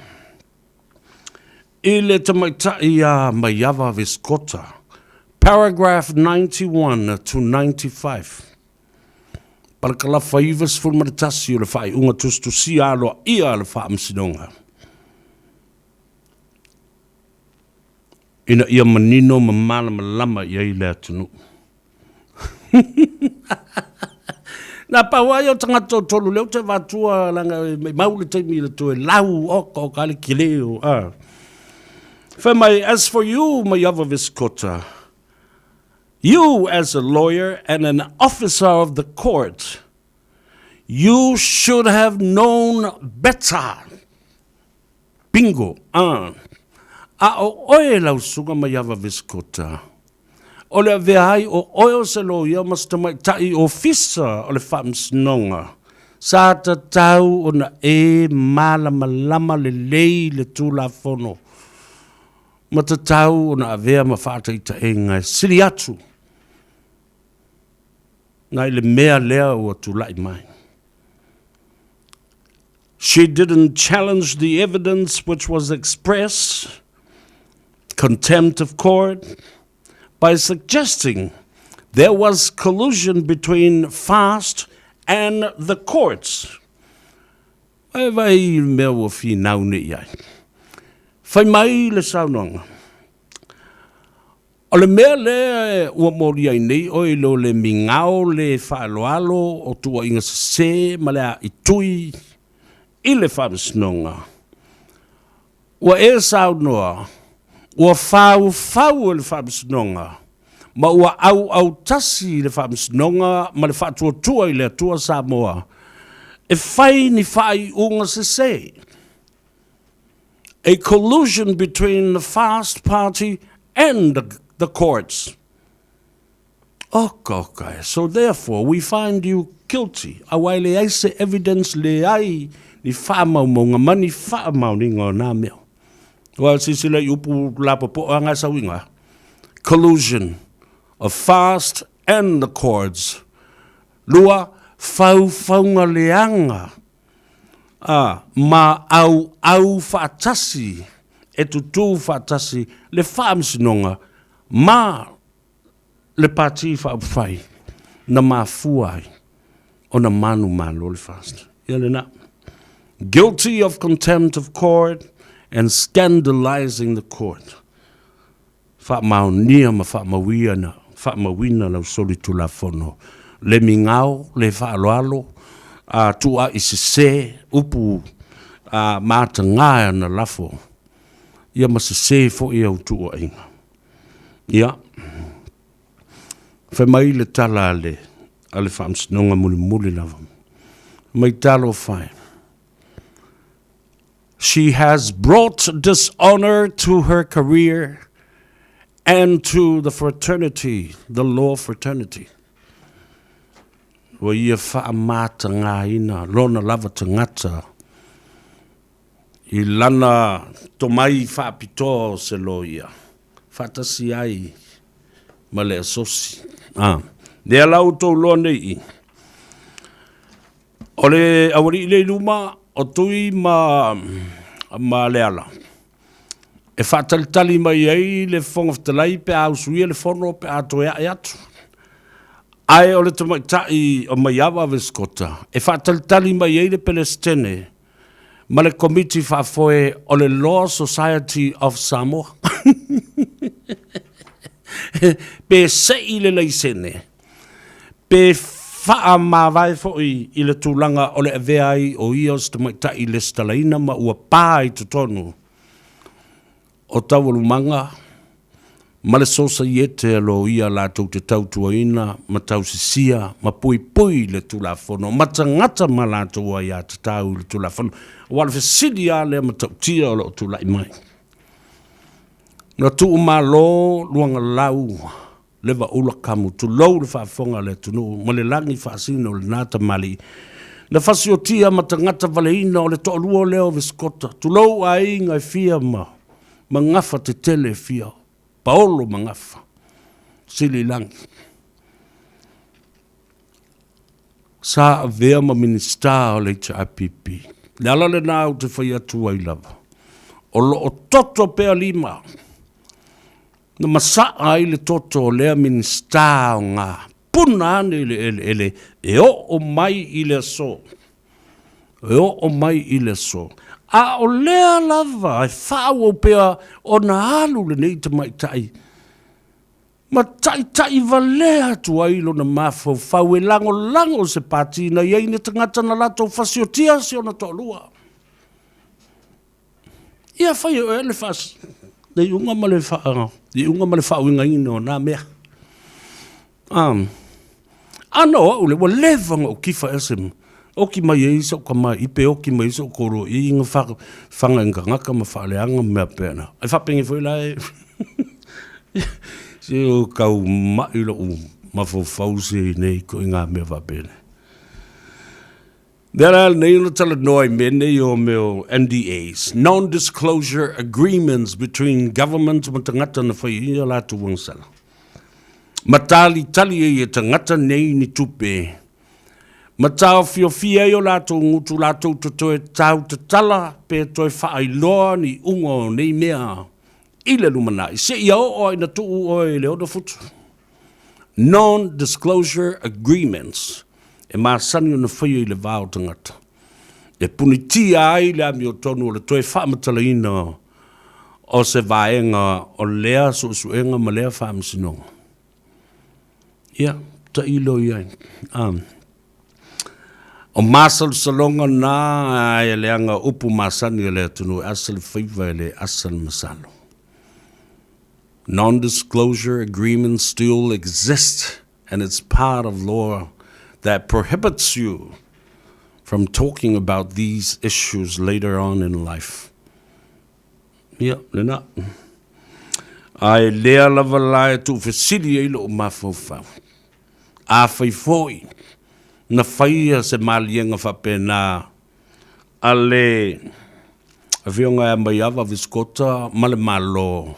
I le tamaitai a mai ava viskota, paragraph 91 to 95. Parakala whaivas fulmaritasi o le whai unga tustu si aloa ia le whaamsinonga. Ina ia manino ma malama ia I lea tunu. Na pawai o tangata o tolu leo te vatua langa maule teimi le tue lau o kale kileo. As for you, my other viskota, you as a lawyer and an officer of the court, you should have known better. Bingo. A o oe lau sunga mai ava viskota. O le veai o oe se lo ia masta mai tai ofisa o le whaamsinonga. Sa ta tau o na e malama le lei le tūla fono. Ma ta tau o na avea ma whaata I ta e ngai siri atu. Ngai le mea lea o tūlai mai. She didn't challenge the evidence which was expressed. Contempt of court by suggesting there was collusion between FAST and the courts. Vai mea o fi naune iai. Whai mai le saunonga. O le mea le ua mori ai nei o ilo le mingao le whaaloalo o tua inga se ma le a itui i le whaamisnonga. Ua e sao noa, ua whau le whaamisnonga, ma ua au tasi le whaamisnonga ma le whaatuatua i le atua Samoa. E whai ni whai unga se. A collusion between the fast party and the courts. Okay, so therefore we find you guilty. Awaile aise evidence le ai ni whaamau maunga mani whaamau ni ngā nā mea. Well, sisile upu lapopo anga sa winga. Collusion of fast and the courts. Lua whaunga leanga. Ma au whaatasi e tutu whaatasi le whaamsinonga ma le pati whaupwhai na mafuai o na manu malo le fast. Guilty of contempt of court and scandalizing the court. Whaamaunia ma whaamawina lau solitu la fono. Le mingao, le whaaloalo, tua i se upu mata ngāia na lafo. Ia ma se fo i au tua inga. Ia. Whai mai le tala ale whaamsinonga muli lava. Mai talo whai. She has brought dishonor to her career and to the fraternity, the law fraternity. Wa ia whaamata ngā ina, lona lava tangata. I lana tomai whaapito se lo ia. Whatasi ai ma le asosi. Lea lau tau loa nei i. O le awari i le luma, o tui ma leala. E whaatalitali mai ai le whongaftalai pe au suia le whono pe ato ea e atu. Ai o le tamaitai o mai awa veskota. E whaatalitali mai ai le Palestine. Ma le committee whaafoe o le Law Society of Samoa. Pe sei le leisene. Pe wha mawai foi i le tūlanga o le aveai o ios te maita i le stalaina ma ua pāi te tonu. O tawalu manga, ma le sosa iete alo ia lātou te tautuaina, ma tausisia, ma pui le tūlafono, ma tangata ma lātou a ia te tau le tūlafono. Wala fesidi a le ma tautia o lo tūlai mai. Na tu malo luanga lau leva ula kamu tu lau le whaafonga le tunu ma le langi whaasino le nata mali na whasiotia ma tangata valeina o le to'alua leo viskota tu lau a inga fia ma ngafa te tele fia paolo ma ngafa sili langi sa vea ma minista o le HIPP le ala le nao te whaia tua i lava o lo o toto pea lima na masaa ai le toto lea minsta o ngā. Puna ane ele e o mai i le so. E o mai i le so. A o lea lava, e whao pea o na alu le nei te maitai. Ma tai valea tu ailo na mafau fau e lango se pati na iei ne tangata na lato fasiotia se o na tolua. Ia whai o ele fas. Nei unga male whaanga. I unga male whaunga ino nā mea. Ano au le wa levanga o kifa esem. Oki mai eisa o kamai, ipe oki mai eisa o koro i inga whanga inga ngaka ma whaaleanga mea pēna. Ai whapengi fwoi lai. Se o kau mai lo u mawhawhause nei ko inga mea whapene. There nei no tala noi mene o meo NDAs, non-disclosure agreements between government and tangata na whai la tu wangsala. Matali tali e tangata nei ni tupe. Matao fia o la tu ngutu la tu toe tau te tala pe toe whai loa ni ungo nei mea. Ile lumanai, se ia o ina tu o e leo da futu. Non-disclosure agreements. E māsani o na whaia i le vāo tangata. E punitia ai le ami o tonu o le toi whaamatala ina o se vaenga o lea suenga ma lea whaamsinonga. Ia, ta ilo iai. O masal salonga na e leanga upu masani e lea tunu asal whaiva e le asal masalo. Non-disclosure agreements still exist, and it's part of law that prohibits you from talking about these issues later on in life. Yeah, nena. Ai lea lava lai tu fesiri e ilo mafofau. A foi na faia se malienga whapena ale avionga e mai ava viskota male malo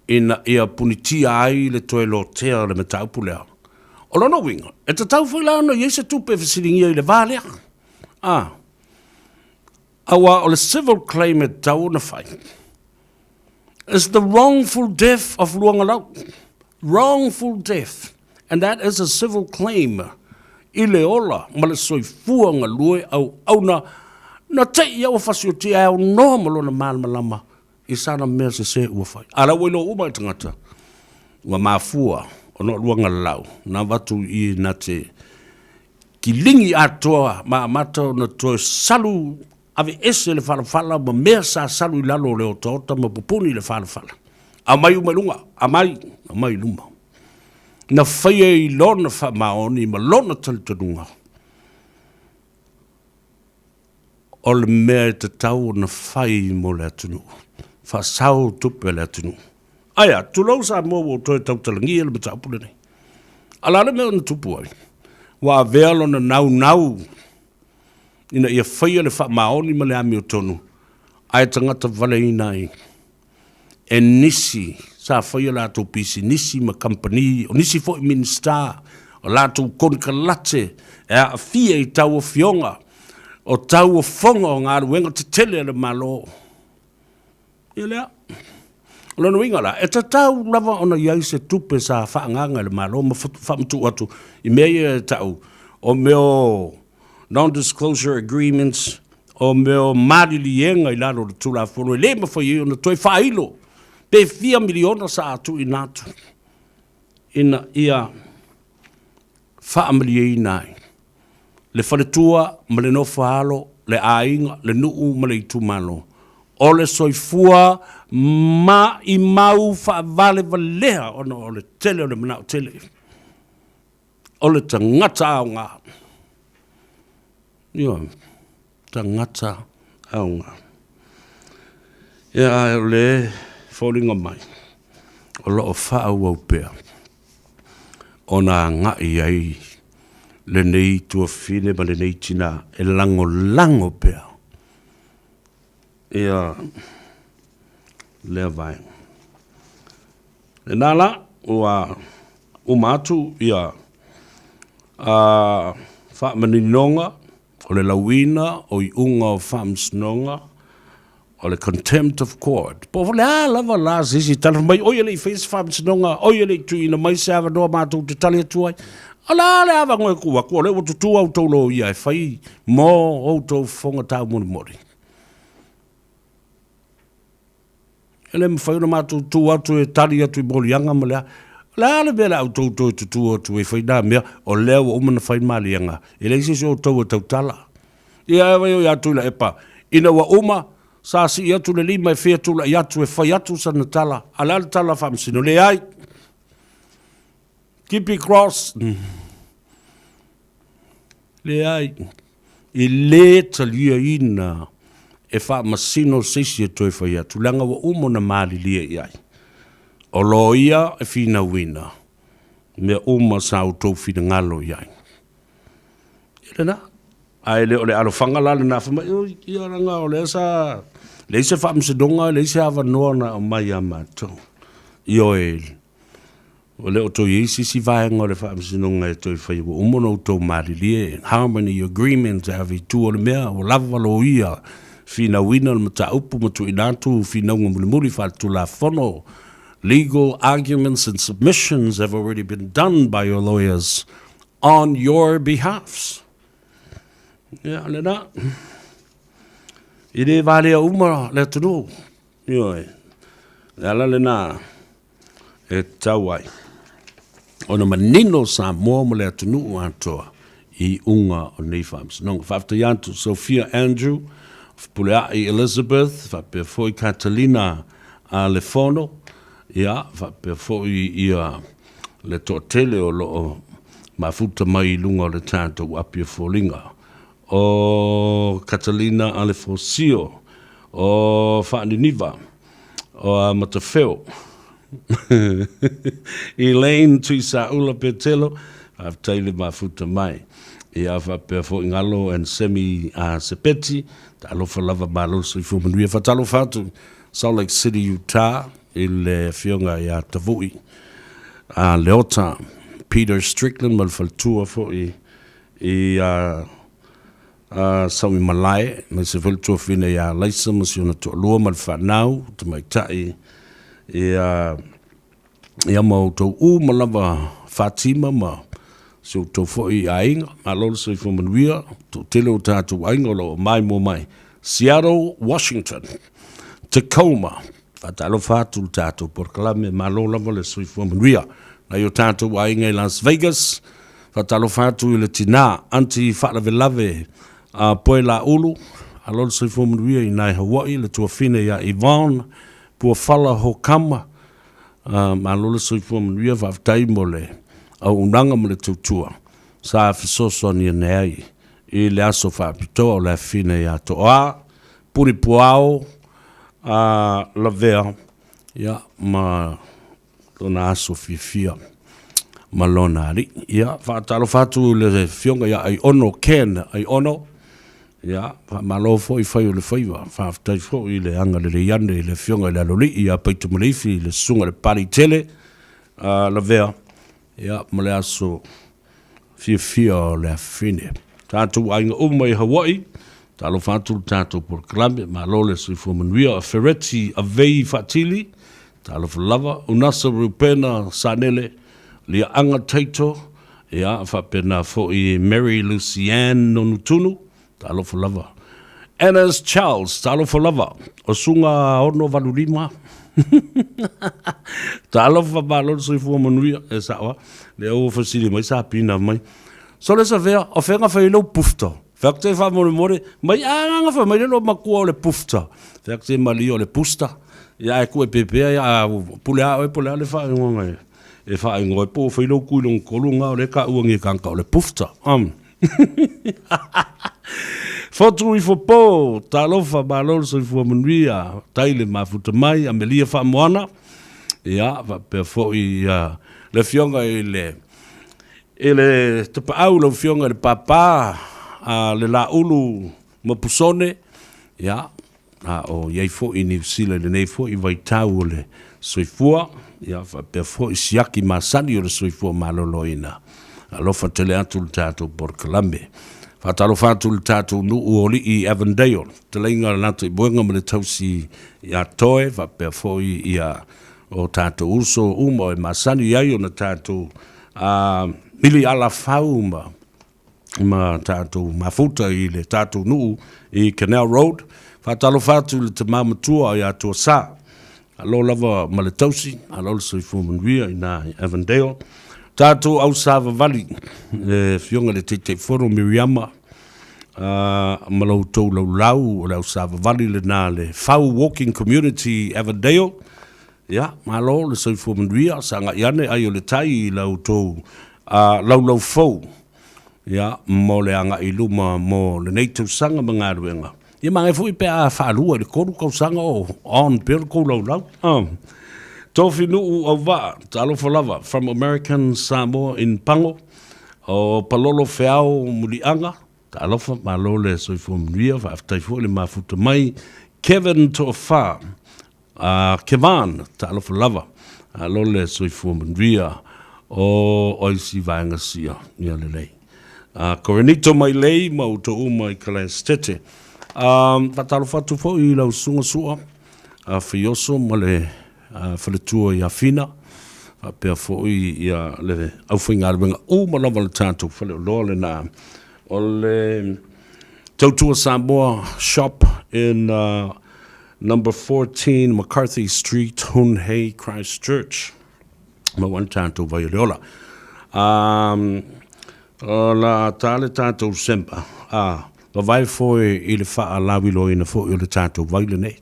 ina ia punitia ai le toe lo tea le metaupulea. O lono winga, e ta tau whaila no yese tupe fesiringia i le vālea. Awa o le civil claim e tau na whai. It's the wrongful death of luangalau. Wrongful death. And that is a civil claim. I le ola, ma le soifuanga lue au na te ia o fasio te au no malona malama. I sana mea se ua whai. Ara welo uma i tangata. Ua mafua, o no luanga lau. Na watu i na te ki lingi atoa, ma mata na toe salu, ave ese le whalawhala, ma mea sa salu i lalo leo taota, ma pupuni le whalawhala. A mai umalunga, a mai luma. Na whaia i lona wha maoni, ma lona talitanunga. O le mea te tau na whai mo le atunu. Fa sao tupe le atunu. Aia, tulau sa mo o toi tau talangi ele mata apule nei. Alale mea na tupu ai. Wa vealo na nau. Ina ia whaia le wha maoni ma le ami o tonu. Ai tangata vale inai. E nisi, sa whaia la tau pisi, nisi ma company, o nisi fo i minister, o la tau konika late, e a fia i tau o fionga, o tau o fonga o ngā ruenga te tele le malo. Ia lea. Lona winga la, e ta tau lava ona iai se tupe sa whaanganga le malo, ma whamtu atu, i mea e tau, o meo non-disclosure agreements, o meo marilienga i lalo le tula fono, e le ma whai ona toi whailo, pe 4 miliona sa atu i natu, ina ia whaamalie i nai, le wharetua, ma le nofa halo, le ainga, le nuu, ma le itu malo, o le soifua ma i mau whaavale valea o le tele o le manao tele. O le tangata au ngā. Ia, tangata au ngā. Ia, le whaulinga mai. O loo whaau au pēr. O nā ngai ai le nei tua whine ma le nei tina e lango pēr. Ia lea vai. E nala, ua matu ia whaamaninonga, o le lawina, o i unga o whaamsinonga, o le contempt of court. Po le lava la sisi tala mai, oia le i face whaamsinonga, oia le i tuina mai se awa noa mātou te tali atuai. Ala le awa ngoe kua le watutua au taulo ia e whai mō au tau whonga tau mori. Ele me whaina mātou tū atu e tari atu i molianga ma lea. La le mea au tau tau tutu atu e whaina mea o lea o umana whaina malianga. Ele isi o tau e tau tala. Ia ewa i atu ila epa. Ina wa uma sa si i atu le lima e whea tula i atu e whai atu sa na tala. Ala le tala whamsino le ai. Kipi cross. Le ai. I le talia ina. E wha masino sisi e toi whai atu. Langa wa umo na maali lia iai. O lo ia e whina wina. Mea uma sa au tau whina ngalo iai. Ile na. Ai le o le alo whangalale na whama. Ia ranga o le sa. Le se wha msidonga. Le se hawa noa na o mai a mātou. Io e. O le o toi eisi si vaenga o le wha msidonga e toi whai. O umo na o tau maali lia. Harmony agreement. Avi tu o le mea. O lava lo ia. Fina wina na mata upu matu inatu, fina unga mulimuri whātu la whono. Legal arguments and submissions have already been done by your lawyers on your behalfs. Ia, lena. I re vale a uma le tunu. Ioi. Ala le nā, e tau ai. Ona manino Samoa mo le atunu atoa I unga o nei whamsinonga. Whafta yantu Sophia Andrew, Pulea I Elizabeth, whapea foi Catalina a le fono, ia, whapea foi ia le tōtele o loo mafuta mai lunga o le tātou apia fōlinga. O Catalina a le fōsio, o Whaaniniva, o Matawheo, Elaine Tuisa Ula Petelo, I've taile mafuta mai. Ia whapea fo ingalo and semi sepeti, ta alofa lava malo so I fumanuia. Whatalo whatu, Salt Lake City, Utah, I le fionga ia Tavui. Leota, Peter Strickland, mal faltua fo I Sawi Malai, ma se faltua fine ia laisa, ma si ona to lua mal whanau, te mai tai, ia mau tau malava Fatima ma, so to fo I ainga, malo so I fumanuia, to tele o tātou ainga lo mai mo mai. Seattle, Washington, Tacoma, Fatalo Fatu Tato, Porclame, Malola Moles, Fumanuia, Nayo Tato, Wainga, Las Vegas, Fatalo Fatu, Latina, Anti Fatavelave, Poela Ulu, Alon Fumanuia, in Hawaii, the Tuafine, Yvonne, Puafala Hokama, Malola Fumanuia, Vavtaimole, Unanga Mole Tutua, Sa Fisosoni and Nei, I aso Fapito, La Fine Yatoa, Puripuao, Lavea, ia ma lona aso fifia ma lona ali ia whaatalo whatu le fionga ia ai ono ken ai ono ia malo fo I whai o le whaiwa whaafitai fo I le anga le iane le fionga le aloli ia paitu malifi le sunga le pari tele Lavea ia ma le aso fifia o le fine tātou ainga umai Hawaii Talo fatu tato por klame malole so fumanuia Ferretti Avei Fatili talo lava unasa rupena sanele lia anga taito ia fa pena fo I Mary Lucianne nonutunu talo lava Anna's Charles talo lava osunga ono valulima talo fa malole so fumanuia esawa le o fasili mai sa pina mai so le Savea o fenga fa ilo pufto Fakte fa more mai anga fa mai no makua le pufta. Fakte mali o le pusta. Ya e ku e pepe ya pulea le fa ngonga. E fa ngoi po fa lo ku long kolunga le ka uangi kanka le pufta. Fotu I fo po talo fa balol so fo munria taile mafuta mai amelia fa moana. Ya va pe fo I le fionga ele te pa au lo fionga le papa le la ulu mapusone ya o yai fo I New Zealand le nei fo I vai tau le soifua ya fa pe fo I siaki masani o le soifua maloloina alofa tele atu le tatou Portclambe fa talo fatu le tatou nu oli I Avondale tele inga le nato I buenga me le tausi ya toe fa pe fo I o tatou uso uma o masani yai o na tatou mili ala fauma ma tātou mafuta I le tātou nuu I Canal Road. Whatalo whātu le te mamatua I atua sā. Alo lava ma le tausi, alo le soi fumanuia I nā Avondale. Tātou au sāwa vali, le fionga le te whoro Miriama, ma lau tau lau o le au sāwa vali le nā le whau walking community Avondale. Ya, ma alo le soi fumanuia, sanga iane ai o le tai lau tau lau fau. Ya mo le anga I luma mo le nei tau sanga mga ruenga. Ia mange fui pe a whaalua le koru kau sanga o on per kou lau. Tofi nuu au wa, talo lava from American Samoa in Pango. O palolo feao mulianga. Talo fa malo le soifo mnuia, whaaftai fu le mafuta mai. Kevin Tofa, Kevan, talo lava. Alo le soifo mnuia o oisi vaenga sia, ia le lei. Coronito mai lei, mauto mai kalastete. Fatalo fatu fo I lau sunga sua. Fioso ma le whaletua I Afina. Pea fo I le au whainga aruenga. Ma lava le tātou whale o loa le nā. O le tautua Samoa shop in number 14 McCarthy Street, Hunhei, Christchurch. Ma wan tātou vai ole ola. La tāle tātou sempa. Ma vai foi i le wha lawi lo ina foi o le tātou vai le nei.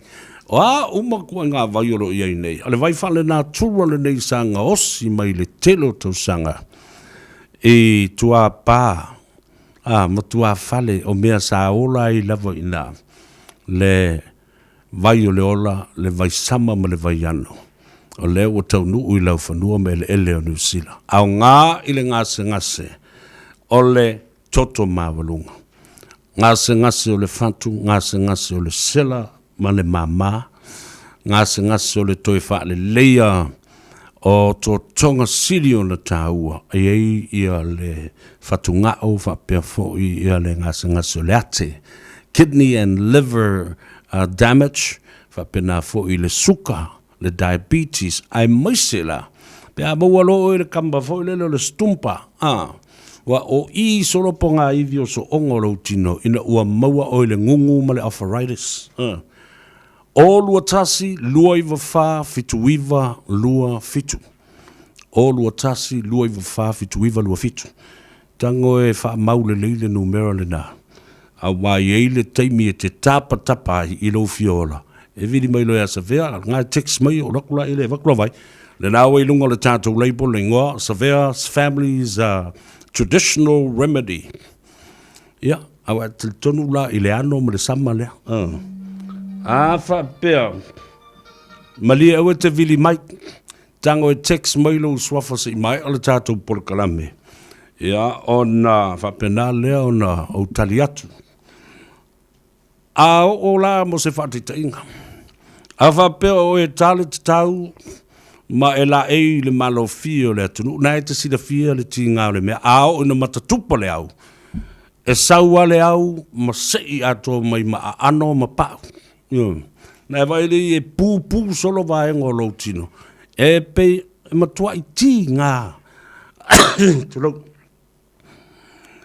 Uma kua ngā vai olo iai nei. Ale vai whale nā tura le nei sa ngā osi mai le telo tau sanga. E tua pā. Ma tua whale o mea sa ola i lava ina. Le vai o le ola, le vai sama ma le vai ano. O leo o tau nuu i lau whanua me le ele o New Zealand. Au ngā i le ngase o le toto mawalunga. Ngase o le whantu, ngase o le sela ma le mama. Ngase o le toi wha le leia o tō tonga siri o le tāua. Ei ia le whatu ngao wha pia fo ia le ngase o le ate. Kidney and liver damage, wha pina fo i le suka, le diabetes, ai maisela. Pea maua lo i le kamba fo i le stumpa. Wa o I solopo ngā iwi o so ongolo tino, ina ua maua o i le ngungu ma le arthritis. O lua tasi, lua iwa wha, fitu iwa, lua fitu. O lua tasi, lua iwa wha, fitu iwa, lua fitu. Tango e wha maule leile numero le nā. A wai eile teimi e te tapa I lo fiola. E vidi mai lo e Savea, ngā text mai o rakula ele wakula vai. Le nā wai lunga le tātou label le ngoa, Savea's family's traditional remedy. Ia, awa te tonu la I le ano ma le sama lea. Wha pia. Malia awa te vili mai. Tango e text mai lo swafa si mai o le tātou porkalame. Ia, ona wha pia nā lea ona o tali atu. O la mo se whaatita inga. A whapea o e tale te tau, ma e la e le malo fio le atunu, na e te sida fia le ti ngā le mea, o ina matatupa le au. E saua le au, ma sei ato mai ma a ano ma pau. Na e vai e pū solo vai ngolo tino. E pe, e matua I ti ngā. Tulau.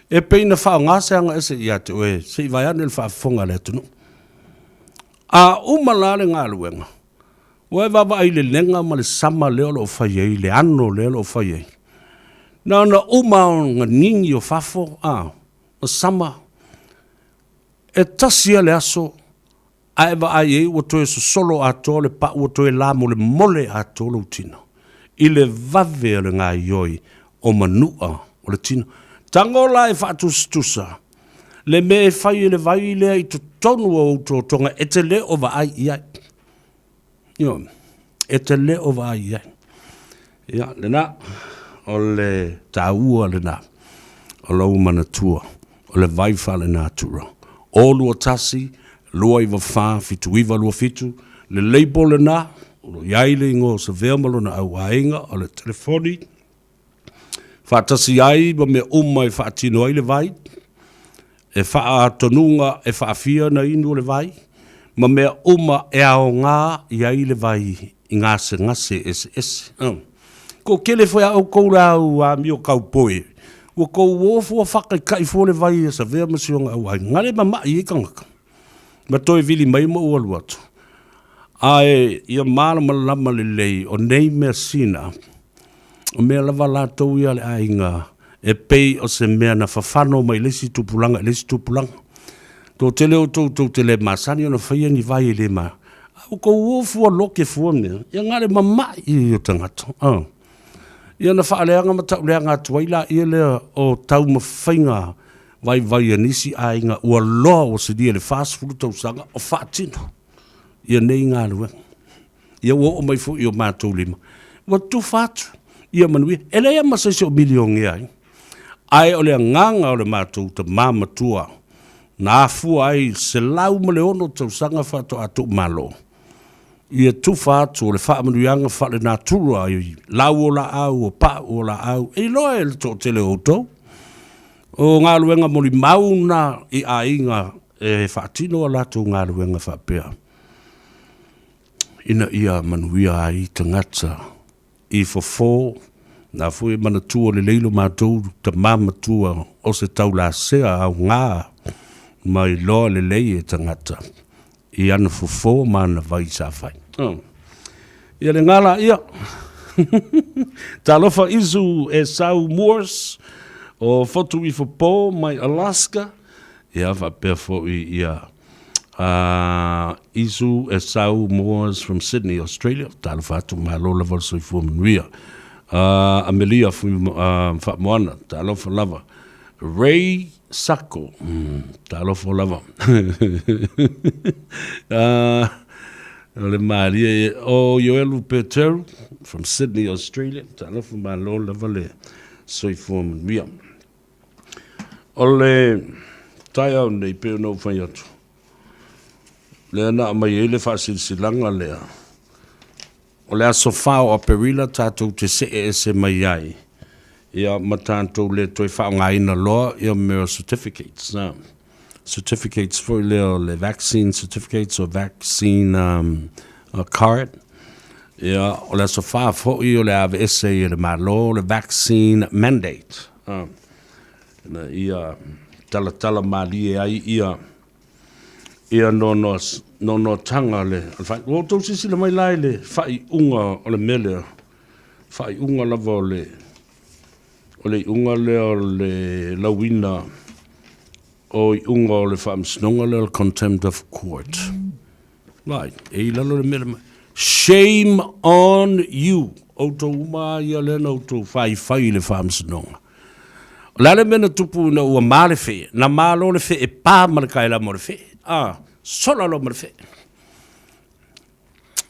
E peina whao ngā seanga ese I ate oe, se I vai ane le whaafonga le atunu. Umalale ngā luenga. Oe wawa I le lenga ma le sama leo lo whaiei, le ano leo lo whaiei. Na umao ngā ningi o whafo, ma sama. E tasia le aso, aewa ai e ua toe so solo ato le pa ua toe la mo le mole ato lo tino. I le vave le ngā ioi o manua o le tino. Tango la e whaatustusa. Le me e whai le vai lea I to tonu o to tonga e te le o wa ai iai. E te le o wa ai iai. Ia, le na, o le tāua le na, o lau mana tua, o le vai wha le nā tura. O lua tasi, lua iwa wha, fitu iwa lua fitu, le leipo le na, o lo iai le ingo Savea malo na au ainga, o le telefoni, whaatasi ai, ma me umai whaatino ai le vai, e whaatonunga, e whaafia na inu le vai, ma mea e ao ngā I ai le vai I ngase ese. Ko kele foi au kourau a mio kaupoe, ua kou ofua whakaikai fo le vai e Savea masionga au ai, ngare ma I kangaka. Ma toi vili mai mo ua luatu. Ia māla malama le lei, o nei mea sina, o mea lava lātou ia le ainga, e pei o se mea na whawhano mai lesi tupulanga. Tō tele o tō tele masani o na whaia ni vai le ma. Au kou ofua loke fua mea, ia ngare mamai I o tangata. Ia na whaaleanga ma tau leanga tuaila ia lea o tau mawhainga vai anisi ainga ua loa o se dia le fast food tau sanga o whaatino. Ia nei ngā luenga. Ia ua o mai fu I o mātou lima. Ua tu whaatu. Ia manui, ele ia masaisi o miliongi ai. Ai o lea nganga o le mātou ta māmatua. Nā fua ai se lau ma le ono tau sanga whaato atu malo. Ia tu whaatu o le whaamanuianga whale nā tura ai. Lau o la au o pa o la au. E loa e le tō tele o tau. O ngā luenga mori mauna I a inga e whaatino a lātou ngā luenga whapea. Ina ia manuia ai tangata. I fofo, na fui mana tua le leilo mātou ta mama tua o se tau la sea au ngā mai loa le lei e tangata. I ana fofo mana vai sa fai. Ia le ngala ia. Talofa izu e sau Moors o fotu I fopo mai Alaska. Ia va pe fo ia izu e sau Moors from Sydney, Australia. Talofa tu malola vol so fu mria. Amelia fu fa moana talofa lava. Ray Sako talofa lava. Le Maria o Yoelu Peteru from Sydney, Australia. Tala from my Lord Lavale. So form we ole taia nei pe no fai atu. Le na mai ele fa silanga le. Ole a sofa o perila tato te se mai ai. Ia matanto le toi fa ngai na lo ia me certificates. Certificates for le vaccine certificates or vaccine card. Yeah, ole so far for you le have essay le malo le vaccine mandate. Na ia tala mali ai ia no tanga le. Fa o to sisi le mai lai le fai unga o le mele. Fai unga la vole. Ole unga le lawina. O unga o le whamsnonga le contempt of court. Right, e lalo le mele. Shame on you. O to uma ia le no to fai le whamsnonga. Lale mena tupu na ua male fe. Na malo le fe e pa malakai la mo le fe. Sola lo mo le fe.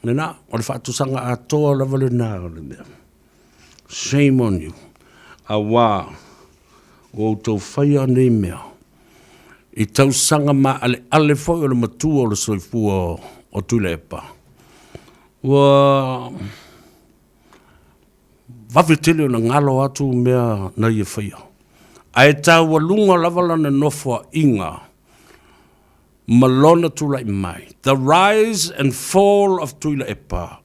Nena, o le whaatusanga a toa la vale na le mea. Shame on you. Awa. O to whaia nei mea. I tau sanga ma ale foi o le matua o le soifua o tule epa. Wa wawetele o na ngalo atu mea na ia whaia. Ai tau walunga lavala na nofua inga. Malona tula I mai. The rise and fall of tule epa.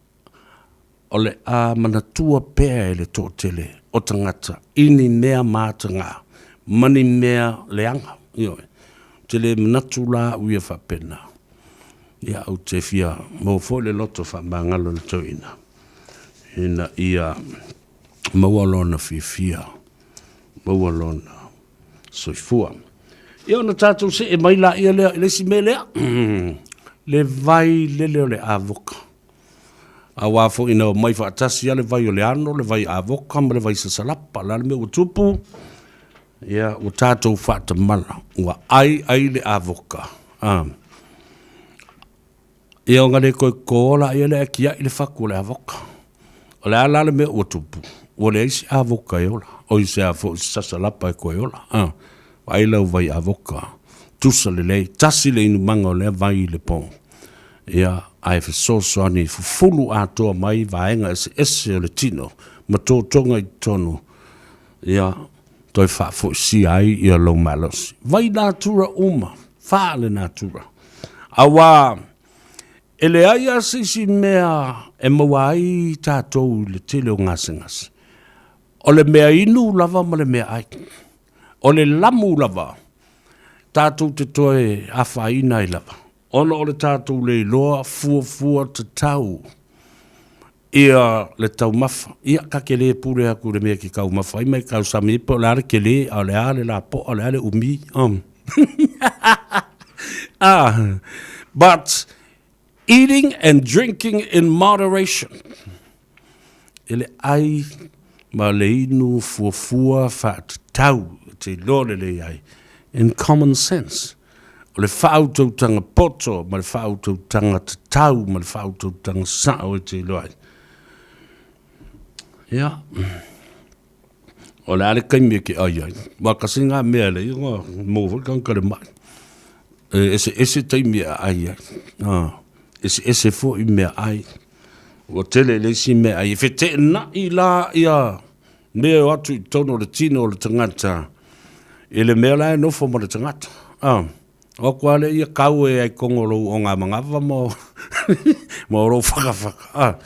O le a manatua pea le tōtele o tangata. Ini mea mātanga. Mani mea leanga. Ioi. Te le manatula uia whapena. Ia au te fia. Mo fo le loto whamangalo le toina. Ina ia maualona fia. Maualona soifua. Ia ona tātou se e mai la ia lea. Le si me lea. Le vai le leo le avoka. A wafo ina mai whaatasi le vai o le ano. Le vai avoka. Ma le vai sasalapa. La le me utupu. Ia, o tātou whata mala. Ua ai le avoka. Ia o ngare koe kōla ia le akia I le whaku le avoka. O le ala le me utupu. O le eisi avoka e ola. O I se a fo sasalapa e koe ola. Ai lau vai avoka. Tusa le lei. Tasi le inu manga o le vai le pō. Ia, ai fesoso ani fufulu atoa mai vaenga ese o le tino. Ma tō tonga I tonu. Ia, toi fa fo si ai ia lo malos vai natura uma fa le natura awa ele ai si mea e mawai tatou le tele o ngasingas o le mea inu lava ma le mea ai o le lamu lava tatou te toe afaina I lava ono o le tatou le loa fua te tau ia le tau mafa ia ka kele pure aku le mea ki kau mafa I mai kau sami po la kele a le ale la po ale ale umi but eating and drinking in moderation ele ai ma le inu fua fat tau te lole le ai in common sense o le fautou tanga poto ma le fautou tanga tau ma le fautou tanga sao te loai. Ja. O le ale kaimia ki ai ai. Wa kasi ngā mea le, ngā mōwha kankare mai. Ese taimia ai ai. Ese fo I mea ai. O tele le si mea ai. Fete na I la ia. Mea o atu I tono le tino o le tangata. E le mea lai nofo mo le tangata. O kua le ia kau e ai kongolo o ngā mangawa mo. Mo ro whakawhaka.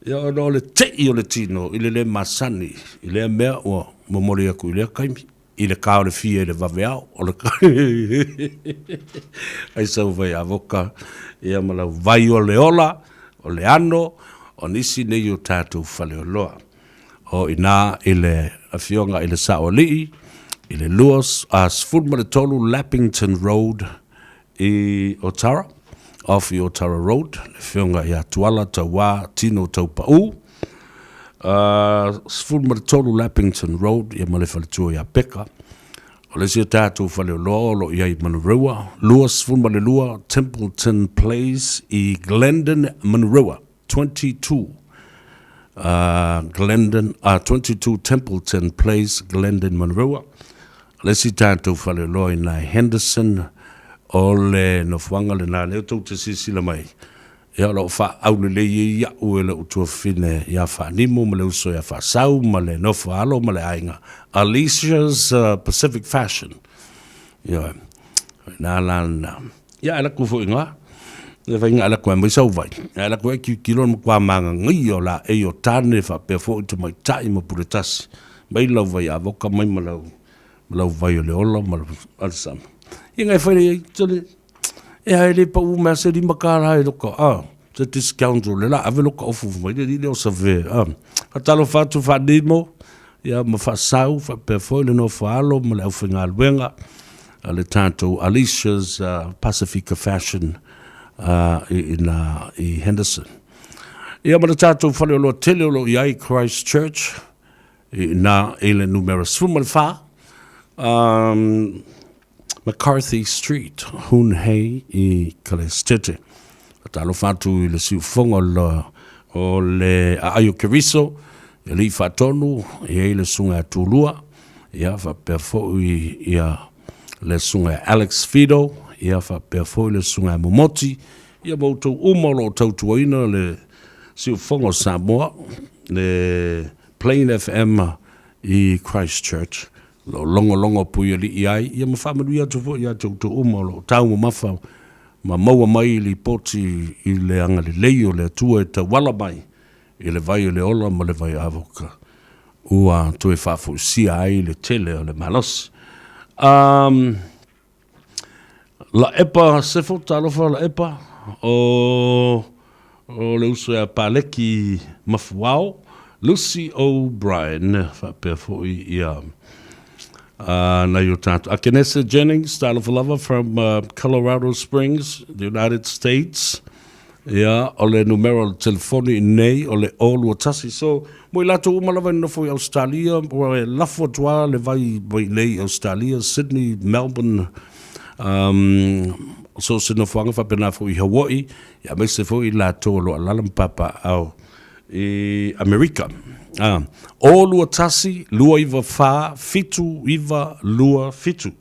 Ia o le tei o le tino, I le masani, I le mea o momori aku I le kaimi. i le kao le fia le vaveao o le ai sau vai avoka ia malau vai o le ola o le ano o nisi nei o tātou whale o loa o ina i le awhionga i le saolii i le luas a sfulma le tolu Lappington Road i Otara off i Otara Road le whionga i atuala tau wā tino tau pau sfulma le tolu Lappington Road i male whale tua i a peka o le sia tātou whale o loa lo i ai Manurua lua sfulma le lua Templeton Place i Glendon Manurua 22 22 Templeton Place Glendon Manurua le si tātou whale o loa i nai Henderson o le no whanga le nā leo tau te sisila mai ia lo fa au le ia u le utua fine ia fa nimo ma le uso ia fa sau ma le no fa alo ma le ainga Alicia's Pacific Fashion ia na lana ia ala ku fo inga le va inga ala ku mai sau vai ala ku ki kilo mo kwa manga ngi o la e o tane fa pe fo te mai tai mo puretas mai lo vai avoka mai ma lo vai le ola ma alsam inga foi tole e ai le pa u ma se di makara e loko te discount le la ave loko ofu mai le le o Savea atalo fatu fa demo ia ma fa sau fa pe foi le no fa alo ma le ufinga alwenga le tanto Alicia's Pacifica Fashion i Henderson ia ma le tanto fa le lo tele lo i Christchurch na ele numero sfumal fa McCarthy Street, Hunhei i Kalestete. Talo fatu i le siufonga o le Ayo Keriso, i li fatonu, i le sunga Tulua, ia fa perfo i le sunga Alex Fido, ia fa perfo i le sunga Momoti, ia mautou umolo tautuaina le siufonga Samoa, le Plain FM i Christchurch. Lo longo pui ali ai ia ma family ia tu ia tu umolo tau mo mafa ma maua mai li poti i le anga le leio le tua e ta wala mai i le vai le ola ma le vai avoka ua tu e fafu sia ai le tele o le malos la epa sefo talofa la epa o le uso ya paleki mafuao Lucy O'Brien fa perfo ia na yo tanto Akenesa Jennings, style of lover from Colorado Springs, the United States. Yeah, ole numero telefoni nei ole olu tasi so mo lato umalava no fo Australia o la fotoa le vai nei Australia, Sydney, Melbourne, so se no fanga fa pena fo i Hawaii ya me se fo i lato lo alalam papa au e America. O lua tasi, lua iwa wha, fitu iwa lua fitu.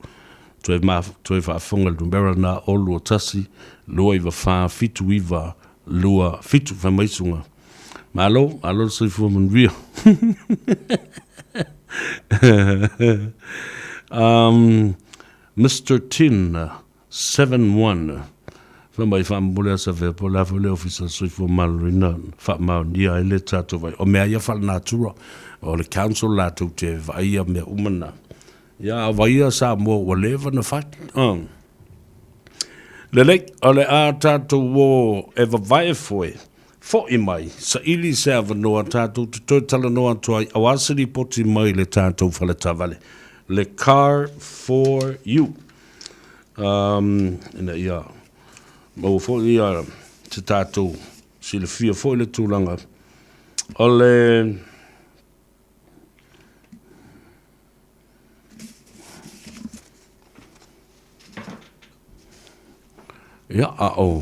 Toe wha whonga numera na o lua tasi, lua iwa wha, fitu iwa lua fitu. Wha maisunga. Malo se fua manwia. Mr. Tin, 7-1. Fa mai fa mbole sa ve po la fole officer so fo malrina fa ma dia ele tato vai o mea ia fa natura o le council la to te vai me umana ya vai sa mo whatever na fa le ole a tato wo eva vai foi fo i mai sa ili serve no tato to tala no to awasiri poti mai le tato fa le tavale le car for you ina ia mo fo ia te tātou si le fia fo le tūlanga o le ia o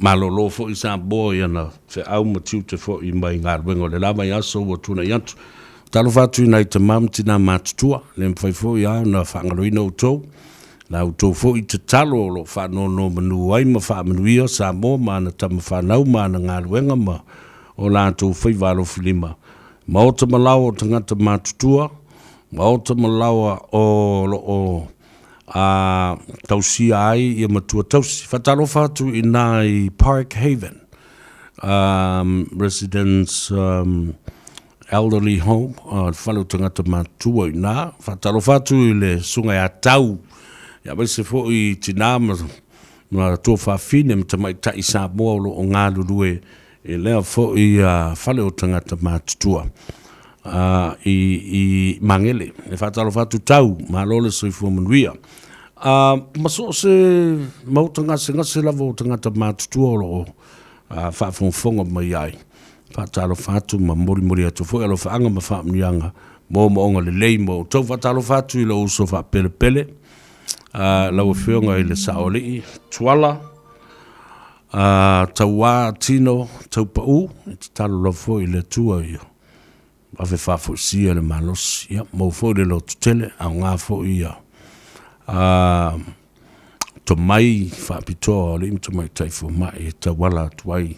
malolo fo i sa boi ana fe au matiu te fo i mai ngā ruengo le lama i aso o tuna i antu talo fatu i nai te mam tina matutua le mwhai fo i au na whangaroina o tau na uto fo i te talo lo fa no manu ai ma fa manu ia Samoa ma na tama fa nau ma na ngā ruenga ma o la to fai valo filima ma o te malawa o tangata matutua ma o te malawa o tausia ai ia matua tausi fatalo fatu i nai Park Haven residents elderly home, whalu tangata mātua i nā, whatalo whatu i le sunga a tau, ia mai se fo i tina ma tō whawhine ma tamai tai Samoa o ngā lurue e lea fo i whale o tangata mātua. I mangele, e whatalo whatu tau, ma lole soi fuamanuia. Maso se mautanga se ngase lava o tangata mātua o whaafonga mai ai. Whatalo whatu ma mori atu fo alo whaanga ma whaamnianga mo onga le lei mo. Tau whatalo whatu i la uso wha pele. Lau whionga i le saolei, tuala, tau wā tino, tau pau, i te talo lau fo i le tua i awe whafo sia le malos, ia, mo fo i le lo tutele, au ngā fo i to mai whaapitoa o le imta mai taifo mai, ta wala tuai,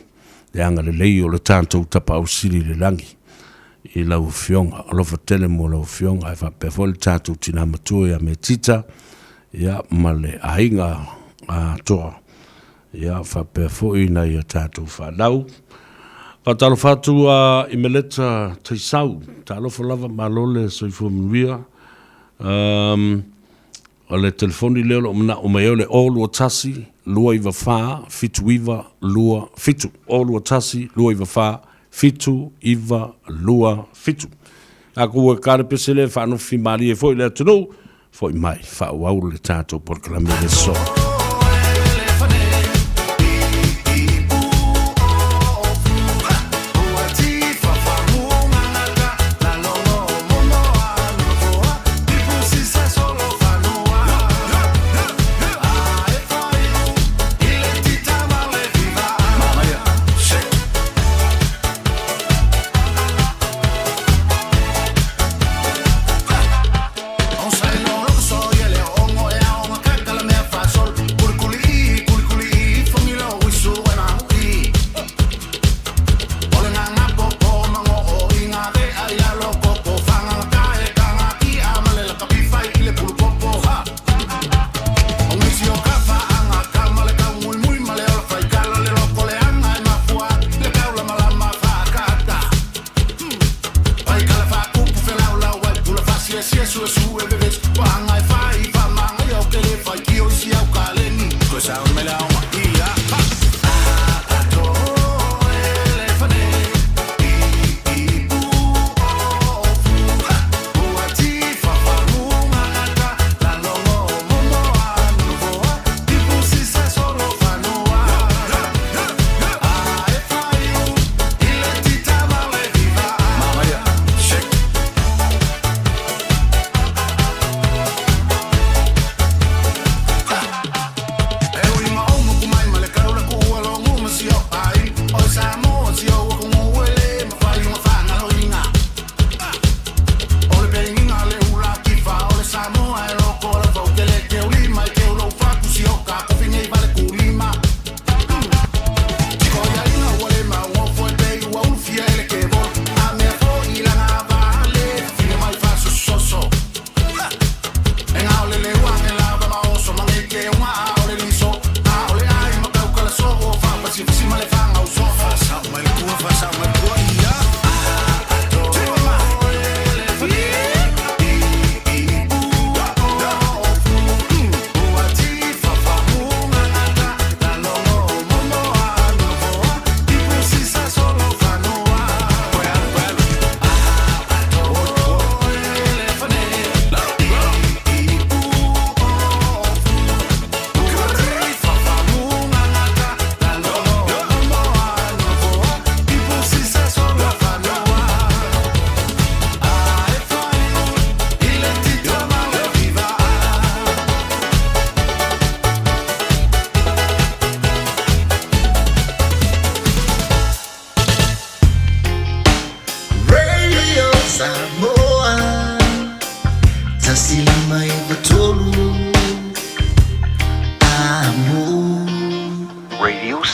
le anga le lei o le tātou tapa au siri le langi, i lau whionga, alofa tele mo lau whionga, e whapefo le tātou tina matua ia me tita, ia male ainga toa, ia whapefo i nei a tātou whanau, Talo fatu I meleta teisau, talo lava malole soifua mnuia. O le telefoni leo lo mna o mai ole o lua tasi, lua iwa wha, fitu iwa, lua fitu. O lua tasi, lua iwa wha, fitu iwa, lua fitu. Ako ua kare pesele whano fi mari e fo I le atunu, fo I mai, wha wau le tātou por kalamere so.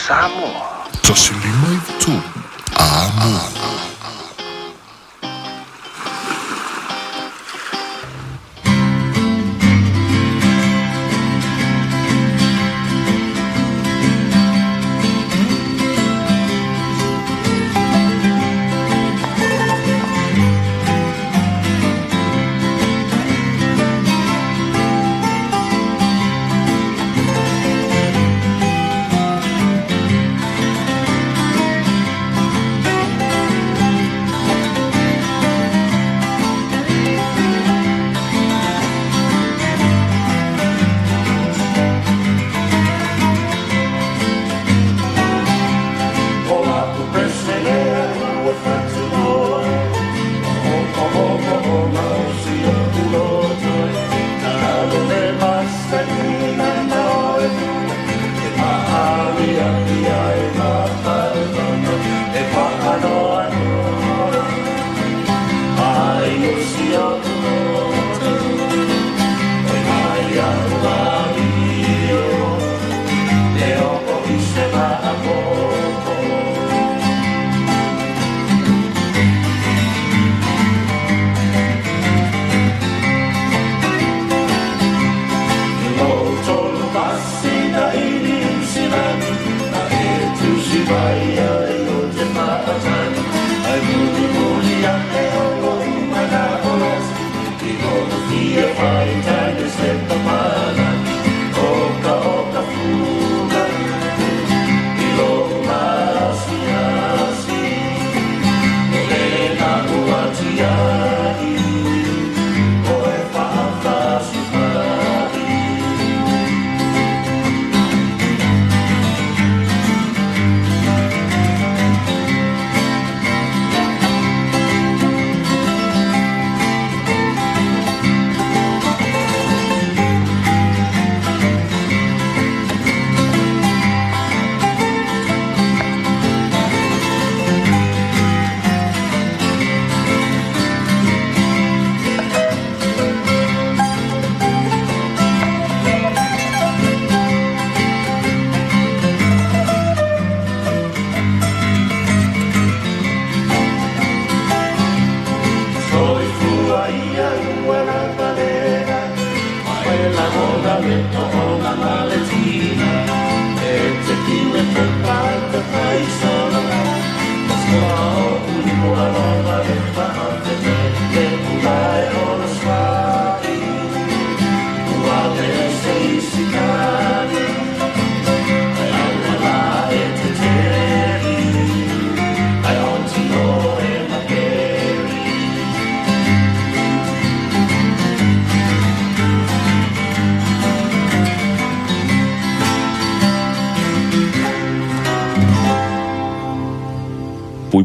Samoa. Tasilima tu amo.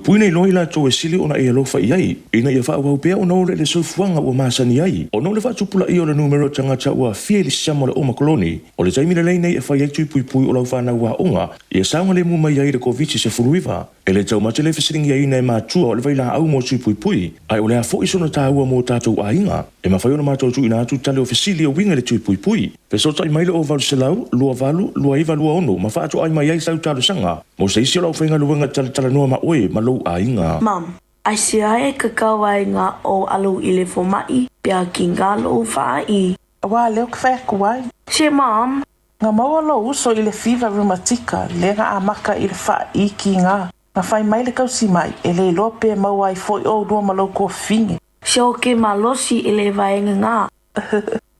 Pui nei loi la to e sili ona e alofa i ai. Ina ia wha pea o nau le sofuanga ua masani ai. O nau le wha tupula i o le numero tangata ua fieli siamo le oma koloni. O le taimina lei nei e whai eitu pui o lau whana ua onga. Ia saunga le mumai ai le COVID se furuiva. E le tau mate le fesiringi ai nei mātua o le vaila au mo tui pui. Ai o le a fo isona tā ua mo tātou a inga. E mawhai ona mātou tu ina atu tale o fesili o winga le tui pui. Pesota i maile o valu se lau, lua valu, lua iwa lua ono. Ma wha atu ai mai ai sau tālu sanga. Mo se isi o lau whainga luenga tala noa ma oe ma lou a inga. Mam, ai se ai ka kawa nga o alu i le fomai, pia ki ngā lo wha i. Wa leo ka whea kuai. Se mam. Ngā maua lo uso i le fever rheumatica, le ngā amaka i le wha i ki ngā. Ngā whai mai le kausi mai, e le lope maua i foi o dua malau kua finge. Se o ke malosi i le vaenga ngā.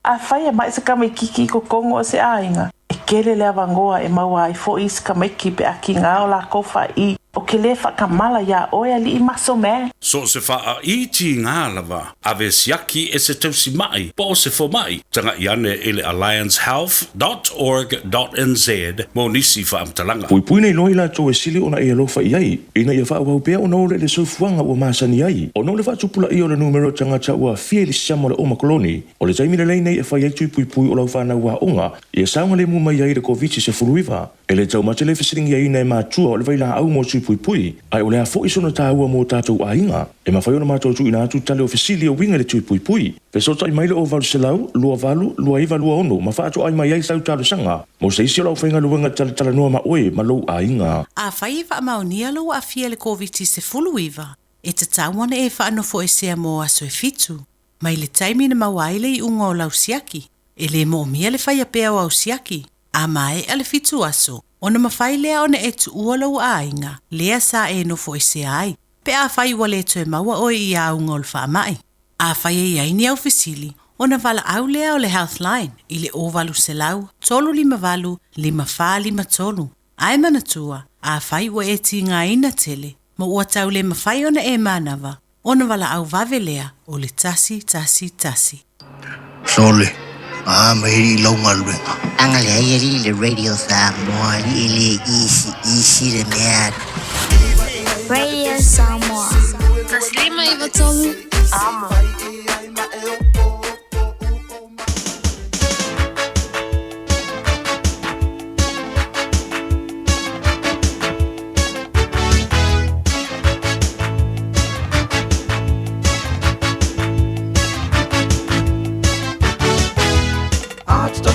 A whai mai sa kamai kiki ko kongo o se ainga. E kele le avangoa e maua i foi sa kamai ki pe aki ngā o la kofa i. O ke le whakamala ia oe ali i maso me. So se wha i ti ngā lava, ave siaki e se tausi mai, po se fo mai, tanga i ane ele alliancehealth.org.nz, mo nisi wha amtalanga. Pui nei loi la to e sili ona e alofa i ai, ina ia wha pea o nau le sofuanga ua masani ai, o nau le wha tupula i o le numero tangata ua fieli siamo le oma koloni, o le taimina lei nei e whai eitu pui o lau whana ua onga, ia saunga le mumai ai le COVID se furuiva, e le tau mate le fesiringi ai nei mātua o le vaila au mo pui. Ai o le a fo isona tā ua mo tātou a inga. E mawhai ona mātou tu ina atu tale o fesili o winga le tui pui. Pesota i maile o valu se lau, lua valu, lua iwa lua ono. Ma wha atu ai mai ai sau tālu sanga. Mo se isi o lau whainga luenga tala noa ma oe ma lou a inga. A whai wha maunia lo a fia le COVID se fulu iwa. E te tauana e wha anofo e sea mo aso e fitu. Mai le taimi na mawaile i unga o lau siaki. E le mo mia le whai a pea o au siaki. A mai a le fitu aso. Ona mawhai lea ona e tu ua lau a inga, lea sa e nofo e se ai, pe a whai wale tu e maua oi i a ungol wha mai. A whai e iaini au fesili, ona wala au lea o le Healthline, i le ovalu se lau, tolu lima valu, lima wha lima tolu. Ai manatua, a whai ua e ti ngā ina tele, ma ua tau le mawhai ona e manawa, ona wala au vave lea o le tasi. Sole. Mahiri longa luenga. Anga le airi le radio Samoa ile isi le mea. Radio Samoa. Taslima Ava Tolu. Amo.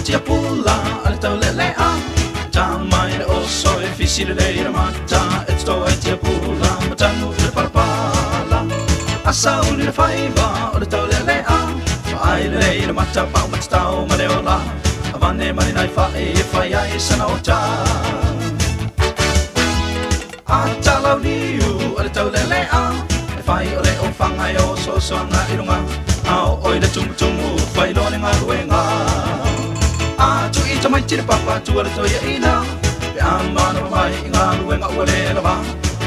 Tia pula, al tau lele a. Tamai le oso e fisi le leira mata. Et sto e tia pula, matanu le parpala. Asa uli le faiva, o le tau lele a. Ai le leira mata, pau matstau ma le ola. Avane mani nai fai e fai ai sana o ta. A talau liu, o le tau lele a. E fai o le o whangai o so soanga irunga. Ao oi le tumu, fai lo ne ngā ruenga. Tu i tamai tira papa tu ala toia ina pe amana mai ngā ruenga ua le lava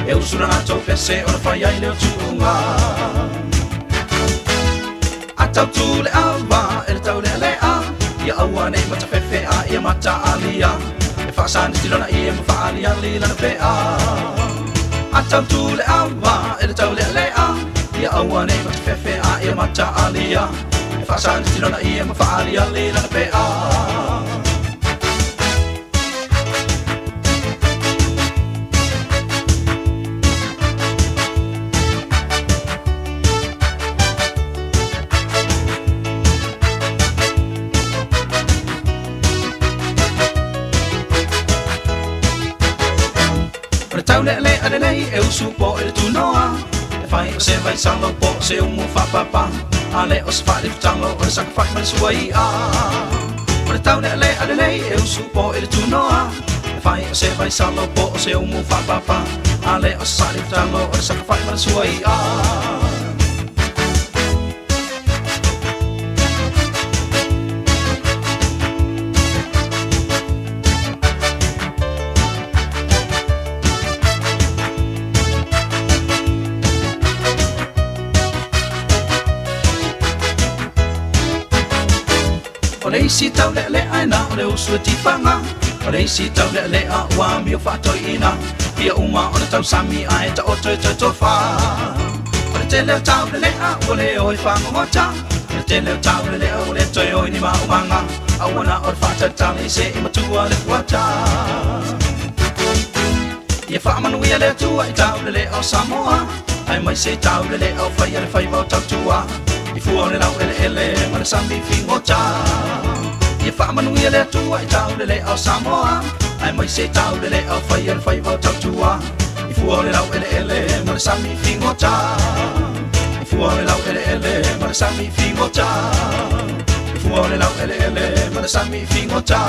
e usura na tau pese o na whai ai leo tuunga a tau tu le awa e le tau le lea ia aua nei mata fefe a ia mata alia e whaasani tirona i e mawhaali a lila na pea a tau tu le awa e le tau le lea ia aua nei mata fefe a ia mata alia e whaasani tirona i e mawhaali a lila na pea e usu po e tu noa e fai o se vai salo po se umu fa papa ale o se fai tango o se fai mal suai a o le tau le e usu po e tu noa fai o se vai salo po o se umu fa papa ale o sali talo o sa fai ma suai a o le isi tau le ai na o le usu ti fanga o le isi tau le a wa mi o fato ina ia uma o le tau sami ai ta o to fa o le tele tau le a o le o i fanga mo ta o le tele tau le o le toi o ni ma o manga a wana o fata tali se i matua le wata ia fa manu ia le tua i tau le o Samoa ai mai se tau le o fai va tau tua i fu o le lau ele ma le sami fingo ta ia fa manu ia le tua i tau le o Samoa ai mai se tau le o fai va tau tua i fu o le lau ele ma le sami fingo ta i fu o le lau ele ma le sami fingo ta i fu o le lau ele ma le sami fingo ta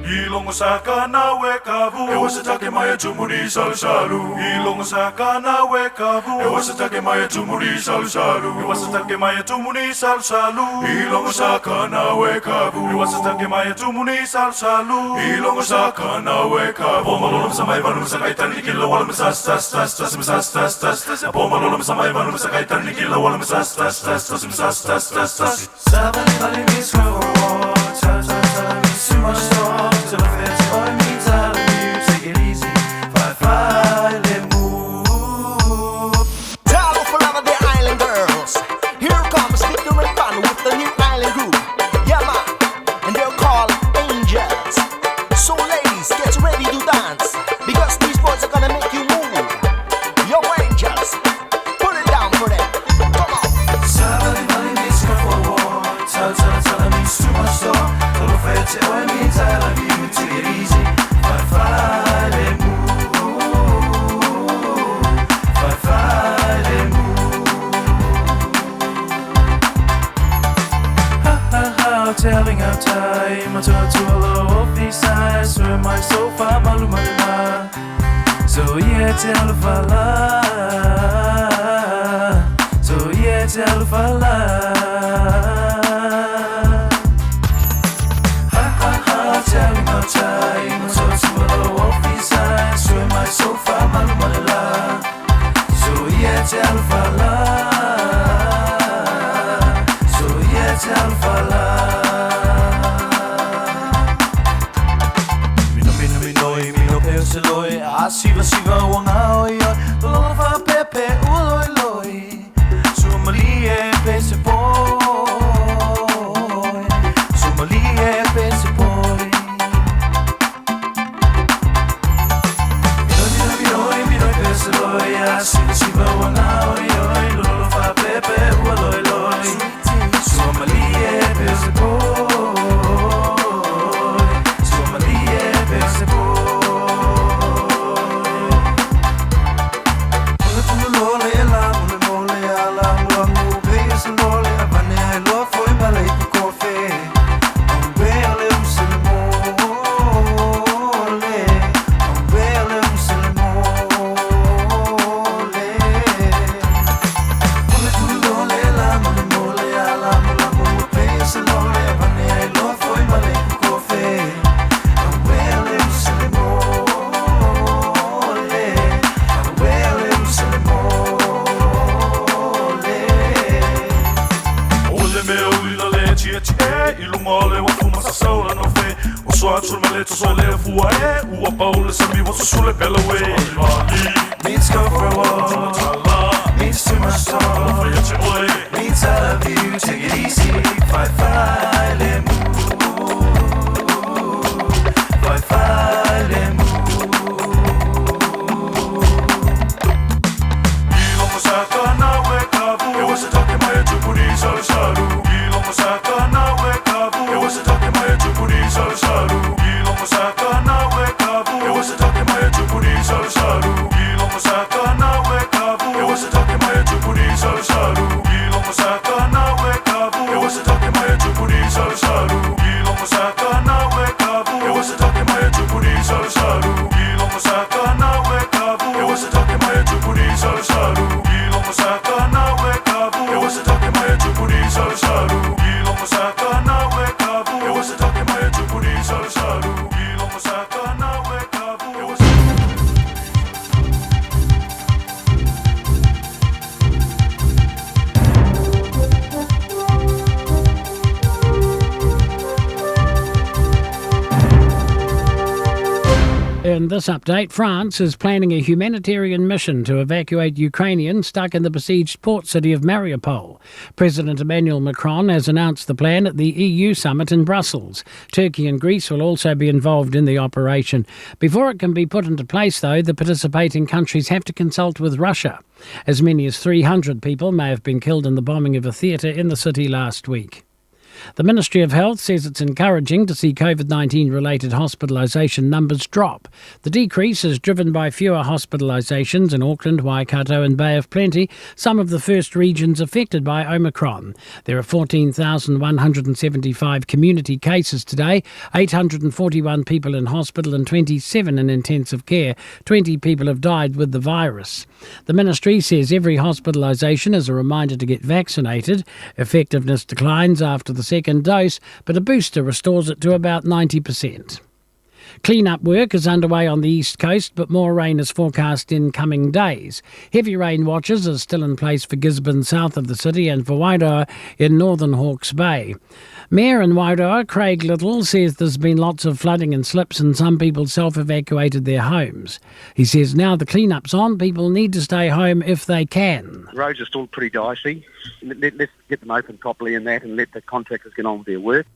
Ilongo sakana we kavu. E wasa take mai tumuri salu salu. Ilongo sakana we kavu. E wasa take mai tumuri salu salu. E wasa take mai tumuri salu salu. Ilongo sakana we kavu. E wasa take mai tumuri salu salu. Ilongo sakana we kavu. Pomalolo samai vanu sakaitan nikila wala masas tas tas tas masas tas tas tas. Pomalolo samai vanu sakaitan nikila wala masas tas tas tas masas tas tas tas. Seven kali misro. Telling our time, I talk to all of these eyes, where my sofa, maluma. So yeah, tell if I lie. So yeah, tell if I lie. Telling our time, I talk to all of these eyes, where my sofa, maluma. So yeah, tell if I lie. So yeah, tell if I lie. Siva siva wanga oya, lova pepe uloi loi, sumalie pese boy, sumalie pese boy. Minoi pese loya, siva siva wanga oya, lova pepe uloi loi, sumalie pese boy, sumalie pese boy. Means go for a walk. Means too much talk. Means I love you. Take it easy. Fight, fight, let move. Fight, fight, let move. Ilongo sakana we kavu. E wasa take mai tupuri salu salu. Ilongo sakana we kavu. E wasa take mai tupuri salu salu. Ilongo sakana we kavu. E wasa take mai tupuri salu salu. Ilongo sakana we kavu. E wasa take mai tupuri salu salu. Ilongo sakana we kavu. E wasa take mai tupuri salu salu. Ilongo sakana we kavu. E wasa take mai tupuri salu salu. Ilongo sakana we kavu. E wasa take mai tupuri salu salu. Ilongo sakana we kavu. E wasa take mai tupuri salu salu. Ilongo sakana we kavu. E wasa take mai tupuri salu salu. Ilongo sakana we kavu. E wasa In this update, France is planning a humanitarian mission to evacuate Ukrainians stuck in the besieged port city of Mariupol. President Emmanuel Macron has announced the plan at the EU summit in Brussels. Turkey and Greece will also be involved in the operation. Before it can be put into place, though, the participating countries have to consult with Russia. As many as 300 people may have been killed in the bombing of a theatre in the city last week. The Ministry of Health says it's encouraging to see COVID-19 related hospitalisation numbers drop. The decrease is driven by fewer hospitalisations in Auckland, Waikato and Bay of Plenty, some of the first regions affected by Omicron. There are 14,175 community cases today, 841 people in hospital and 27 in intensive care. 20 people have died with the virus. The ministry says every hospitalisation is a reminder to get vaccinated. Effectiveness declines after the second dose, but a booster restores it to about 90%. Clean-up work is underway on the east coast, but more rain is forecast in coming days. Heavy rain watches are still in place for Gisborne south of the city and for Wairoa in northern Hawke's Bay. Mayor in Wairoa, Craig Little, says there's been lots of flooding and slips and some people self-evacuated their homes. He says now the clean-up's on, people need to stay home if they can. The roads are still pretty dicey. Let's get them open properly and let the contractors get on with their work.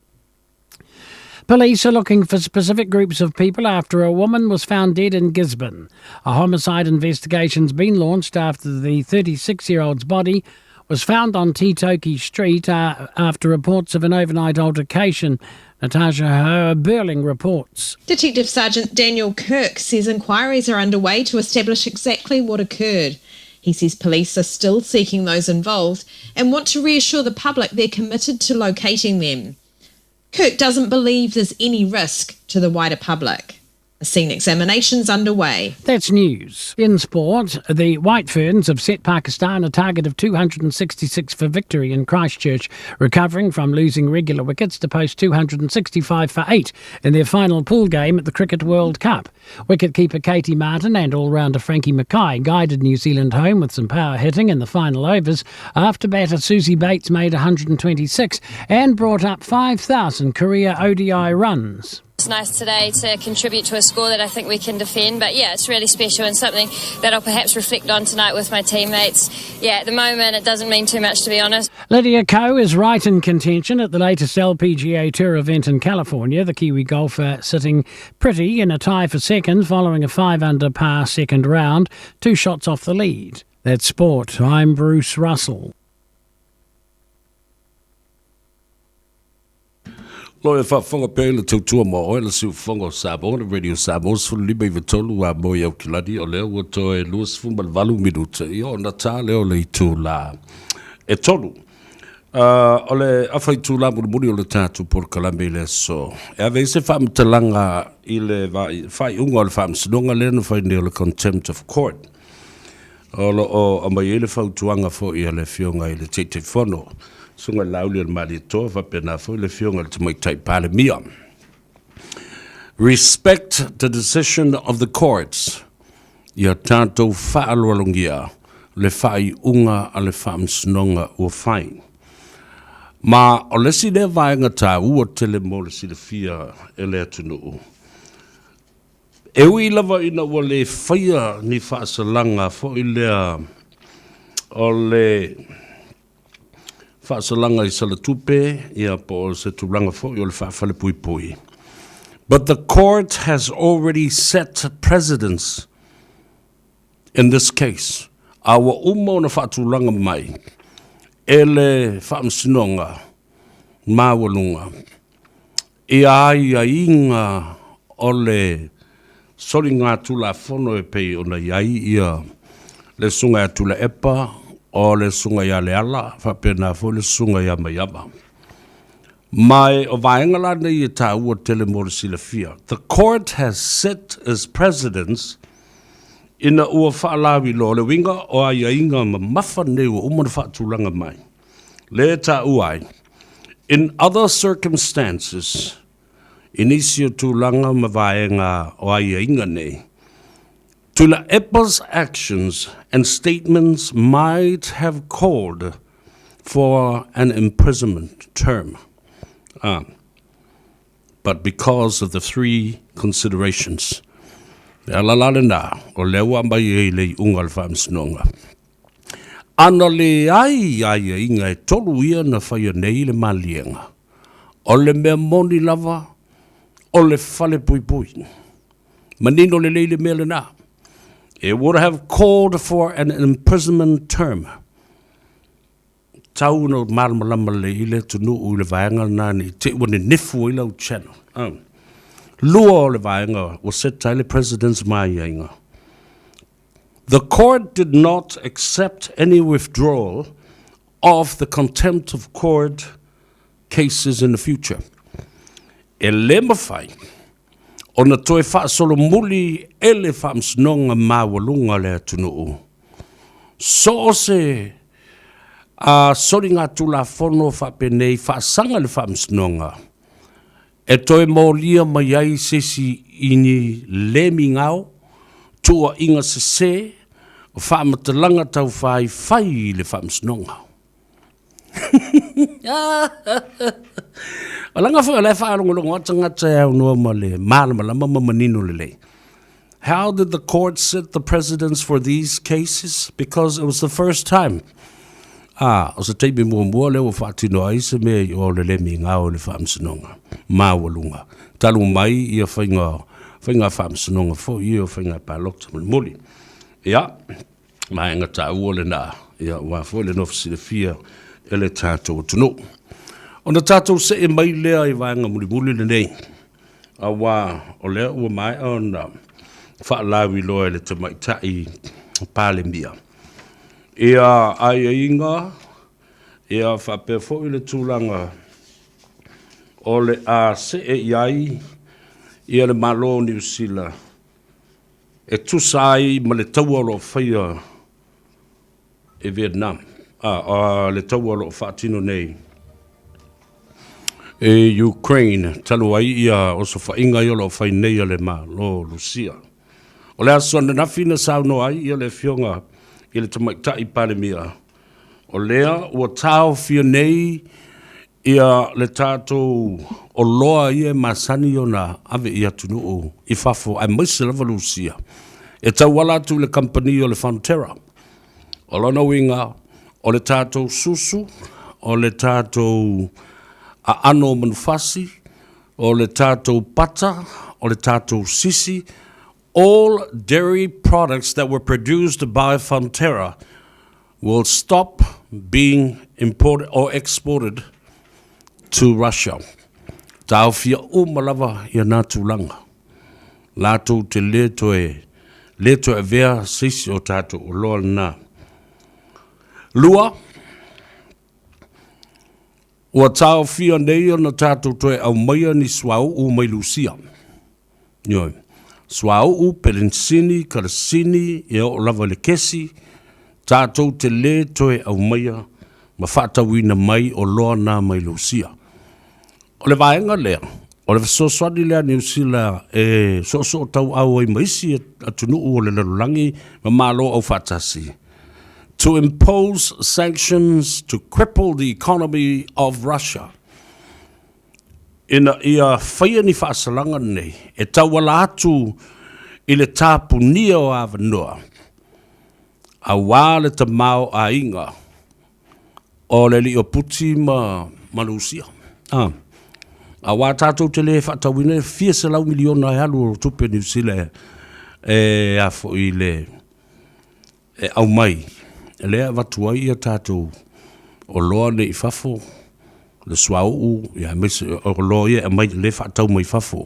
Police are looking for specific groups of people after a woman was found dead in Gisborne. A homicide investigation's been launched after the 36-year-old's body was found on Titoki Street after reports of an overnight altercation. Natasha Burling reports. Detective Sergeant Daniel Kirk says inquiries are underway to establish exactly what occurred. He says police are still seeking those involved and want to reassure the public they're committed to locating them. Kirk doesn't believe there's any risk to the wider public. A scene examination's underway. That's news. In sport, the White Ferns have set Pakistan a target of 266 for victory in Christchurch, recovering from losing regular wickets to post 265 for 8 in their final pool game at the Cricket World Cup. Wicketkeeper Katie Martin and all-rounder Frankie Mackay guided New Zealand home with some power hitting in the final overs after batter Susie Bates made 126 and brought up 5,000 career ODI runs. It's nice today to contribute to a score that I think we can defend, but yeah, it's really special and something that I'll perhaps reflect on tonight with my teammates. Yeah, at the moment it doesn't mean too much, to be honest. Lydia Ko is right in contention at the latest LPGA Tour event in California. The Kiwi golfer sitting pretty in a tie for second following a 5-under par second round, 2 shots off the lead. That's sport. I'm Bruce Russell. Loe whaafonga pēle tautua mo oela siu whonga o Samoa, na Radio Samoa, sfulu lima i vitolu a mo iau kilani o leo ua toe luas fuma valu minuta i o na tā leo le itu la e tolu. O le awhai tū la muni o le tātu por kalame le so. E ave se whaamtalanga i le whai unga o le whaamsinonga le na whai neo le contempt of court. O lo o amai ele whautuanga fo i le fionga i le te whono. Sunga lauli al mali toa whapena fo le fionga le tamai tai pale mia. Respect the decision of the courts. Ia tātou whaalualungia le whai unga a le whaamsinonga ua whai. Ma o lesi le vaenga tā ua tele mo le sile fia e le atunu. E ui lava ina ua le whaia ni whaasalanga fo i lea o le whaasalanga I salatupe ia po se tūranga fo i o le whaafale pui pui. But the court has already set precedents in this case. Awa umo na whaatūranga mai. Ele whaamsinonga mawalunga. Ia inga ole sori ngā tula whono e pei o na iai ia le sunga tula epa o le sunga ia le ala whapena fo le sunga ia mai ama. Mai o vaengala nei e tā ua tele mora sila fia. The court has set as precedents ina ua whaalawi lo le winga o a ia inga ma mawha nei ua umana whaatulanga mai. Le tā uai. In other circumstances, inisio tūlanga ma vaenga o a ia inga nei, Tula Epa's actions and statements might have called for an imprisonment term. But because of the 3 considerations, alalalena o lewa mai e le ungal whaamsinonga. Ana le ai inga e tolu ia na whaia nei le malienga. O le mea moni lava, o le whale pui pui. Manino le leile mea le na. It would have called for an imprisonment term. tau no malama le ile tunu u le vaenga nani te wane nifu i lau channel. Lua o le vaenga o se taile president's mai inga. The court did not accept any withdrawal of the contempt of court cases in the future. E le mawhai, o na toe wha solo muli e le wha msnonga mawalunga le atunuu. So o se sori ngā tula whono wha penei wha sanga le wha msnonga. E toe mōlia mai ai sesi ini le mi ngau, tua inga se se, o wha matalanga tau whai le wha msnonga. Alanga fa le fa longo tanga tsa no male malama manino le. How did the court set the precedents for these cases? Because it was the first time. O se teibi mo le o fatino ai se me o le mi ngao le famsnonga. Mawalunga. Talu mai ia fainga famsnonga fo ia fainga palok muli. Ja. Mai nga ta le na. Ja, wa fo le no fsi le fia ele tato tunu. Ona tato se e mai lea I vanga muli le nei. Awa o lea ua mai ona whaalawi loa le te mai tai pale mia. Ia ai inga, ia whapefo I le tūlanga o le a se e iai, ia le malo New Zealand. E tusai ma le taualo whaia e Vietnam. Le taualo whaatino nei. E Ukraine, talo ai ia o so whainga I o lo whainei le ma, lo Lucia. O le aso na whina sao no ai ia le fionga I le tamaitai pale mia. O lea ua tau fia nei ia le tātou o loa ia masani o na ave ia tunuu I fafo ai maise lava Lucia. E tau wala tu le company o le Frontera. O lona winga o le tātou susu, o le tātou a ano manufasi, o le tātou pata, o le tātou sisi, all dairy products that were produced by Frontera will stop being imported or exported to Russia. Tau fia umalava ia nā tūlanga. Lātou te leto e vea sisi o tātou o loa nā. Lua, ua tau fia nei na tātou toe au maia ni swau u mai Lucia. Nyoi. Swau u pelensini, karasini, e o lava le kesi, tātou te le toe au maia, ma whaatawina mai o loa nā mai Lucia. O le vaenga lea, o le soswadi lea New Zealand, e so tau au ai maisi atunu o le lalulangi, ma malo au whaatasi. To impose sanctions to cripple the economy of Russia. Ina ia whaia ni whaasalanga nei, e tawala atu I le tāpu nia o awanua. A wāle ta mau a inga, o le li o puti ma Lucia. A wā tātou te le whaatawina, 4 miliona e alu o tupe New Zealand, e a fo I le au mai. E lea watuai ia tātou o loa ne I fafo, le swau ia o loa ia mai le whaatau mai fafo,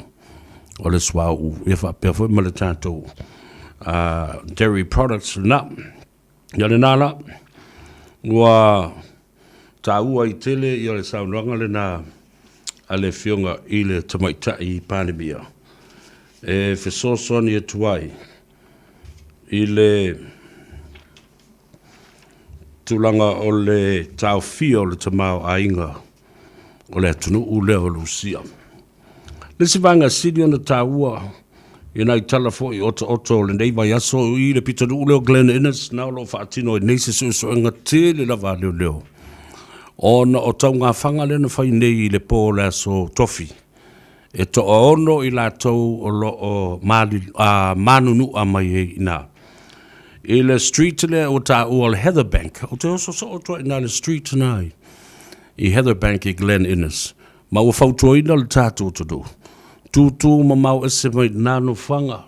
o le swau ia whaapea ma le tātou dairy products na. Ia le nāla, ua tāua I tele ia le saunoanga le nā a le fionga I le tamaitai pānemia. E whesosoni e tuai I le tulanga o le tau fia o le tamau a inga o le atunu u leo Lucia. Le si vanga sidi o na taua I nai talafo I oto le nei vai aso I le pita u leo Glen Innes na lo whaatino I neise so inga te le lava leo. O na o tau ngā whanga le na whai nei I le pō le aso tofi. E to ono I la tau o lo o manunu a mai e ina. I le street le o ta o le Heatherbank. O te oso so o toa ina le street nai. I Heatherbank I Glen Innes. Ma ua whautua ina le tātou todo. Tūtū ma mau ese mai nāno whanga.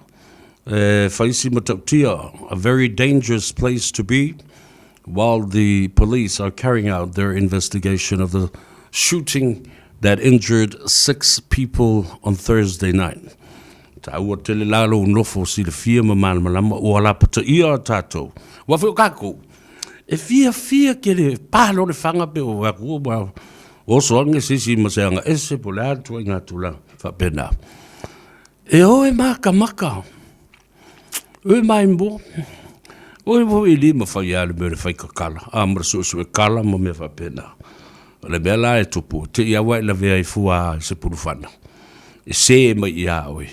Whaisi matautia. A very dangerous place to be. while the police are carrying out their investigation of the shooting that injured 6 people on Thursday night. Taua tele lalo nofo si le fia mamana malama o ala pata ia tatou. Wafu kako. E fia ke le palo le fanga pe o waku ba. O soange sisi maseanga ese po le atu inga tula fa pena. E oe maka. Oe maimbo. Oe mo ili ma fai ale me le fai kakala. Amra susu e kala mo me fa pena. Le bela e tupu. Te ia wai la vea i fua se purufana. E se ma ia oe.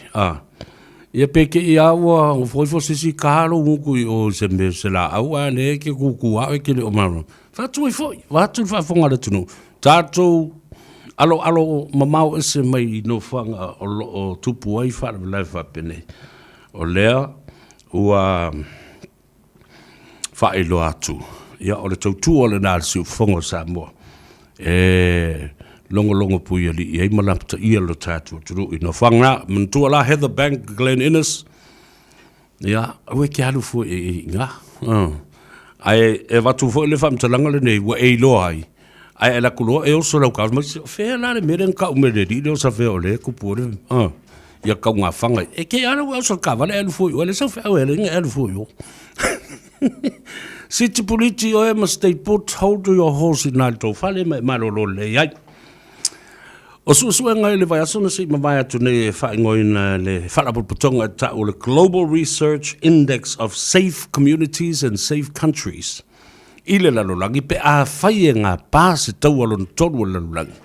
Ia peke ia wa o foi sisi kalo nguku o se me se la au ane ke kuku a ke le o maro. Fatu foi. Fatu fa fonga le tunu. Tatou alo mamau ese mai no fanga o tupu ai fa le fa pene. O lea ua fa ilo atu. Ia o le tautu o le nā si fonga Samoa. Longo pui ali i malapta ia lo tatu turu i no whanga mantua la Heather Bank Glen Innes ia awe ki halu fu i nga ai e watu fu le fam talanga le nei wa e lo ai ai la kulo e oso lau ka ma fe la le meren ka umere di lo sa fe ole ku pure ia ka nga whanga e ke ana wa so ka vale fu o le so fe o le nga fu yo City Politi o e ma stay put, hold to your horse in alto fale ma lo le ai O suenga le vai asona si mavai atu nei whaingoina le whalapuputonga ta o le Global Research Index of Safe Communities and Safe Countries. I le lalolangi pe a whai e ngā pā se tau alon tonu lalolangi.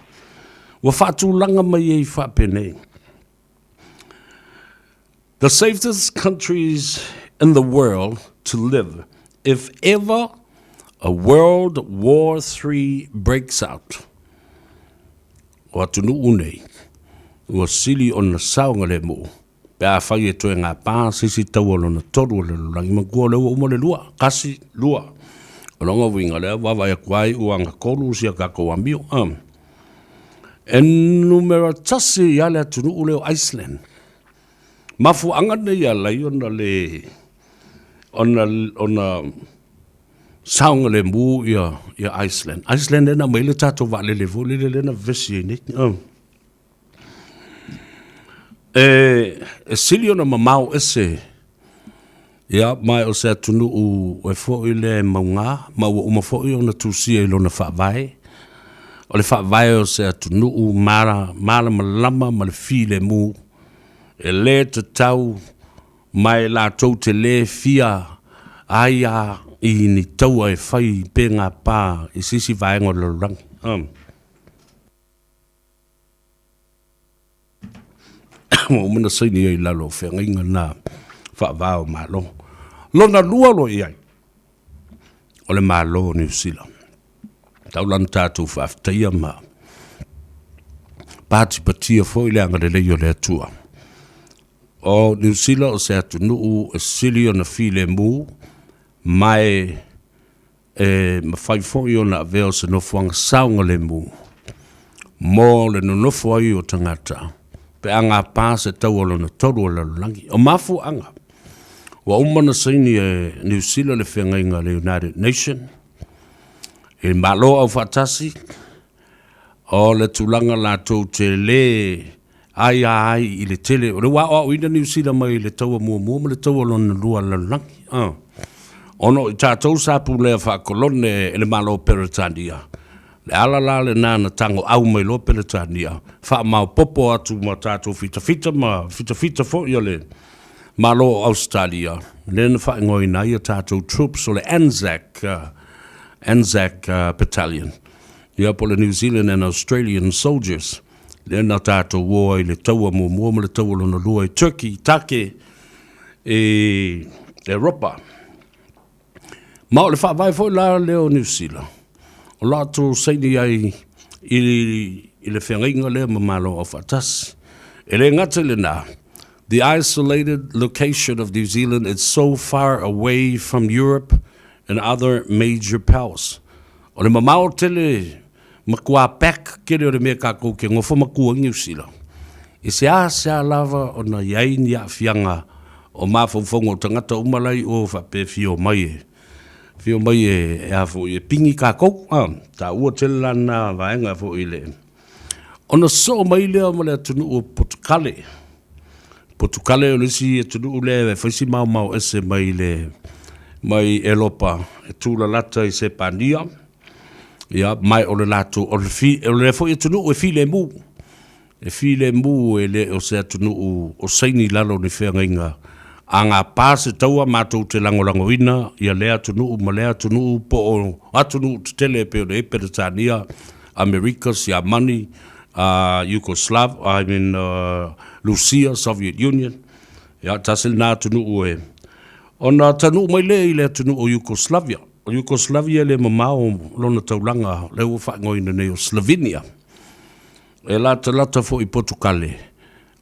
Wa whaatulanga mai e whapene. The safest countries in the world to live if ever a World War III breaks out. O atunu unei, ua sili o na saunga le mo, pe a whai e toe ngā pā, sisi tau alo na toru le lulangi, ma kua lewa umole lua, kasi lua. O longa winga lea, wawa e kuai ua ngā kolu si a kako ambio. E numera tasi i ale atunu uleo Iceland. Mafu angane i alai ona le, ona saunga le mu ia Iceland. Iceland ena mai le tato vale le vo le na vesi ni. E sili ona mamau ese. Ia mai o se atunu u e fo ile maunga, ma u fo i ona tusia i lona whaavai. O le whaavai o se atunu u mara malama ma le file mu. E le te tau mai la tau te le fia aia I ni taua e whai pe ngā pā I sisi vaenga lo rangi. Mo umana saini ai lalo whenga inga nā whaavao mālo. Lona lua lo I ai. O le mālo New Zealand. Taulan tātou whaaftaia mā. Pāti patia fo I le anga le leo le atua. O New Zealand o se atu nuu e sili o na file mū. Mai mawhai fōi o na veo se nofuanga saunga le mu. Mō le no nofo ai o tangata. Pe anga pāse tau alo na toru o lalangi. O mafu anga. Wa umana saini e New Zealand le whenga inga le United Nations. E malo au whatasi. O le tulanga la tau te le ai I le tele. O le wa o ina New Zealand mai le taua mua ma le taua alo na lua lalangi. Ono I tātou sāpu lea whakolone e le malo Peretania. Le alala le nāna tango au mai lo Peretania. Wha mau popo atu ma tātou fita fo I le malo Australia. Le na wha ngoi nai a tātou troops o le Anzac Battalion. Ia po le New Zealand and Australian soldiers. Le na tātou woa I le taua mua ma le taua lona lua I Turkey, take e Europa. Ma o le whaavai fo la leo New Zealand. O la tō seini ai I le whengainga leo mamalo o whatas. E le ngata le nā. The isolated location of New Zealand is so far away from Europe and other major powers. O le mamao tele makua pek kere o le mea kako ke ngofo makua New Zealand. I se a lava o na iaini a fianga o mawhawhongo tangata umalai o whapefi o mai e. Fio mai e a fo i pingi ka kou, ta ua tela na vaenga fo i le. Ona so mai lea ma le atunu o Portukale. Portukale o lisi atunu o le whaisi mau ese mai Elopa e tūla lata i se pania. Ia, mai o le lato, o le fo i atunu o e fi le mu. E fi le mu e le o se atunu o saini lalo ni whea ngainga. A ngā pāse taua mātou te langolango ina, ia lea tunu ma lea tunu po o atunu te tele pe o le Peretania, Americas, ia Mani, Yugoslav, Lucia, Soviet Union, ia tasil nā tunu e. O nā tanu mai le i lea tunu o Yugoslavia. O Yugoslavia le mamao lona taulanga, le ua whaingoina nei o Slovenia. E lata fo i Portukale.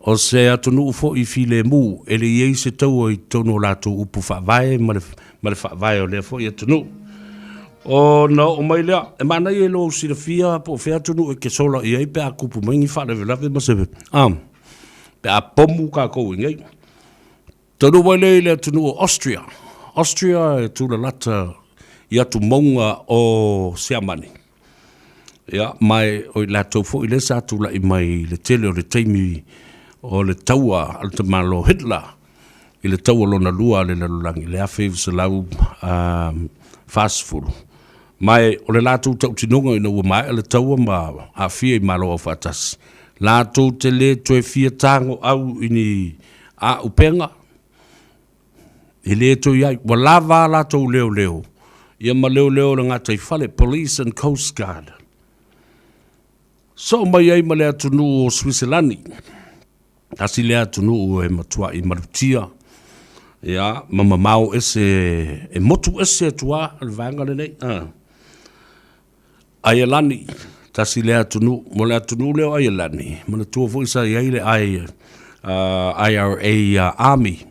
O se atunu ufo i file mu, e le iei se tau i tono lato upu whaavae, ma le whaavae o lea fo i atunu. O na o mai lea, e mana i e lo si le fia, po fea atunu e ke sola i ei pe a kupu maingi wha lewe ma sewe. Pe a pomu ka kou i ngei. Tanu mai le atunu o Austria. Austria e tula lata i atu maunga o Seamani. Ia, mai o i lato fo i le sa tula i mai le tele o le teimi o le taua al te malo Hitler i le taua lona lua le lalulangi le awhi se lau fast food mai o le lātou tau tinonga ina ua mai le taua ma a fia i malo o fatas lātou te le toe fia tango au ini a upenga i le to iai wa lava lātou leo ia ma leo le ngā taifale Police and Coast Guard so mai ai ma le atunu o Switzerlandi Asi lea tunu e matua i marutia. Ia, mama mau ese, e motu ese atua, al vanga le nei. Aialani, tasi lea tunu, mo lea tunu leo aialani. Mana tua fo isa iai le IRA Army.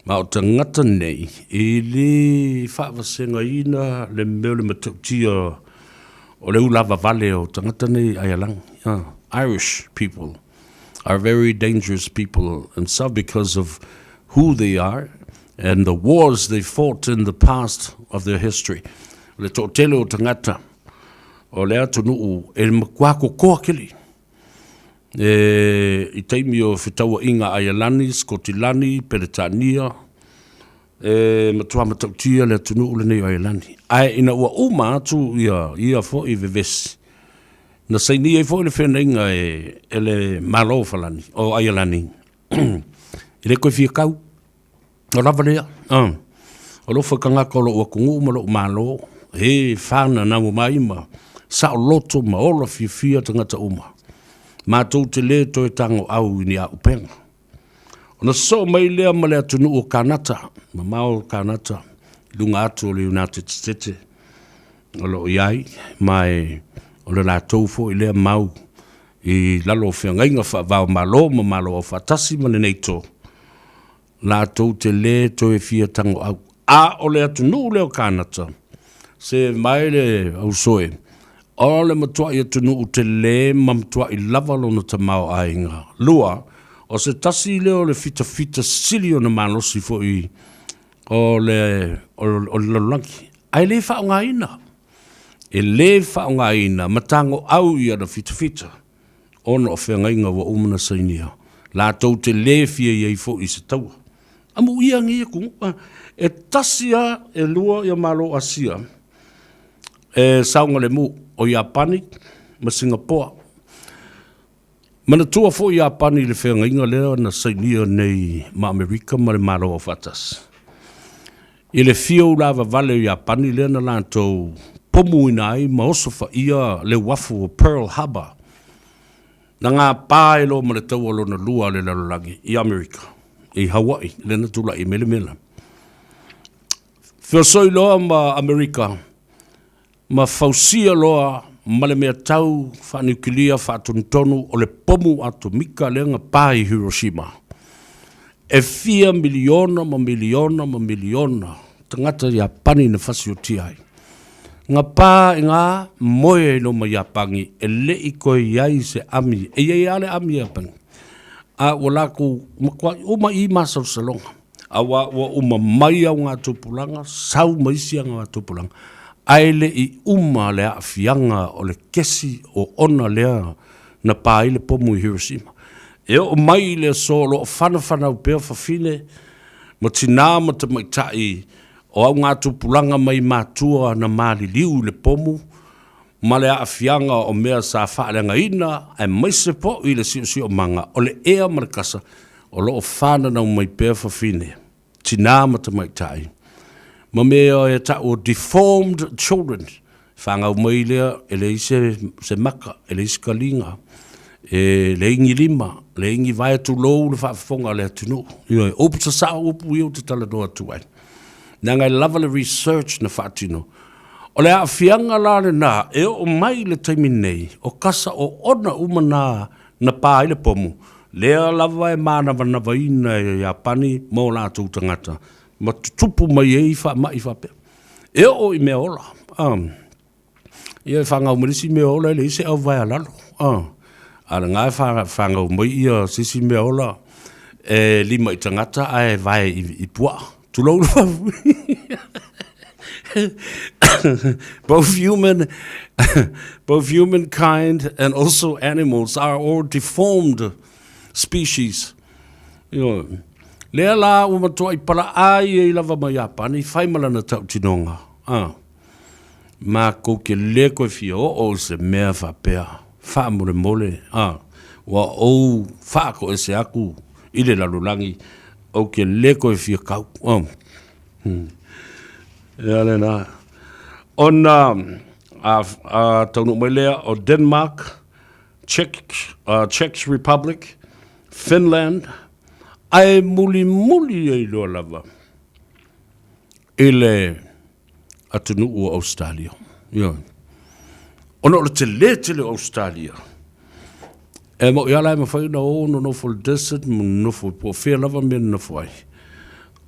Ma o tangata nei, i le whaawasenga ina le meo le matautia o le ulava vale o tangata nei aialang. Irish people are very dangerous people, and so because of who they are and the wars they fought in the past of their history. Le tōtele o tangata, o le atunu e makuako koakili. I teimi o whitaua inga Aialani, Skotilani, Peretania, matua matautia le atunu le nei Aialani. Ai ina ua uma atu ia fo i vevesi. Na sei ni e foi le whenenga e le malo falani, o Aialani. I le koe fia kau, o lava lea. O lo whakangaka o lo ua kungu ma lo malo, he whana na mai ma, sa o loto ma ola fia tangata uma. Ma tau te le toi tango au ni a upenga. O na so mai lea ma le atunu o Kanata, ma mao Kanata, lunga atu o le United States, o lo iai, mai o le lātou fo i lea mau i lalo whiangainga whaavao malo ma malo o whatasi ma nei tō. Lātou te le toe fia tango au. A o le atunu leo Kanata. Se mai le au soe. O le matua i atunu te le ma matua i lava lona ta mao ainga. Lua, o se tasi leo le fita sili o na malosi fo i o le lalangi. Ai le whaonga ina. E le whaonga ina, matango au ia na fita. Ono o whiangainga wa umana sainia. Lātou te le fia iei fo i se taua. Amu ia ngia kunga. E tasia e lua ia malo asia. E saunga le mu o Iapani, ma Singapore. Mana tua fo Iapani le whiangainga lea na sainia nei ma Amerika ma le malo o fatas. I le fio lava vale o Iapani lea na lātou pomu inai ma osofa ia le wafu o Pearl Harbor. Na ngā pāe lo ma le tau alo na lua le lalangi i Amerika, i Hawaii, le na tula i mele. Whiosoi loa ma Amerika, ma fausia loa ma le mea tau whanukilia whātontonu o le pomu atomika le nga pā i Hiroshima. E 4 miliona tangata Iapani na whasio tiai. Ngā pā e ngā moe no ma Iapangi e le i koe iai se ami, e iei ale ami Iapangi. A walaku, o ma i masau salonga. Awa wa uma mai au ngā tupulanga, sau maisi a ngā tupulanga. Aile I uma le a fianga o le kesi o ona lea na pāile pomu I Hiroshima. E o mai le so lo whanawhana u pēr whawhine, ma tina ma te maitai o au ngā tupulanga mai mātua na māli liu le pomu, ma le a fianga o mea sa whaalenga ina, e mai se po I le si o manga, o le ea marakasa, o lo whanana u mai pēr whawhine, tina ma te maitai. Ma mea e ta o deformed children, whanga u mai lea, e le se maka, e le kalinga, e le ingi lima, le ingi vai tu lou le whaafonga le atunu. Ioi, opu ta sa opu iu te tala noa tuai. Nā ngai lava le research na whaatino. O le a fianga la le nā, e o mai le taimi nei, o kasa o ona umana na pā ile pomu. Lea lava e mana wanawa ina e Japani, mō la tū tangata. Ma tupu mai e I mai whape. E o I mea ola. Ia e whanga umarisi mea ola, le ise au vai alalo. Ara ngai whanga umai ia sisi mea ola, e lima I tangata, ai vai I pua. Tulou le wafu. Both humankind and also animals are all deformed species. You know, lea la ua matua I pala ai e lava mai Japani, whai malana tau tinonga. Ma ko ke le koe fia o se mea whapea, wha mole mole, wa o wha ko e se aku, I le lalulangi, o ke le koe fia kau. Ia le nā. Ona taunu mai lea o Denmark, Czech Republic, Finland, ai muli e loa lava. Ele atunu o Australia. Ia. Ona o te le Australia. E mo ia lai mawhai na o no fo desert, no fo po fea lava me no fo ai.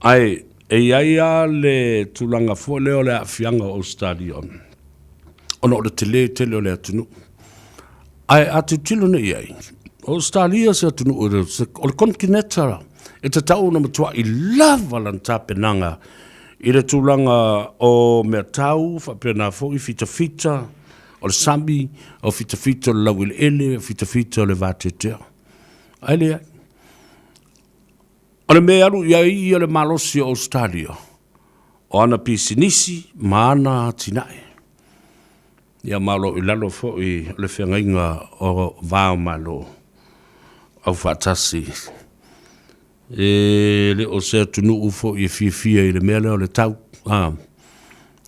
Ai, e ia le tulanga fo leo le a fianga Australia. Ona o te le o le atunu. Ai atu tilo na iai. Australia se atunu o le kontinenta. E te tau na matua I lava lan tapenanga. I le tulanga o mea tau, whapena fo I fita, o le sami, o fita le lau ele, o fita le vātetea. Ai le ai. O le mea alu ia le malosi o Australia. O ana pisinisi, maana tinae. Ia malo I lalo fo I le whengainga o vāo malo. Au whatasi. E le o se tunu ufo I fia I le mea leo le tau. Ma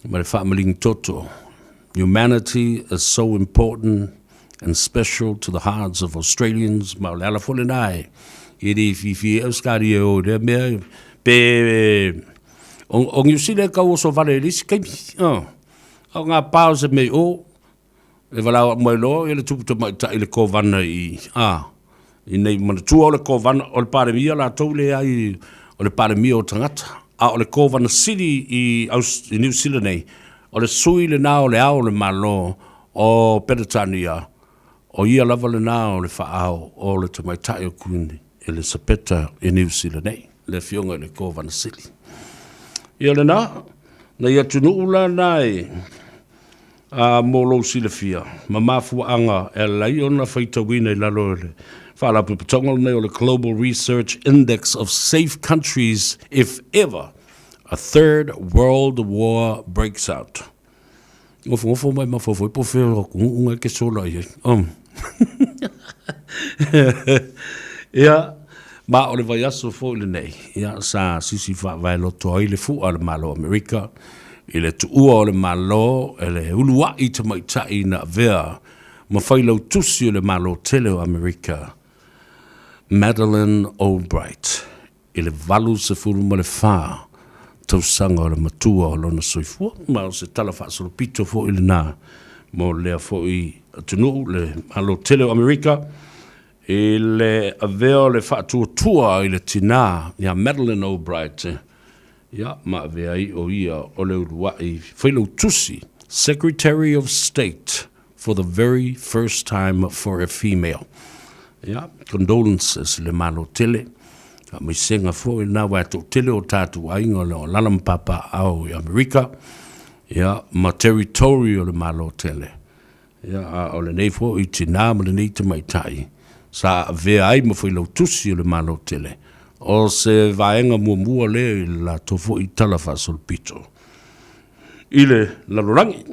le whaamaling toto. Humanity is so important and special to the hearts of Australians. Ma le ala fole nai. I le fia euskari e o le mea. Pe o New Zealand ka oso vale lisi kaimi. Au ngā pāo se mei o. E walau mai lo, e le tuputa mai ta I le kovana I nei manatua o le kovana o le paremia la tau le ai o le paremia o tangata. A o le kovana city I New Zealand nei. O le sui le nā o le ao le malo o Peretania. O ia lava le nā o le whaao o le tamaitai o kuni e le sapeta I New Zealand nei. Le fionga le kovana city. Ia le nā, na ia tunu ula nai. Molo sile fia. Ma mafua anga e lai ona whaita wina I lalo le. Whala pupatonga nei o le Global Research Index of Safe Countries if ever a third world war breaks out. Ngofo mai mafofo I po whea unga ke sola I. Ia, ma o le vai aso fo I le nei. Ia, sa sisi vai loto ai le fu a le malo Amerika. I le tuua o le malo, e le ulua I te maitai na vea, ma whailau tusi o le malo tele o Amerika. Madeleine Albright, I le valu se furu ma le wha, tausanga o le matua o lona soifua, ma o se tala wha solo pito fo I le nā, mo lea fo I atunu le malo tele o Amerika, I le avea le wha tua I le tina, ia Madeleine Albright, Ia, ma vea I o ia o le uruai, whailau tusi, Secretary of State for the very first time for a female. Ia, condolences le malo tele, mai senga fo na wa to tele o tatu ainga lo lalam papa au i Amerika ya ma territory o le malo tele ya o le nei fo i tina ma le nei te mai tai sa ve ai mo foi lo tusi o le malo tele o se vaenga mua le la to fo i talafa sul pito ile la lorangi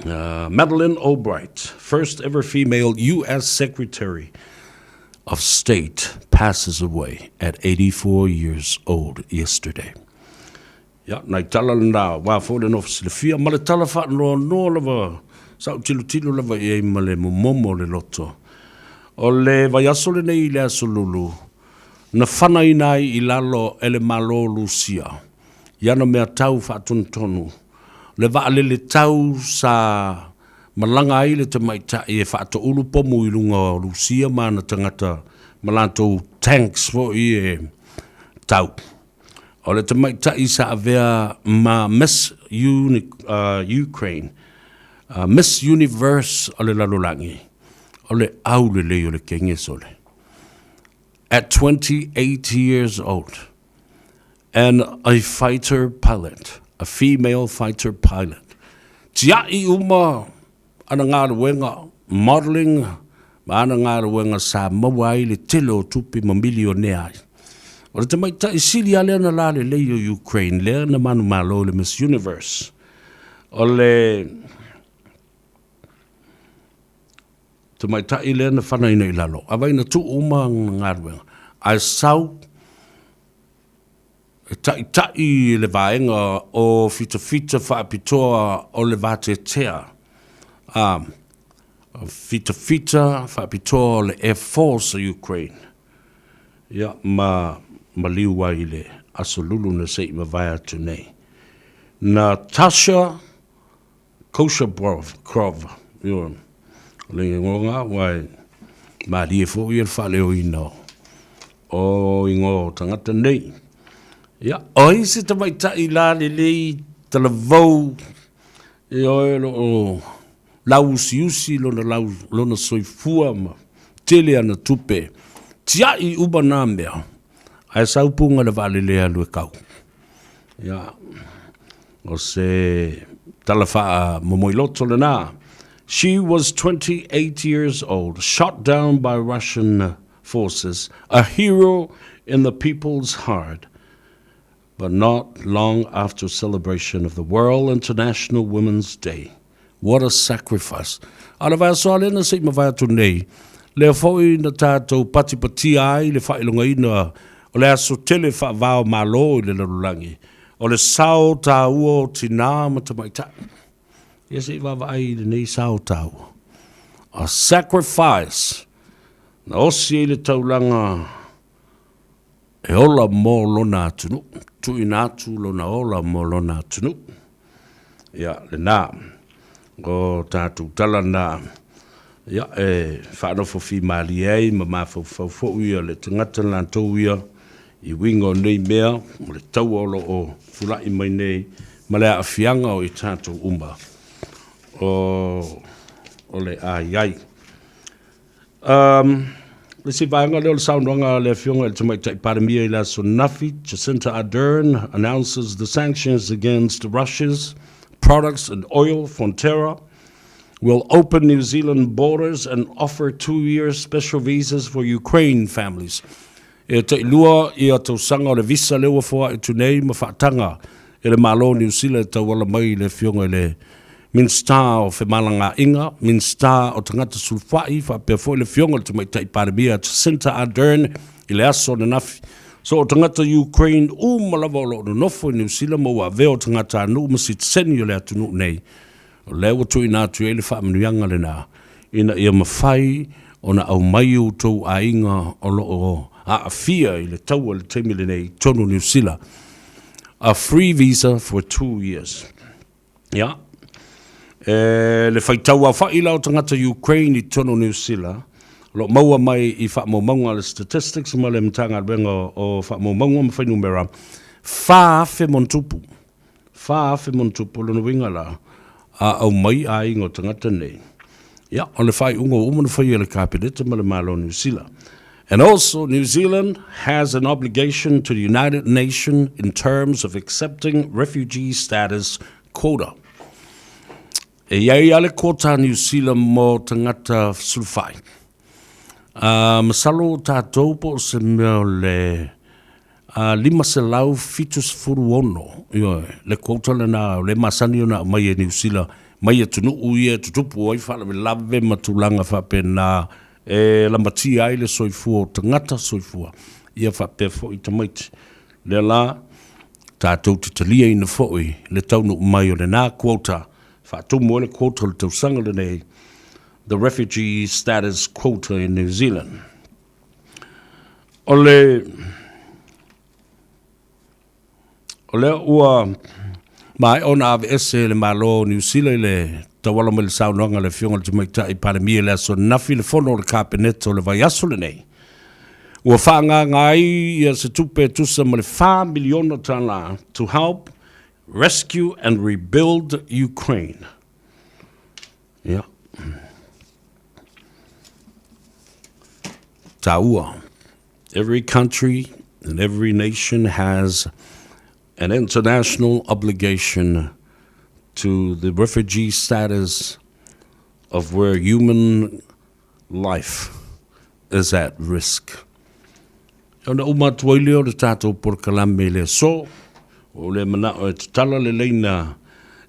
Madeleine Albright, first ever female U.S. Secretary of State, passes away at 84 years old yesterday. Ya, nai tala na wa fole no fia male tala fa no lava sa tilo lava e male momo le loto. O le vaiaso le nei le asolulu na whana inai I lalo ele malo Lucia. Iana mea tau fa tonu. Le le tau sa malanga ai le te maita e whaato ulu pomu I lunga o Lucia mana tangata malanto tanks fo I tau. O le te maita I Savea ma Miss Ukraine, Miss Universe o le lalolangi, o le au le leo le kenge sole. At 28 years old, and a fighter pilot, a female fighter pilot. Tia I uma ana ngā wenga modeling, ma ana ngā wenga Samoa I le telo tupi ma milionea. O le te maita I sili ale ana la le leo Ukraine, le ana manu malo le Miss Universe. O le te maita I le ana whana ina I lalo. Awaina tu uma ngā wenga. Ai sau tai le vaenga o fita whaapitoa o le vate tea. Fita whaapitoa o le Air Force of Ukraine. Ia, ma liua I le asolulu na sei ma vai atu nei. Natasha Koshabrov, le ngonga wai ma lie fo I le whaleo ino. O ingo tangata nei. Ya, oi se te mai tai la le tala vau e oi lo lau siusi lona soifua ma tele ana tupe tia I uba na mea ai saupunga le vale le alu e kau ya o se tala faa momoiloto le na. She was 28 years old, shot down by Russian forces, a hero in the people's heart. But not long after celebration of the World International Women's Day. What a sacrifice. Ala vai so ale na sei ma vai atu nei. Le foi na tātou pati ai le whailunga ina o le aso tele whaavao malo I le larulangi. O le sao tāu o tina matamaita. Yes, I wawai le nei sao tāu. A sacrifice. Na osi le taulanga e ola mo lona atunu. Tu inatu lona ola mo lona atunu. Ya, le na. O tātou tala na. Ya, whanofo fi mali ei, ma mawhau uia le tangata lantou uia. I wingo nei mea, mo le tau olo o fulai mai nei. Ma le a fianga o I tātou umba. O le ai. Le si vaenga leo le saunronga le fionga le tamaita I paramia I la sonafi. Jacinta Ardern announces the sanctions against Russia's products and oil. Frontera will open New Zealand borders and offer 2-year special visas for Ukraine families. E te ilua I a tausanga o le visa leo fua I tunei ma whaatanga e le malo New Zealand ta wala mai le fionga le minsta o fe malanga inga, minsta o tangata sulfai, fa pe fo le fionga le tumaita I paramia, Jacinta Ardern, I le aso na nafi. So o tangata Ukraine, malava o lo nofo I New Zealand, mo wa veo tangata anu, masit seni o le atunu nei. O lewa tu ina atu ele wha manuianga le na, ina ia mawhai, o na au mai u tau a inga o lo o a fia I le taua le teimile nei, tonu New Zealand. A free visa for 2 years. Yeah. Le whaitau a whaila o tangata Ukraine I tono New Zealand. Lo maua mai I whaamaunga le statistics ma le mtanga benga o whaamaunga ma whainumera. Whaafe montupu. Whaafe montupu lo winga la. A au mai a ingo tangata nei. Ya, o le whai ungo umana whai le kapireta ma le malo New Zealand. And also, New Zealand has an obligation to the United Nations in terms of accepting refugee status quota. E iai ale quota New Zealand mo tangata sulfai. Masalo tātou po se mea le lima se lau fitus furu ono. Le quota le masani ona mai e New Zealand. Mai e tunu uia tutupu oi whala me lave matulanga whapena e la matia ai le soifua o tangata soifua ia whape fo i tamaiti le la tātou te talia ina fo i le taunu mai o le nā quota whaatumu le quota le tausanga le nei the refugee status quota in New Zealand o le ua mai ona ave ese le malo New Zealand le tawala me le saunoanga le fionga le tumaita i paramia le aso nafi le fono le kapeneto le vai aso le nei. Ua whaanga ngai ia se tupe tusa ma le 5 miliona tana to help rescue and rebuild Ukraine. Yeah. Taua. Every country and every nation has an international obligation to the refugee status of where human life is at risk. Ona umatua i leo le tātou por kalame le so, o le mana o e tala le leina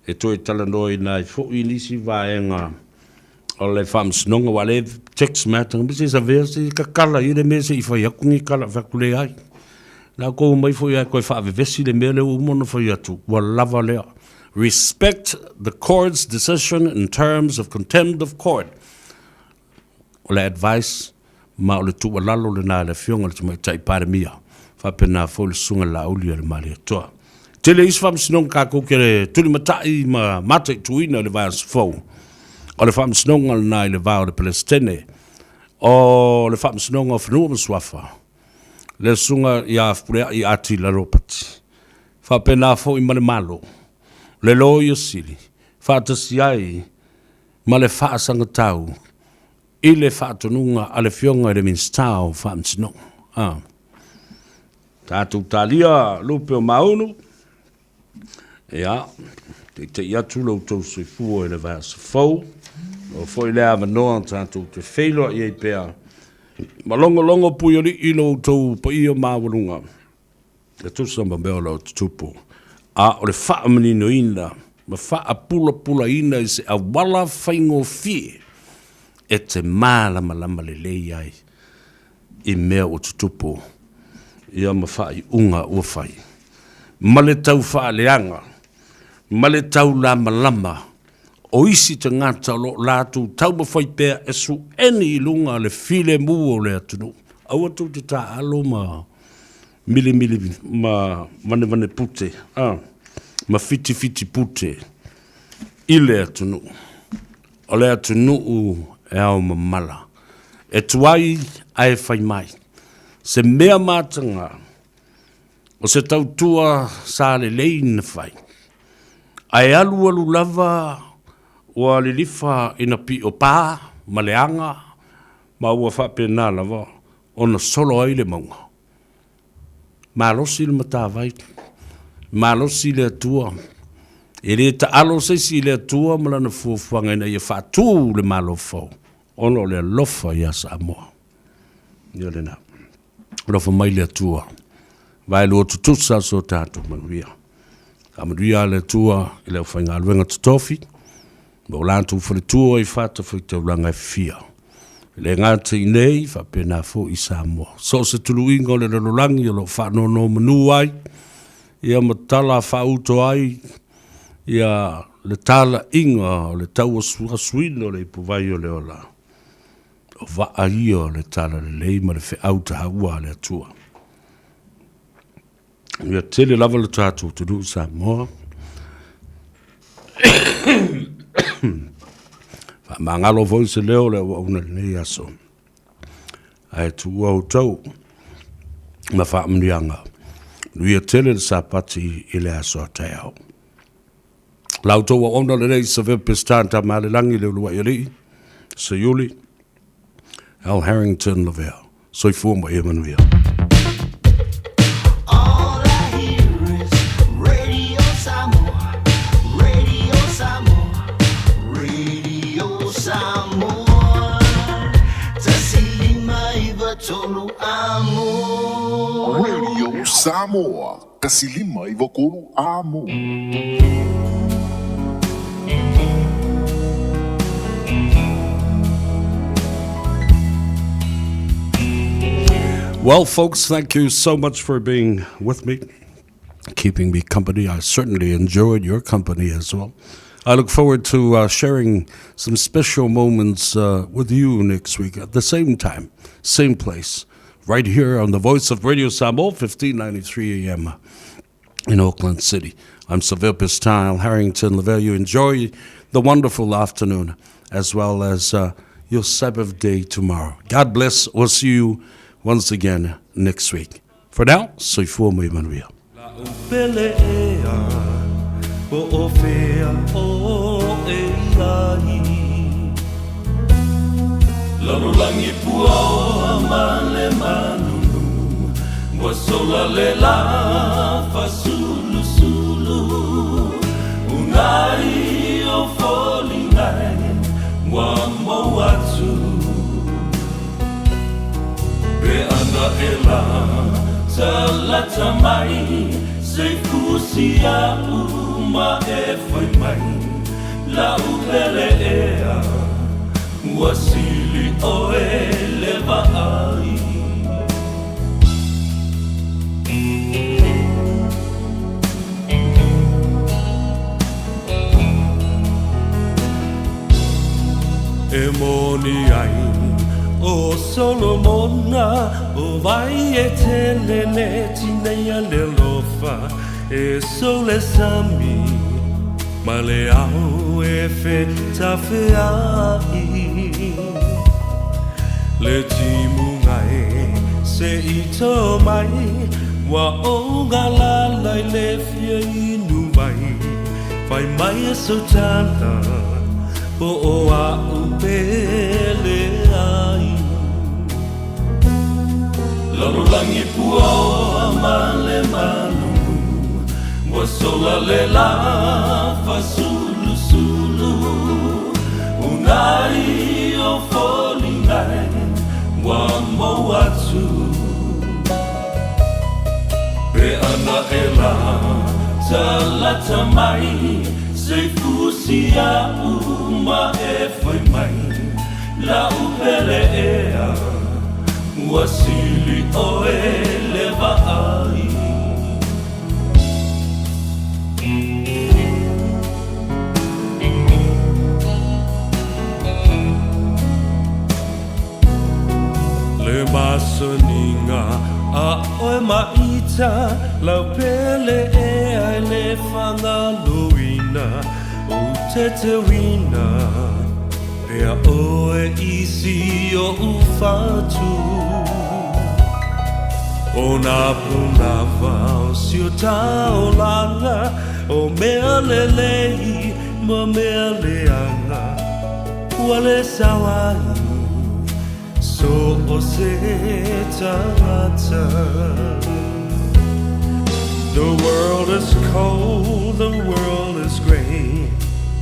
e toi tala noi na i fo i nisi vaenga o le whamsinonga wa le text matter, misi Savea si kakala i le mese i whai akungi kala whakule ai. Nā kou mai fo i ai koe whaavevesi le mele umona fo i atu, wa lava lea. Respect the court's decision in terms of contempt of court. O le advice, ma o le tua lalo le nā le fionga le tumai tai paramia. Whapena fo le sunga la ulia le mali atoa. Tele is whamsinong kako kere tuli matai ma matai tuina le vās fau. O le whamsinong al nai le vāo le Palestine. O le whamsinong o whanua maswafa. Le sunga i afpurea i ati la ropati. Whapena fo i male malo. Le loia sili, whaatasi ai, ma le whaasanga tau, i le whaatonunga a le fionga i le minstau whaamsinonga. Tātou talia, lupe o maunu, ia, te iatu lau tau sui fua i le vāsa fau, o foi le ava noa tātou te wheilo i ei pēr, ma longo pui o li ilo tau pa i o mawalunga, le tusamba mea lau tutupu. A o le wha manino ina, ma wha pula ina i se a wala whaingo fie, e te malama le lei ai, i mea o tutupu, ia ma wha i unga ua whai. Ma le tau wha leanga, ma le tau lama, o isi te ngata lo lātu, tau ma whai pēr e su eni i lunga le file mu o le atunu. Aua tu te tā alo ma mili ma vane pute ma fiti pute i le atunu o le atunu e au mamala e tuai ai fai mai se mea matanga o se tautua sa le lein fai ai alu lava o le lifa ina pi o pā ma leanga ma ua whapena lava ona solo ai le maunga malosi le matawai, malosi le atua. E le ta alo se si le atua malana fuafuanga ina ia whātū le malo fau. Ono le lofa ia Samoa. Ia le na. Lofa mai le atua. Vai lo tutusa so tātou manuia. Manuia le atua i le whainga aluenga tutofi. Mo lantu whare tua i whata whaita uranga e fia. Le ngata i nei, whapena fo i Samoa. So se tulu ingo le rolorangi o lo whanono manu ai, ia matala whauto ai, ia le tala inga o le tau asuino le ipuvai o le ola. O waa ia o le tala le leima le whi auta haua le atua. Ia tele lava le tātou tulu Samoa. Mangalo voi se leo le una nei aso. Ai tu o tau. Ma fa mnianga. Lui tele sa pati ile aso tao. Lauto wa ona le nei Savea pestanta male langi le lua iri. Sayuli. Al Harrington Lavelle. Soifua mo e manuia. All I hear is Radio Samoa, Radio Samoa, Radio Samoa. Tasilima iwa tolu amo. Radio Samoa, kasilima i wakolu amo. Well, folks, thank you so much for being with me, keeping me company. I certainly enjoyed your company as well. I look forward to sharing some special moments with you next week at the same time, same place, right here on the Voice of Radio Samoa, 1593 AM in Auckland City. I'm Savea Pistile, Harrington Lavelle. You enjoy the wonderful afternoon as well as your Sabbath day tomorrow. God bless. We'll see you once again next week. For now, soifua mo Manuia. Lalulangi pua male manunu, wasola lela fasulu sulu, unai o folinai, wamo watu. Be ana ela salata mai se kusia uma e foi mai la upele ea wasili oe leva ai Emoni ai O Solomona, o vai e telele tineia lelofa, e sole sami, ma le au e fe tafeai. Le timungai se ito mai, wa o galala le fia inu mai, fai mai e sotala, po o a upele ai. Lalulangi pua male manu, wasola lela fasulu sulu, unai o folingai, wamo watu. Be ana ela talata mai, se fusia uma e foi mai, la upele ea. Wasili oe leva ai Le masoninga a oe maita lau pele e ai le whanga luina o te wina Pea oe isi o ufatu O na punava o si o tau langa O mea lelei ma mea leanga Ua le sawai so o se tangata The world is cold, the world is gray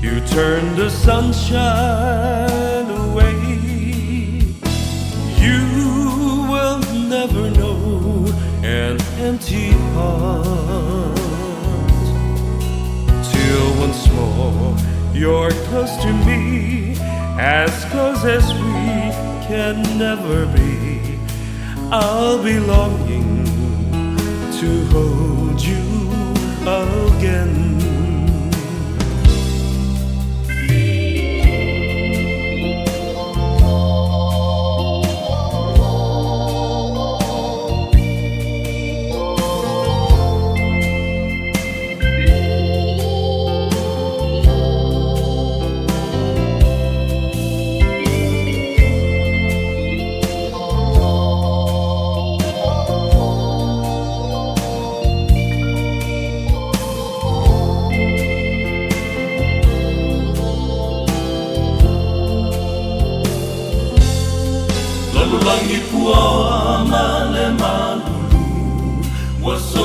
You turn the sunshine away. You will never know an empty heart till once more you're close to me, as close as we can never be. I'll be longing to hold you again.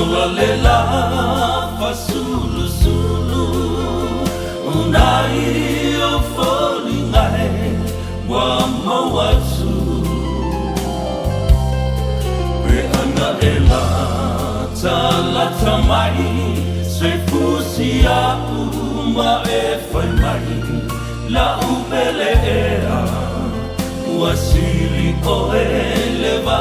Ola le la fa sulu sulu Unai o foli ngai Wa mawatsu Pe ana e la tala tamai Se fusi a uma e fai mai La upele ea Wasili o e leva